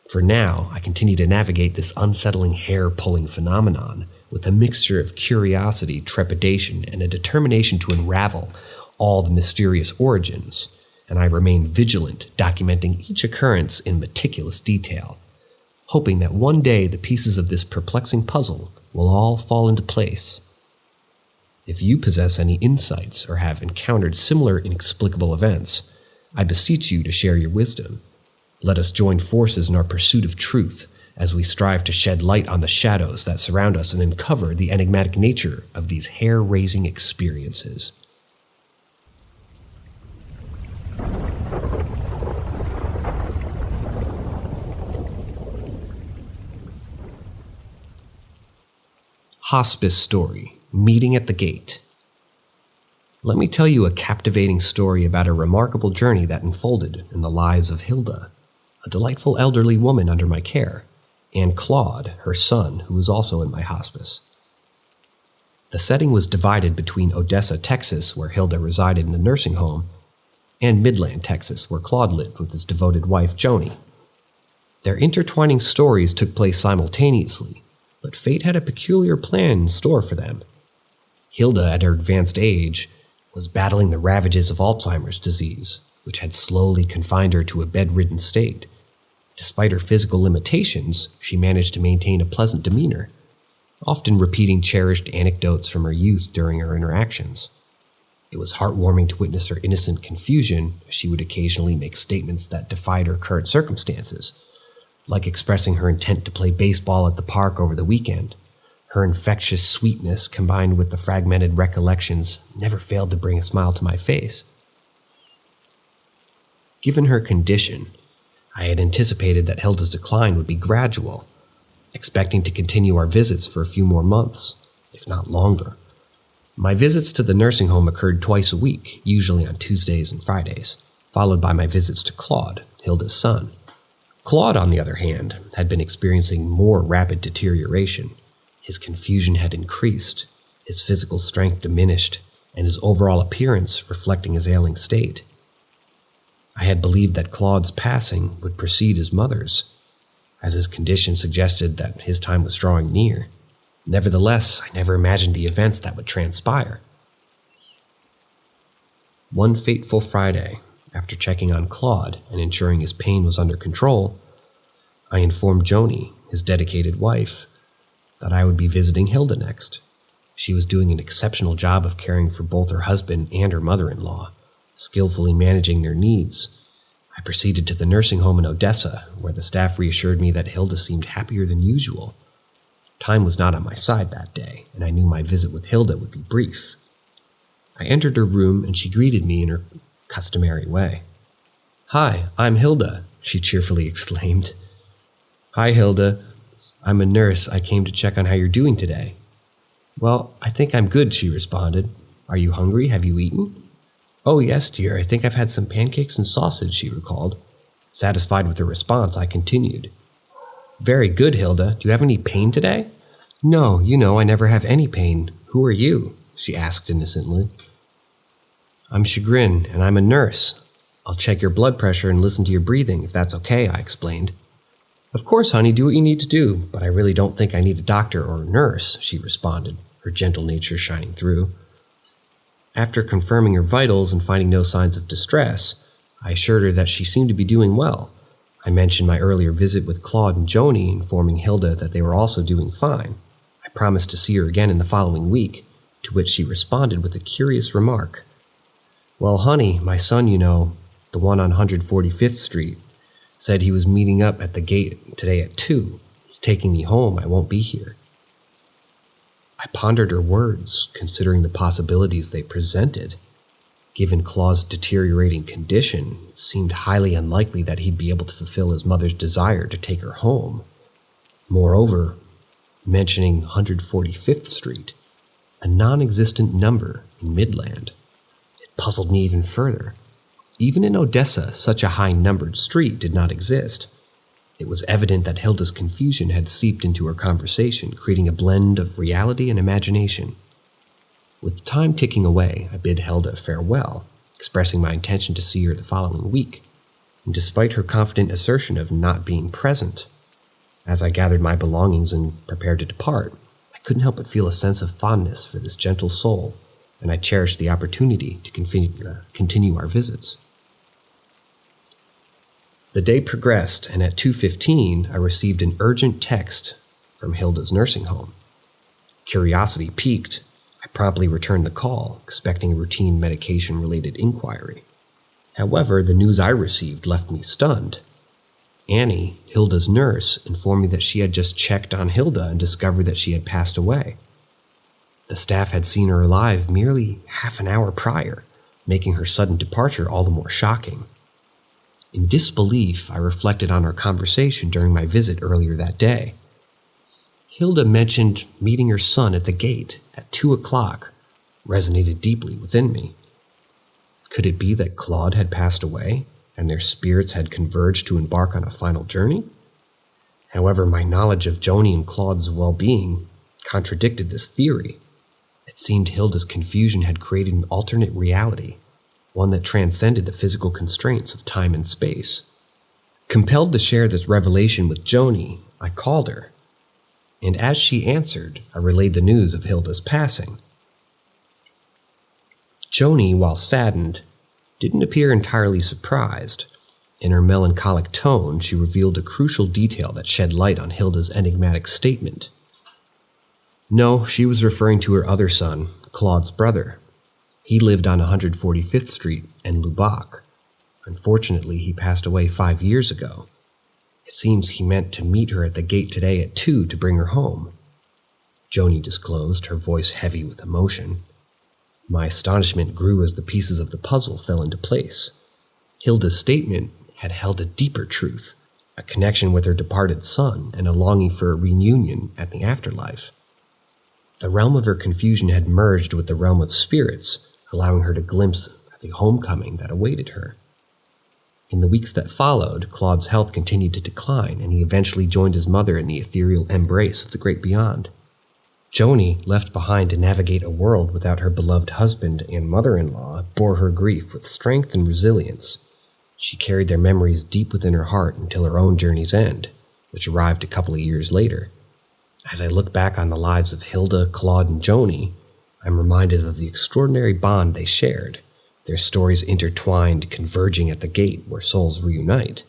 For now, I continue to navigate this unsettling hair-pulling phenomenon with a mixture of curiosity, trepidation, and a determination to unravel all the mysterious origins, and I remain vigilant, documenting each occurrence in meticulous detail, hoping that one day the pieces of this perplexing puzzle will all fall into place. If you possess any insights or have encountered similar inexplicable events, I beseech you to share your wisdom. Let us join forces in our pursuit of truth as we strive to shed light on the shadows that surround us and uncover the enigmatic nature of these hair-raising experiences. Hospice story, meeting at the gate. Let me tell you a captivating story about a remarkable journey that unfolded in the lives of Hilda, a a delightful elderly woman under my care, and Claude, her son, who was also in my hospice. The setting was divided between Odessa, Texas, where Hilda resided in the nursing home, and Midland, Texas, where Claude lived with his devoted wife, Joni. Their intertwining stories took place simultaneously, but fate had a peculiar plan in store for them. Hilda, at her advanced age, was battling the ravages of Alzheimer's disease, which had slowly confined her to a bedridden state. Despite her physical limitations, she managed to maintain a pleasant demeanor, often repeating cherished anecdotes from her youth during her interactions. It was heartwarming to witness her innocent confusion as she would occasionally make statements that defied her current circumstances, like expressing her intent to play baseball at the park over the weekend. Her infectious sweetness, combined with the fragmented recollections, never failed to bring a smile to my face. Given her condition, I had anticipated that Hilda's decline would be gradual, expecting to continue our visits for a few more months, if not longer. My visits to the nursing home occurred twice a week, usually on Tuesdays and Fridays, followed by my visits to Claude, Hilda's son. Claude, on the other hand, had been experiencing more rapid deterioration. His confusion had increased, his physical strength diminished, and his overall appearance reflecting his ailing state. I had believed that Claude's passing would precede his mother's, as his condition suggested that his time was drawing near. Nevertheless, I never imagined the events that would transpire. One fateful Friday, after checking on Claude and ensuring his pain was under control, I informed Joni, his dedicated wife, that I would be visiting Hilda next. She was doing an exceptional job of caring for both her husband and her mother-in-law, skillfully managing their needs. I proceeded to the nursing home in Odessa, where the staff reassured me that Hilda seemed happier than usual. Time was not on my side that day, and I knew my visit with Hilda would be brief. I entered her room, and she greeted me in her customary way. "Hi, I'm Hilda," she cheerfully exclaimed. "Hi, Hilda. I'm a nurse. I came to check on how you're doing today." "Well, I think I'm good," she responded. "Are you hungry? Have you eaten?" "Oh, yes, dear. I think I've had some pancakes and sausage," she recalled. Satisfied with her response, I continued. "Very good, Hilda. Do you have any pain today?" "No, I never have any pain. Who are you?" she asked innocently. "I'm Chagrin, and I'm a nurse. I'll check your blood pressure and listen to your breathing, if that's okay," I explained. "Of course, honey, do what you need to do, but I really don't think I need a doctor or a nurse," she responded, her gentle nature shining through. After confirming her vitals and finding no signs of distress, I assured her that she seemed to be doing well. I mentioned my earlier visit with Claude and Joni, informing Hilda that they were also doing fine. I promised to see her again in the following week, to which she responded with a curious remark. "Well, honey, my son, the one on 145th Street, said he was meeting up at the gate today at 2. He's taking me home. I won't be here." I pondered her words, considering the possibilities they presented. Given Claude's deteriorating condition, it seemed highly unlikely that he'd be able to fulfill his mother's desire to take her home. Moreover, mentioning 145th Street, a non-existent number in Midland, it puzzled me even further. Even in Odessa, such a high-numbered street did not exist. It was evident that Hilda's confusion had seeped into her conversation, creating a blend of reality and imagination. With time ticking away, I bid Hilda farewell, expressing my intention to see her the following week, and despite her confident assertion of not being present, as I gathered my belongings and prepared to depart, I couldn't help but feel a sense of fondness for this gentle soul, and I cherished the opportunity to continue our visits. The day progressed, and at 2:15, I received an urgent text from Hilda's nursing home. Curiosity piqued, I promptly returned the call, expecting a routine medication-related inquiry. However, the news I received left me stunned. Annie, Hilda's nurse, informed me that she had just checked on Hilda and discovered that she had passed away. The staff had seen her alive merely half an hour prior, making her sudden departure all the more shocking. In disbelief, I reflected on our conversation during my visit earlier that day. Hilda mentioned meeting her son at the gate at 2:00, resonated deeply within me. Could it be that Claude had passed away, and their spirits had converged to embark on a final journey? However, my knowledge of Joni and Claude's well-being contradicted this theory. It seemed Hilda's confusion had created an alternate reality, one that transcended the physical constraints of time and space. Compelled to share this revelation with Joni, I called her, and as she answered, I relayed the news of Hilda's passing. Joni, while saddened, didn't appear entirely surprised. In her melancholic tone, she revealed a crucial detail that shed light on Hilda's enigmatic statement. No, she was referring to her other son, Claude's brother. He lived on 145th Street in Lubbock. Unfortunately, he passed away 5 years ago. It seems he meant to meet her at the gate today at 2 to bring her home. Joni disclosed, her voice heavy with emotion. My astonishment grew as the pieces of the puzzle fell into place. Hilda's statement had held a deeper truth, a connection with her departed son and a longing for a reunion at the afterlife. The realm of her confusion had merged with the realm of spirits, allowing her to glimpse at the homecoming that awaited her. In the weeks that followed, Claude's health continued to decline, and he eventually joined his mother in the ethereal embrace of the great beyond. Joni, left behind to navigate a world without her beloved husband and mother-in-law, bore her grief with strength and resilience. She carried their memories deep within her heart until her own journey's end, which arrived a couple of years later. As I look back on the lives of Hilda, Claude, and Joni, I'm reminded of the extraordinary bond they shared, their stories intertwined, converging at the gate where souls reunite,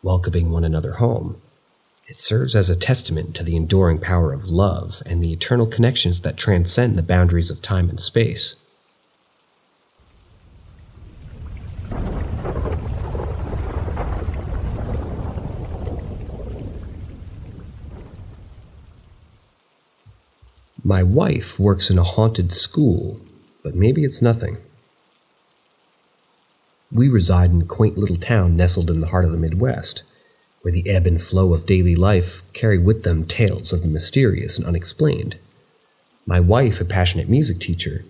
welcoming one another home. It serves as a testament to the enduring power of love and the eternal connections that transcend the boundaries of time and space. My wife works in a haunted school, but maybe it's nothing. We reside in a quaint little town nestled in the heart of the Midwest, where the ebb and flow of daily life carry with them tales of the mysterious and unexplained. My wife, a passionate music teacher,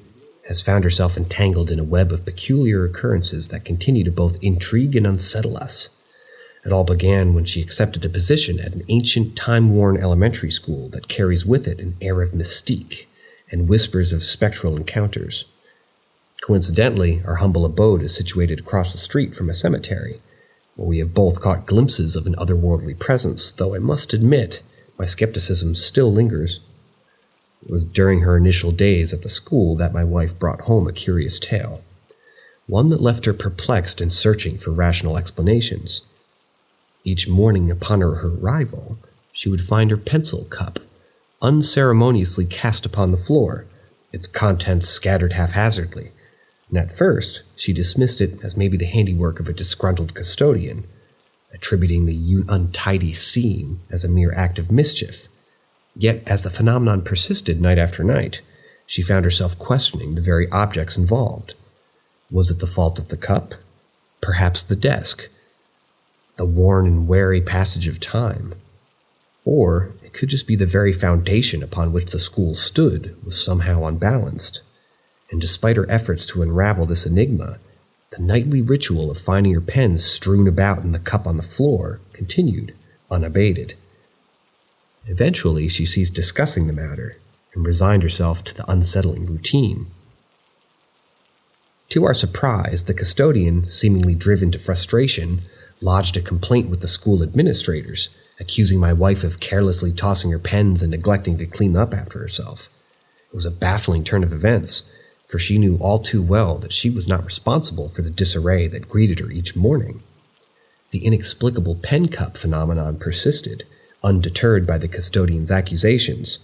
has found herself entangled in a web of peculiar occurrences that continue to both intrigue and unsettle us. It all began when she accepted a position at an ancient, time-worn elementary school that carries with it an air of mystique and whispers of spectral encounters. Coincidentally, our humble abode is situated across the street from a cemetery, where we have both caught glimpses of an otherworldly presence, though I must admit my skepticism still lingers. It was during her initial days at the school that my wife brought home a curious tale, one that left her perplexed and searching for rational explanations. Each morning upon her arrival, she would find her pencil cup unceremoniously cast upon the floor, its contents scattered haphazardly, and at first she dismissed it as maybe the handiwork of a disgruntled custodian, attributing the untidy scene as a mere act of mischief. Yet, as the phenomenon persisted night after night, she found herself questioning the very objects involved. Was it the fault of the cup? Perhaps the desk? The worn and weary passage of time? Or it could just be the very foundation upon which the school stood was somehow unbalanced. And despite her efforts to unravel this enigma, the nightly ritual of finding her pens strewn about in the cup on the floor continued, unabated. Eventually, she ceased discussing the matter and resigned herself to the unsettling routine. To our surprise, the custodian, seemingly driven to frustration, lodged a complaint with the school administrators, accusing my wife of carelessly tossing her pens and neglecting to clean up after herself. It was a baffling turn of events, for she knew all too well that she was not responsible for the disarray that greeted her each morning. The inexplicable pen cup phenomenon persisted, undeterred by the custodian's accusations,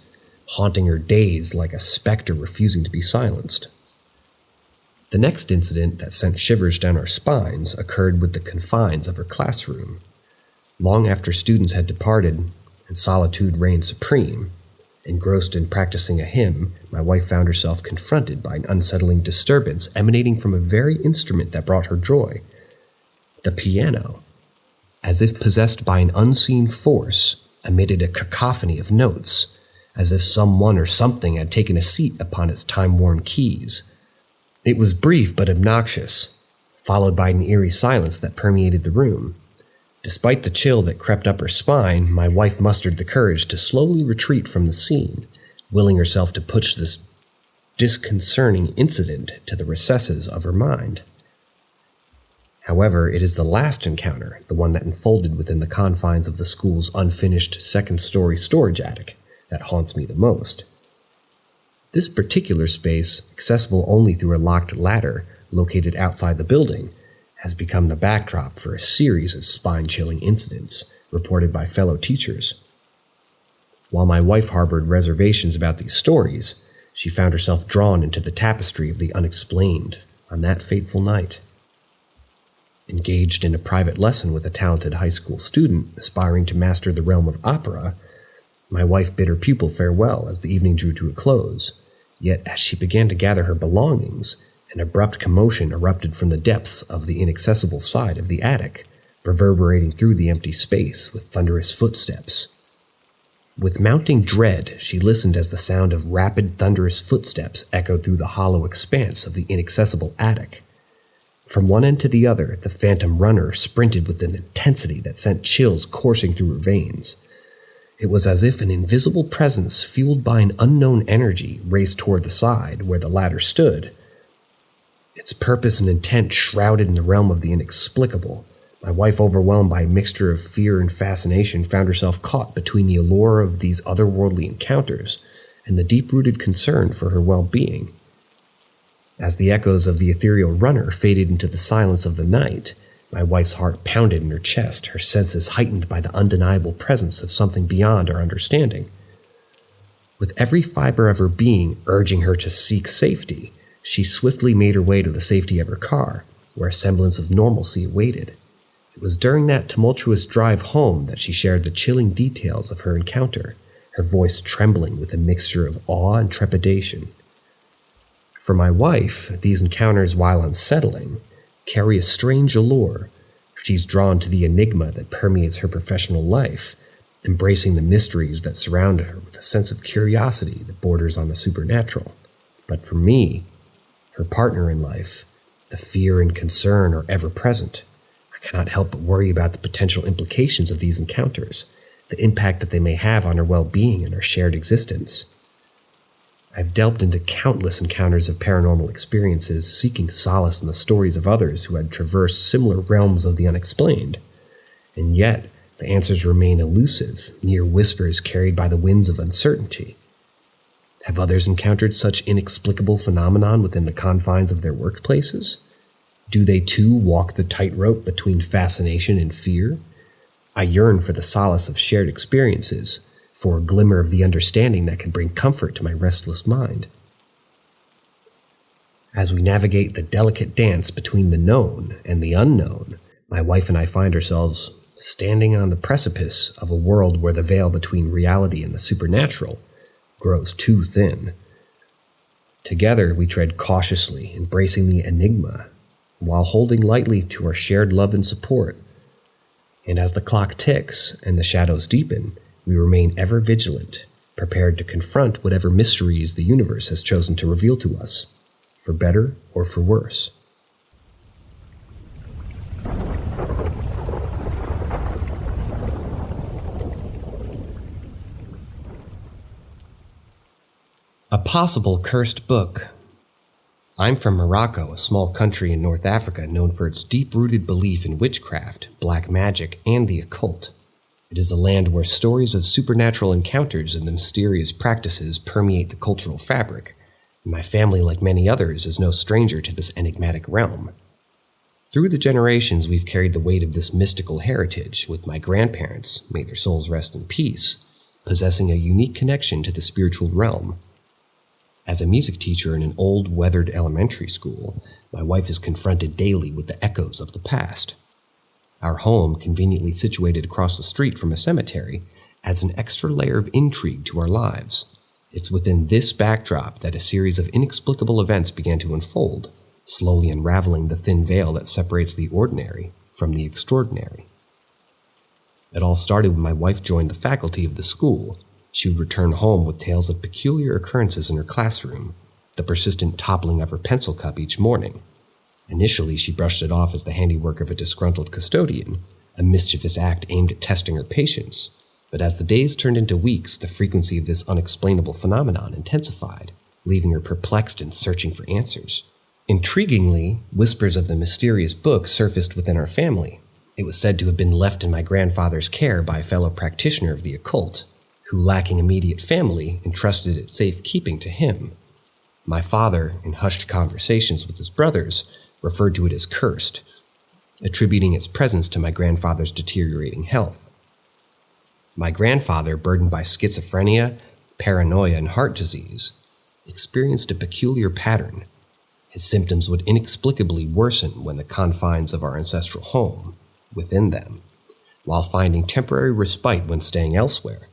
haunting her days like a specter refusing to be silenced. The next incident that sent shivers down our spines occurred with the confines of her classroom. Long after students had departed and solitude reigned supreme, engrossed in practicing a hymn, my wife found herself confronted by an unsettling disturbance emanating from a very instrument that brought her joy, the piano. As if possessed by an unseen force, emitted a cacophony of notes, as if someone or something had taken a seat upon its time-worn keys. It was brief but obnoxious, followed by an eerie silence that permeated the room. Despite the chill that crept up her spine, my wife mustered the courage to slowly retreat from the scene, willing herself to push this disconcerting incident to the recesses of her mind. However, it is the last encounter, the one that unfolded within the confines of the school's unfinished second-story storage attic, that haunts me the most. This particular space, accessible only through a locked ladder located outside the building, has become the backdrop for a series of spine-chilling incidents reported by fellow teachers. While my wife harbored reservations about these stories, she found herself drawn into the tapestry of the unexplained on that fateful night. Engaged in a private lesson with a talented high school student aspiring to master the realm of opera, my wife bid her pupil farewell as the evening drew to a close. Yet as she began to gather her belongings, an abrupt commotion erupted from the depths of the inaccessible side of the attic, reverberating through the empty space with thunderous footsteps. With mounting dread, she listened as the sound of rapid, thunderous footsteps echoed through the hollow expanse of the inaccessible attic. From one end to the other, the phantom runner sprinted with an intensity that sent chills coursing through her veins. It was as if an invisible presence fueled by an unknown energy raced toward the side where the ladder stood. Its purpose and intent shrouded in the realm of the inexplicable. My wife, overwhelmed by a mixture of fear and fascination, found herself caught between the allure of these otherworldly encounters and the deep-rooted concern for her well-being. As the echoes of the ethereal runner faded into the silence of the night, my wife's heart pounded in her chest, her senses heightened by the undeniable presence of something beyond our understanding. With every fiber of her being urging her to seek safety, she swiftly made her way to the safety of her car, where a semblance of normalcy awaited. It was during that tumultuous drive home that she shared the chilling details of her encounter, her voice trembling with a mixture of awe and trepidation. For my wife, these encounters, while unsettling, carry a strange allure. She's drawn to the enigma that permeates her professional life, embracing the mysteries that surround her with a sense of curiosity that borders on the supernatural. But for me, her partner in life, the fear and concern are ever present. I cannot help but worry about the potential implications of these encounters, the impact that they may have on our well-being and our shared existence. I've delved into countless encounters of paranormal experiences, seeking solace in the stories of others who had traversed similar realms of the unexplained. And yet, the answers remain elusive, mere whispers carried by the winds of uncertainty. Have others encountered such inexplicable phenomenon within the confines of their workplaces? Do they too walk the tightrope between fascination and fear? I yearn for the solace of shared experiences, for a glimmer of the understanding that can bring comfort to my restless mind. As we navigate the delicate dance between the known and the unknown, my wife and I find ourselves standing on the precipice of a world where the veil between reality and the supernatural grows too thin. Together, we tread cautiously, embracing the enigma, while holding lightly to our shared love and support. And as the clock ticks and the shadows deepen, we remain ever vigilant, prepared to confront whatever mysteries the universe has chosen to reveal to us, for better or for worse. A possible cursed book. I'm from Morocco, a small country in North Africa known for its deep-rooted belief in witchcraft, black magic, and the occult. It is a land where stories of supernatural encounters and mysterious practices permeate the cultural fabric, and my family, like many others, is no stranger to this enigmatic realm. Through the generations, we've carried the weight of this mystical heritage, with my grandparents, may their souls rest in peace, possessing a unique connection to the spiritual realm. As a music teacher in an old, weathered elementary school, my wife is confronted daily with the echoes of the past. Our home, conveniently situated across the street from a cemetery, adds an extra layer of intrigue to our lives. It's within this backdrop that a series of inexplicable events began to unfold, slowly unraveling the thin veil that separates the ordinary from the extraordinary. It all started when my wife joined the faculty of the school. She would return home with tales of peculiar occurrences in her classroom, the persistent toppling of her pencil cup each morning, Initially, she brushed it off as the handiwork of a disgruntled custodian, a mischievous act aimed at testing her patience. But as the days turned into weeks, the frequency of this unexplainable phenomenon intensified, leaving her perplexed and searching for answers. Intriguingly, whispers of the mysterious book surfaced within our family. It was said to have been left in my grandfather's care by a fellow practitioner of the occult, who, lacking immediate family, entrusted its safekeeping to him. My father, in hushed conversations with his brothers, referred to it as cursed, attributing its presence to my grandfather's deteriorating health. My grandfather, burdened by schizophrenia, paranoia, and heart disease, experienced a peculiar pattern. His symptoms would inexplicably worsen when the confines of our ancestral home, within them, while finding temporary respite when staying elsewhere.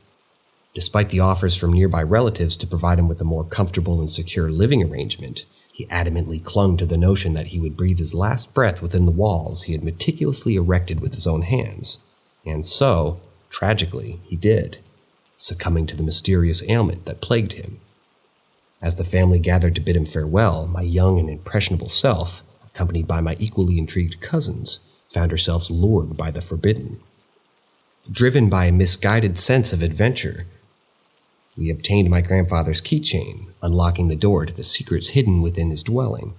Despite the offers from nearby relatives to provide him with a more comfortable and secure living arrangement, he adamantly clung to the notion that he would breathe his last breath within the walls he had meticulously erected with his own hands. And so, tragically, he did, succumbing to the mysterious ailment that plagued him. As the family gathered to bid him farewell, my young and impressionable self, accompanied by my equally intrigued cousins, found ourselves lured by the forbidden. Driven by a misguided sense of adventure, we obtained my grandfather's keychain, unlocking the door to the secrets hidden within his dwelling.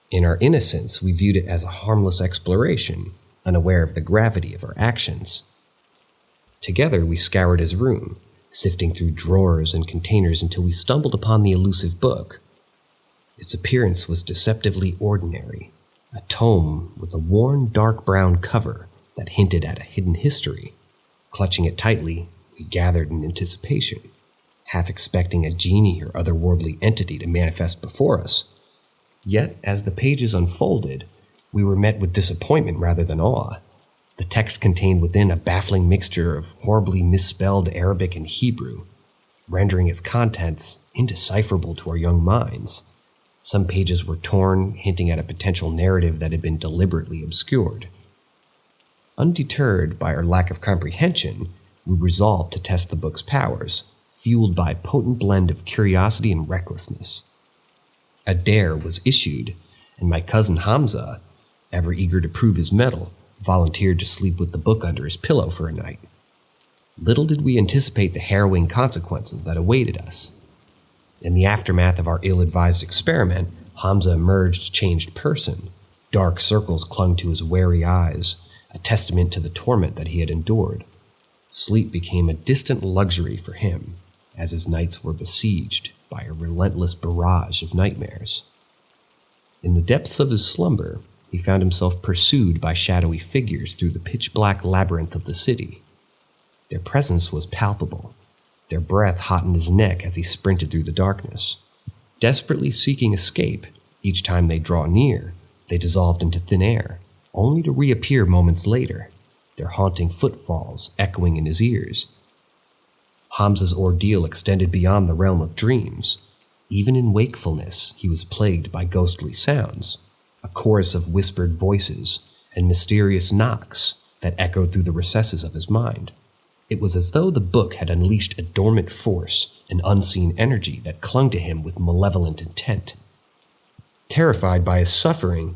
In our innocence, we viewed it as a harmless exploration, unaware of the gravity of our actions. Together, we scoured his room, sifting through drawers and containers until we stumbled upon the elusive book. Its appearance was deceptively ordinary, a tome with a worn dark brown cover that hinted at a hidden history. Clutching it tightly, we gathered in anticipation, half expecting a genie or otherworldly entity to manifest before us. Yet, as the pages unfolded, we were met with disappointment rather than awe. The text contained within a baffling mixture of horribly misspelled Arabic and Hebrew, rendering its contents indecipherable to our young minds. Some pages were torn, hinting at a potential narrative that had been deliberately obscured. Undeterred by our lack of comprehension, we resolved to test the book's powers, fueled by a potent blend of curiosity and recklessness. A dare was issued, and my cousin Hamza, ever eager to prove his mettle, volunteered to sleep with the book under his pillow for a night. Little did we anticipate the harrowing consequences that awaited us. In the aftermath of our ill-advised experiment, Hamza emerged a changed person. Dark circles clung to his wary eyes, a testament to the torment that he had endured. Sleep became a distant luxury for him, as his nights were besieged by a relentless barrage of nightmares. In the depths of his slumber, he found himself pursued by shadowy figures through the pitch-black labyrinth of the city. Their presence was palpable. Their breath hot in his neck as he sprinted through the darkness. Desperately seeking escape, each time they draw near, they dissolved into thin air, only to reappear moments later, their haunting footfalls echoing in his ears. Hamza's ordeal extended beyond the realm of dreams. Even in wakefulness, he was plagued by ghostly sounds, a chorus of whispered voices and mysterious knocks that echoed through the recesses of his mind. It was as though the book had unleashed a dormant force, an unseen energy that clung to him with malevolent intent. Terrified by his suffering,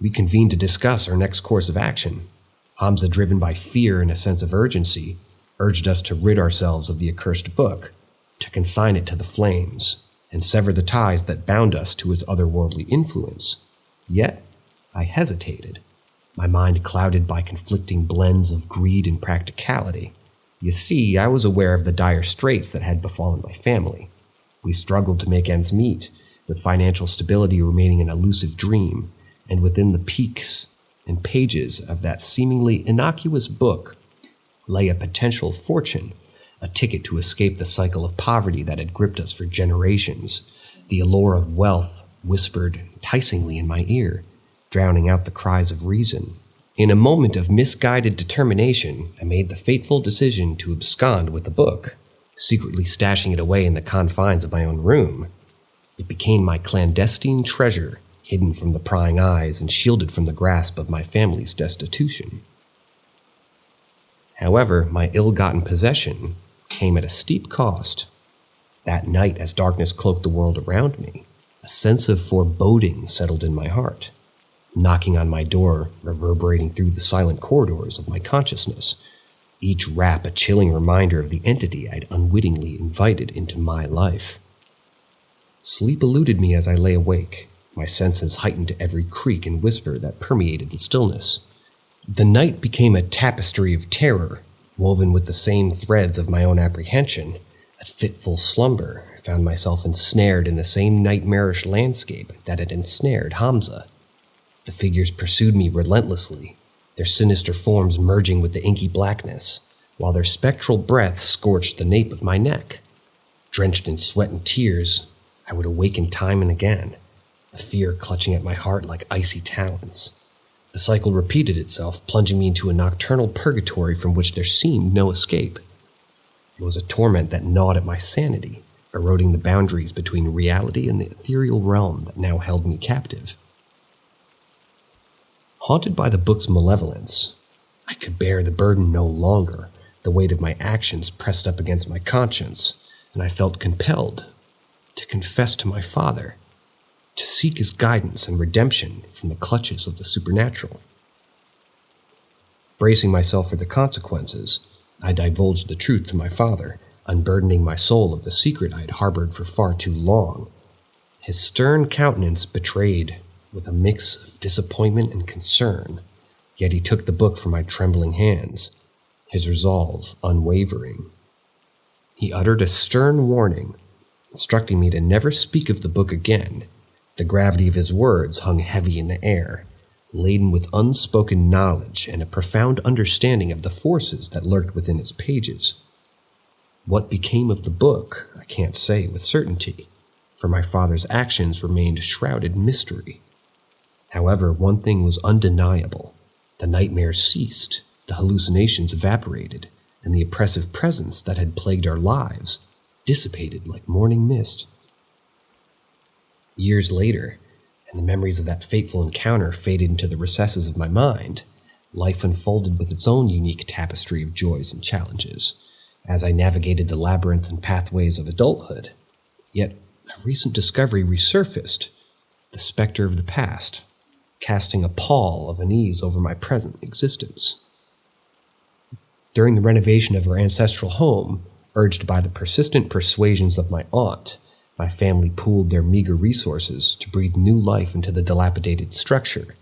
we convened to discuss our next course of action. Hamza, driven by fear and a sense of urgency, urged us to rid ourselves of the accursed book, to consign it to the flames, and sever the ties that bound us to its otherworldly influence. Yet, I hesitated, my mind clouded by conflicting blends of greed and practicality. You see, I was aware of the dire straits that had befallen my family. We struggled to make ends meet, with financial stability remaining an elusive dream, and within the peaks and pages of that seemingly innocuous book lay a potential fortune, a ticket to escape the cycle of poverty that had gripped us for generations. The allure of wealth whispered enticingly in my ear, drowning out the cries of reason. In a moment of misguided determination, I made the fateful decision to abscond with the book, secretly stashing it away in the confines of my own room. It became my clandestine treasure, hidden from the prying eyes and shielded from the grasp of my family's destitution. However, my ill-gotten possession came at a steep cost. That night, as darkness cloaked the world around me, a sense of foreboding settled in my heart. knocking on my door, reverberating through the silent corridors of my consciousness, each rap a chilling reminder of the entity I'd unwittingly invited into my life. Sleep eluded me as I lay awake, my senses heightened to every creak and whisper that permeated the stillness. The night became a tapestry of terror, woven with the same threads of my own apprehension. At fitful slumber, I found myself ensnared in the same nightmarish landscape that had ensnared Hamza. The figures pursued me relentlessly, their sinister forms merging with the inky blackness, while their spectral breath scorched the nape of my neck. Drenched in sweat and tears, I would awaken time and again, the fear clutching at my heart like icy talons. The cycle repeated itself, plunging me into a nocturnal purgatory from which there seemed no escape. It was a torment that gnawed at my sanity, eroding the boundaries between reality and the ethereal realm that now held me captive. Haunted by the book's malevolence, I could bear the burden no longer. The weight of my actions pressed up against my conscience, and I felt compelled to confess to my father, to seek his guidance and redemption from the clutches of the supernatural. Bracing myself for the consequences, I divulged the truth to my father, unburdening my soul of the secret I had harbored for far too long. His stern countenance betrayed with a mix of disappointment and concern, yet he took the book from my trembling hands, his resolve unwavering. He uttered a stern warning, instructing me to never speak of the book again. The gravity of his words hung heavy in the air, laden with unspoken knowledge and a profound understanding of the forces that lurked within its pages. What became of the book, I can't say with certainty, for my father's actions remained shrouded in mystery. However, one thing was undeniable. The nightmares ceased, the hallucinations evaporated, and the oppressive presence that had plagued our lives dissipated like morning mist. Years later, and the memories of that fateful encounter faded into the recesses of my mind, life unfolded with its own unique tapestry of joys and challenges, as I navigated the labyrinthine pathways of adulthood. Yet, a recent discovery resurfaced, the specter of the past, casting a pall of unease over my present existence. During the renovation of our ancestral home, urged by the persistent persuasions of my aunt, my family pooled their meager resources to breathe new life into the dilapidated structure.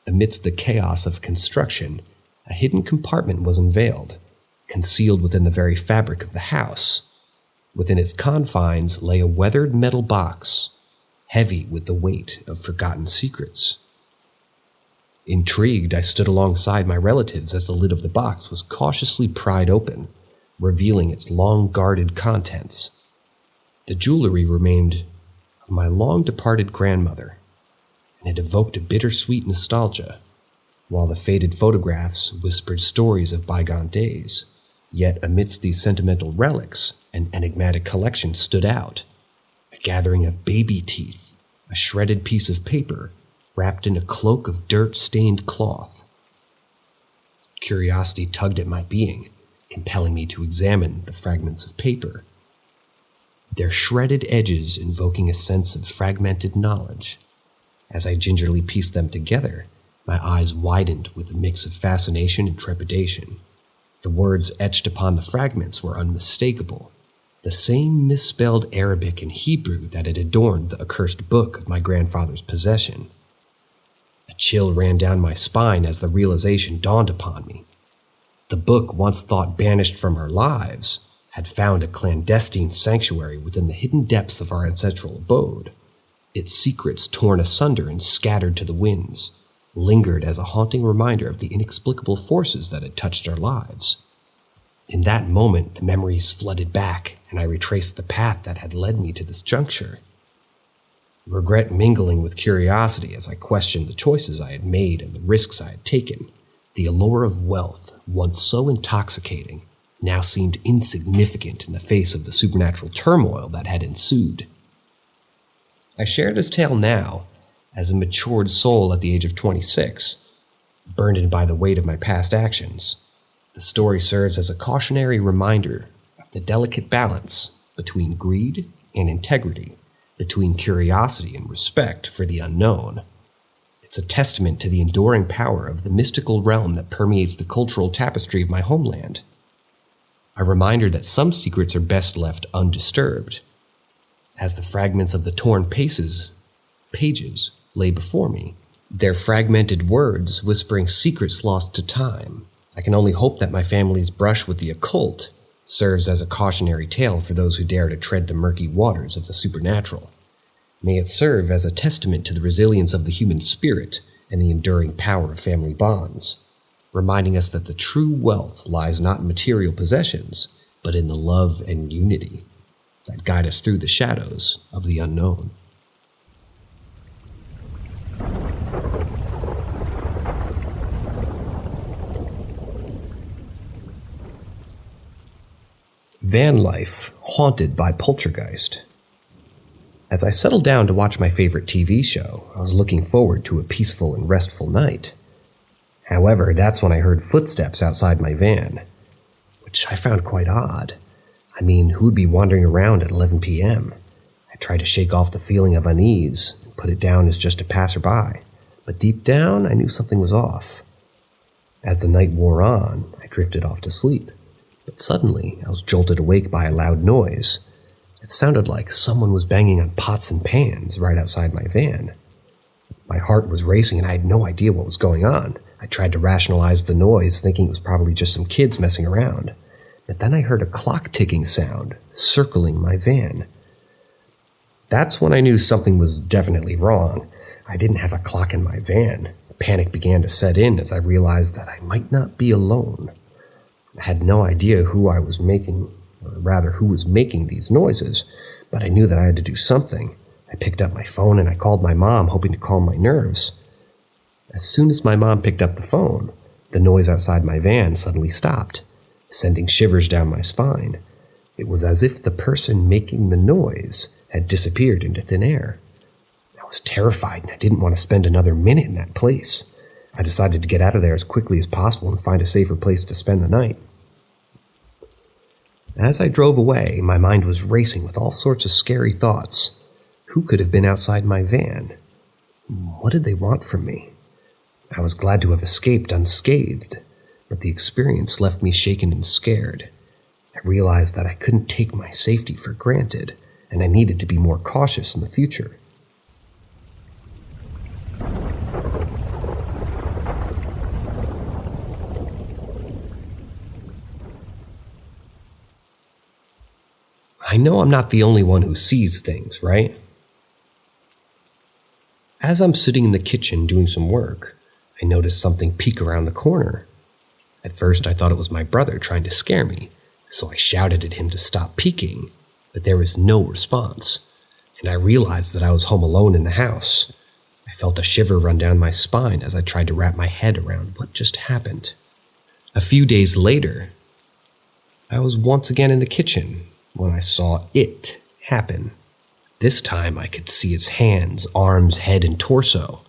Amidst the chaos of construction, a hidden compartment was unveiled, concealed within the very fabric of the house. Within its confines lay a weathered metal box, heavy with the weight of forgotten secrets. Intrigued, I stood alongside my relatives as the lid of the box was cautiously pried open, revealing its long-guarded contents. The jewelry remained of my long-departed grandmother, and it evoked a bittersweet nostalgia, while the faded photographs whispered stories of bygone days. Yet amidst these sentimental relics, an enigmatic collection stood out. A gathering of baby teeth, a shredded piece of paper, wrapped in a cloak of dirt-stained cloth. Curiosity tugged at my being, compelling me to examine the fragments of paper, their shredded edges invoking a sense of fragmented knowledge. As I gingerly pieced them together, my eyes widened with a mix of fascination and trepidation. The words etched upon the fragments were unmistakable, the same misspelled Arabic and Hebrew that had adorned the accursed book of my grandfather's possession. A chill ran down my spine as the realization dawned upon me. The book, once thought banished from our lives, had found a clandestine sanctuary within the hidden depths of our ancestral abode. Its secrets, torn asunder and scattered to the winds, lingered as a haunting reminder of the inexplicable forces that had touched our lives. In that moment, the memories flooded back, and I retraced the path that had led me to this juncture. Regret mingling with curiosity as I questioned the choices I had made and the risks I had taken. The allure of wealth, once so intoxicating, now seemed insignificant in the face of the supernatural turmoil that had ensued. I share this tale now, as a matured soul at the age of 26, burdened by the weight of my past actions. The story serves as a cautionary reminder of the delicate balance between greed and integrity, between curiosity and respect for the unknown. It's a testament to the enduring power of the mystical realm that permeates the cultural tapestry of my homeland. A reminder that some secrets are best left undisturbed. As the fragments of the torn pages lay before me, their fragmented words whispering secrets lost to time, I can only hope that my family's brush with the occult serves as a cautionary tale for those who dare to tread the murky waters of the supernatural. May it serve as a testament to the resilience of the human spirit and the enduring power of family bonds, reminding us that the true wealth lies not in material possessions, but in the love and unity that guide us through the shadows of the unknown. Van life haunted by poltergeist. As I settled down to watch my favorite TV show, I was looking forward to a peaceful and restful night. However, that's when I heard footsteps outside my van, which I found quite odd. I mean, who'd be wandering around at 11 p.m.? I tried to shake off the feeling of unease and put it down as just a passerby, but deep down I knew something was off. As the night wore on, I drifted off to sleep. But suddenly, I was jolted awake by a loud noise. It sounded like someone was banging on pots and pans right outside my van. My heart was racing and I had no idea what was going on. I tried to rationalize the noise, thinking it was probably just some kids messing around. But then I heard a clock ticking sound circling my van. That's when I knew something was definitely wrong. I didn't have a clock in my van. Panic began to set in as I realized that I might not be alone. I had no idea who was making these noises, but I knew that I had to do something. I picked up my phone and I called my mom, hoping to calm my nerves. As soon as my mom picked up the phone, the noise outside my van suddenly stopped, sending shivers down my spine. It was as if the person making the noise had disappeared into thin air. I was terrified and I didn't want to spend another minute in that place. I decided to get out of there as quickly as possible and find a safer place to spend the night. As I drove away, my mind was racing with all sorts of scary thoughts. Who could have been outside my van? What did they want from me? I was glad to have escaped unscathed, but the experience left me shaken and scared. I realized that I couldn't take my safety for granted, and I needed to be more cautious in the future. I know I'm not the only one who sees things, right? As I'm sitting in the kitchen doing some work, I noticed something peek around the corner. At first, I thought it was my brother trying to scare me, so I shouted at him to stop peeking, but there was no response, and I realized that I was home alone in the house. I felt a shiver run down my spine as I tried to wrap my head around what just happened. A few days later, I was once again in the kitchen when I saw it happen. This time I could see its hands, arms, head, and torso.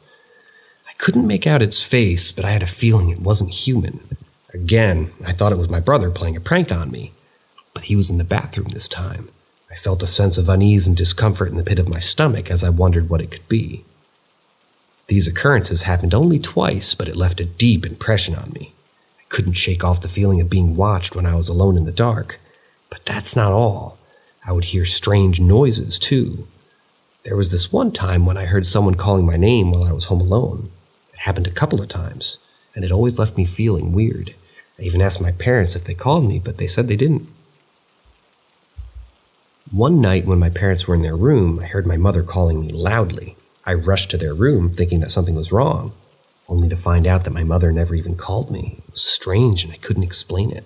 I couldn't make out its face, but I had a feeling it wasn't human. Again, I thought it was my brother playing a prank on me, but he was in the bathroom this time. I felt a sense of unease and discomfort in the pit of my stomach as I wondered what it could be. These occurrences happened only twice, but it left a deep impression on me. I couldn't shake off the feeling of being watched when I was alone in the dark. But that's not all. I would hear strange noises, too. There was this one time when I heard someone calling my name while I was home alone. It happened a couple of times, and it always left me feeling weird. I even asked my parents if they called me, but they said they didn't. One night when my parents were in their room, I heard my mother calling me loudly. I rushed to their room thinking that something was wrong, only to find out that my mother never even called me. It was strange and I couldn't explain it.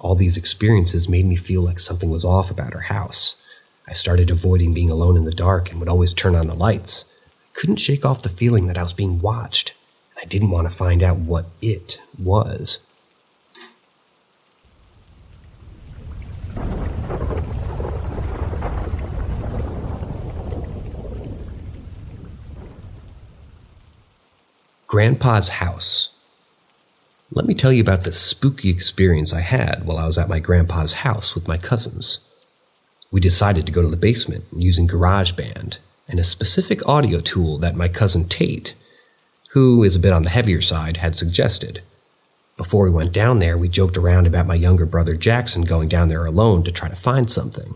All these experiences made me feel like something was off about our house. I started avoiding being alone in the dark and would always turn on the lights. I couldn't shake off the feeling that I was being watched, and I didn't want to find out what it was. Grandpa's house. Let me tell you about this spooky experience I had while I was at my grandpa's house with my cousins. We decided to go to the basement using GarageBand and a specific audio tool that my cousin Tate who is a bit on the heavier side, had suggested. Before we went down there, we joked around about my younger brother Jackson going down there alone to try to find something.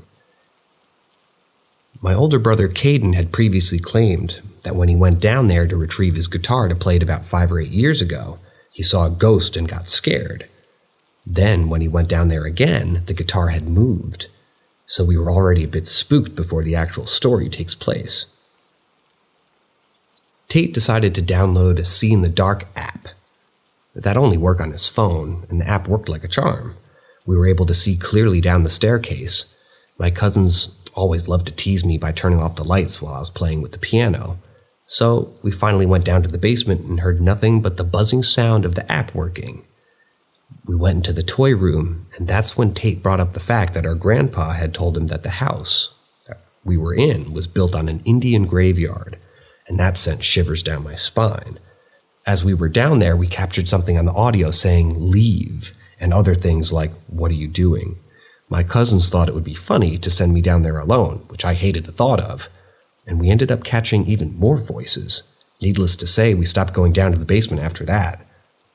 My older brother Caden had previously claimed that when he went down there to retrieve his guitar to play it about 5 or 8 years ago, he saw a ghost and got scared. Then, when he went down there again, the guitar had moved, so we were already a bit spooked before the actual story takes place. Tate decided to download a See in the Dark app. That only worked on his phone, and the app worked like a charm. We were able to see clearly down the staircase. My cousins always loved to tease me by turning off the lights while I was playing with the piano. So we finally went down to the basement and heard nothing but the buzzing sound of the app working. We went into the toy room, and that's when Tate brought up the fact that our grandpa had told him that the house that we were in was built on an Indian graveyard, and that sent shivers down my spine. As we were down there, we captured something on the audio saying, "Leave," and other things like, "What are you doing?" My cousins thought it would be funny to send me down there alone, which I hated the thought of, and we ended up catching even more voices. Needless to say, we stopped going down to the basement after that.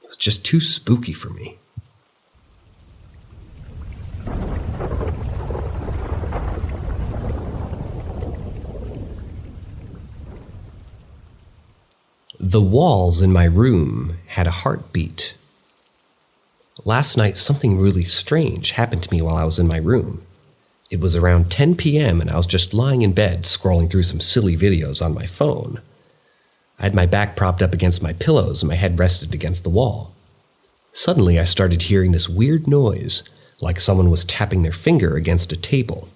It was just too spooky for me. The walls in my room had a heartbeat. Last night, something really strange happened to me while I was in my room. It was around 10 p.m. and I was just lying in bed scrolling through some silly videos on my phone. I had my back propped up against my pillows and my head rested against the wall. Suddenly, I started hearing this weird noise, like someone was tapping their finger against a table.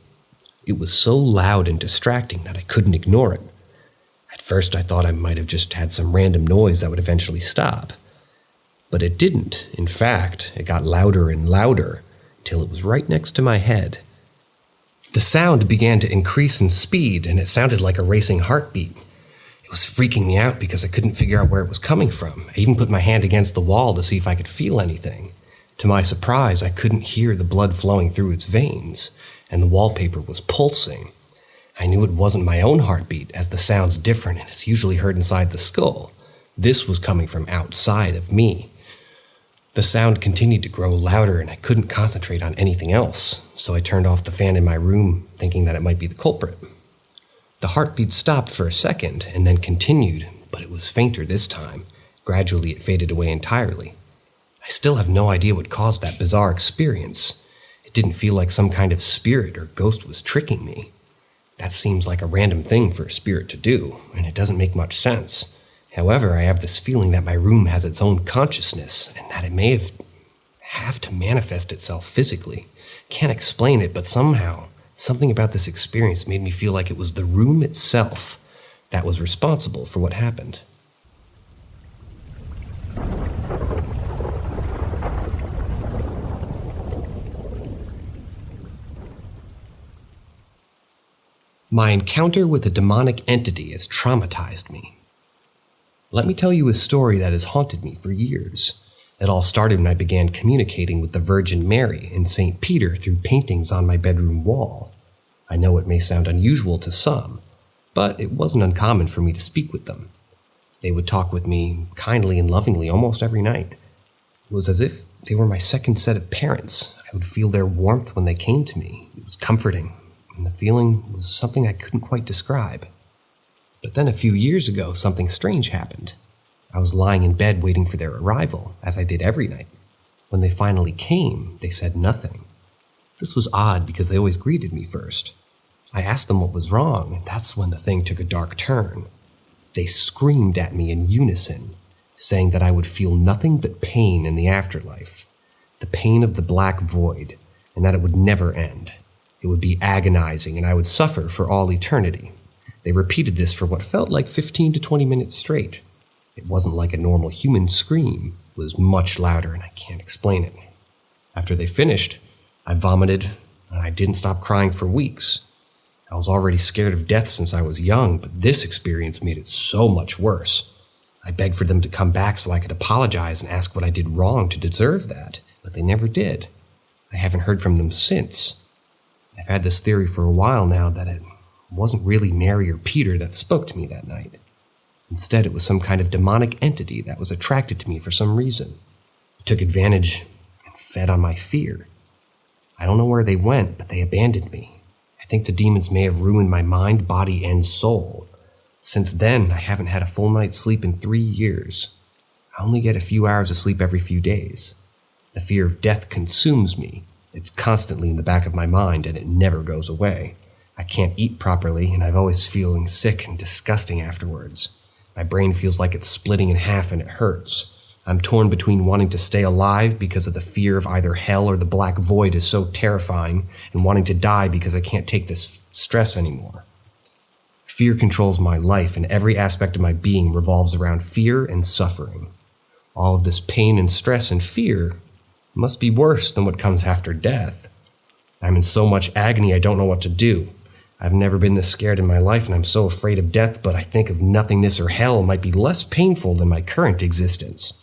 It was so loud and distracting that I couldn't ignore it. At first, I thought I might have just had some random noise that would eventually stop. But it didn't. In fact, it got louder and louder till it was right next to my head. The sound began to increase in speed, and it sounded like a racing heartbeat. It was freaking me out because I couldn't figure out where it was coming from. I even put my hand against the wall to see if I could feel anything. To my surprise, I couldn't hear the blood flowing through its veins, and the wallpaper was pulsing. I knew it wasn't my own heartbeat, as the sound's different and it's usually heard inside the skull. This was coming from outside of me. The sound continued to grow louder and I couldn't concentrate on anything else, so I turned off the fan in my room, thinking that it might be the culprit. The heartbeat stopped for a second and then continued, but it was fainter this time. Gradually it faded away entirely. I still have no idea what caused that bizarre experience. It didn't feel like some kind of spirit or ghost was tricking me. That seems like a random thing for a spirit to do, and it doesn't make much sense. However, I have this feeling that my room has its own consciousness, and that it may have to manifest itself physically. Can't explain it, but somehow, something about this experience made me feel like it was the room itself that was responsible for what happened. My encounter with a demonic entity has traumatized me. Let me tell you a story that has haunted me for years. It all started when I began communicating with the Virgin Mary and St. Peter through paintings on my bedroom wall. I know it may sound unusual to some, but it wasn't uncommon for me to speak with them. They would talk with me kindly and lovingly almost every night. It was as if they were my second set of parents. I would feel their warmth when they came to me. It was comforting, and the feeling was something I couldn't quite describe. But then a few years ago, something strange happened. I was lying in bed waiting for their arrival, as I did every night. When they finally came, they said nothing. This was odd because they always greeted me first. I asked them what was wrong, and that's when the thing took a dark turn. They screamed at me in unison, saying that I would feel nothing but pain in the afterlife, the pain of the black void, and that it would never end. It would be agonizing, and I would suffer for all eternity. They repeated this for what felt like 15 to 20 minutes straight. It wasn't like a normal human scream. It was much louder, and I can't explain it. After they finished, I vomited, and I didn't stop crying for weeks. I was already scared of death since I was young, but this experience made it so much worse. I begged for them to come back so I could apologize and ask what I did wrong to deserve that, but they never did. I haven't heard from them since. I've had this theory for a while now that it wasn't really Mary or Peter that spoke to me that night. Instead, it was some kind of demonic entity that was attracted to me for some reason. It took advantage and fed on my fear. I don't know where they went, but they abandoned me. I think the demons may have ruined my mind, body, and soul. Since then, I haven't had a full night's sleep in 3 years. I only get a few hours of sleep every few days. The fear of death consumes me. It's constantly in the back of my mind, and it never goes away. I can't eat properly, and I'm always feeling sick and disgusting afterwards. My brain feels like it's splitting in half and it hurts. I'm torn between wanting to stay alive because of the fear of either hell or the black void is so terrifying, and wanting to die because I can't take this stress anymore. Fear controls my life, and every aspect of my being revolves around fear and suffering. All of this pain and stress and fear must be worse than what comes after death. I'm in so much agony I don't know what to do. I've never been this scared in my life, and I'm so afraid of death, but I think of nothingness or hell might be less painful than my current existence.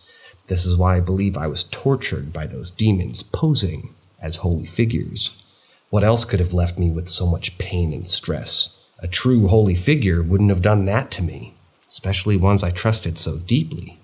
This is why I believe I was tortured by those demons posing as holy figures. What else could have left me with so much pain and stress? A true holy figure wouldn't have done that to me, especially ones I trusted so deeply.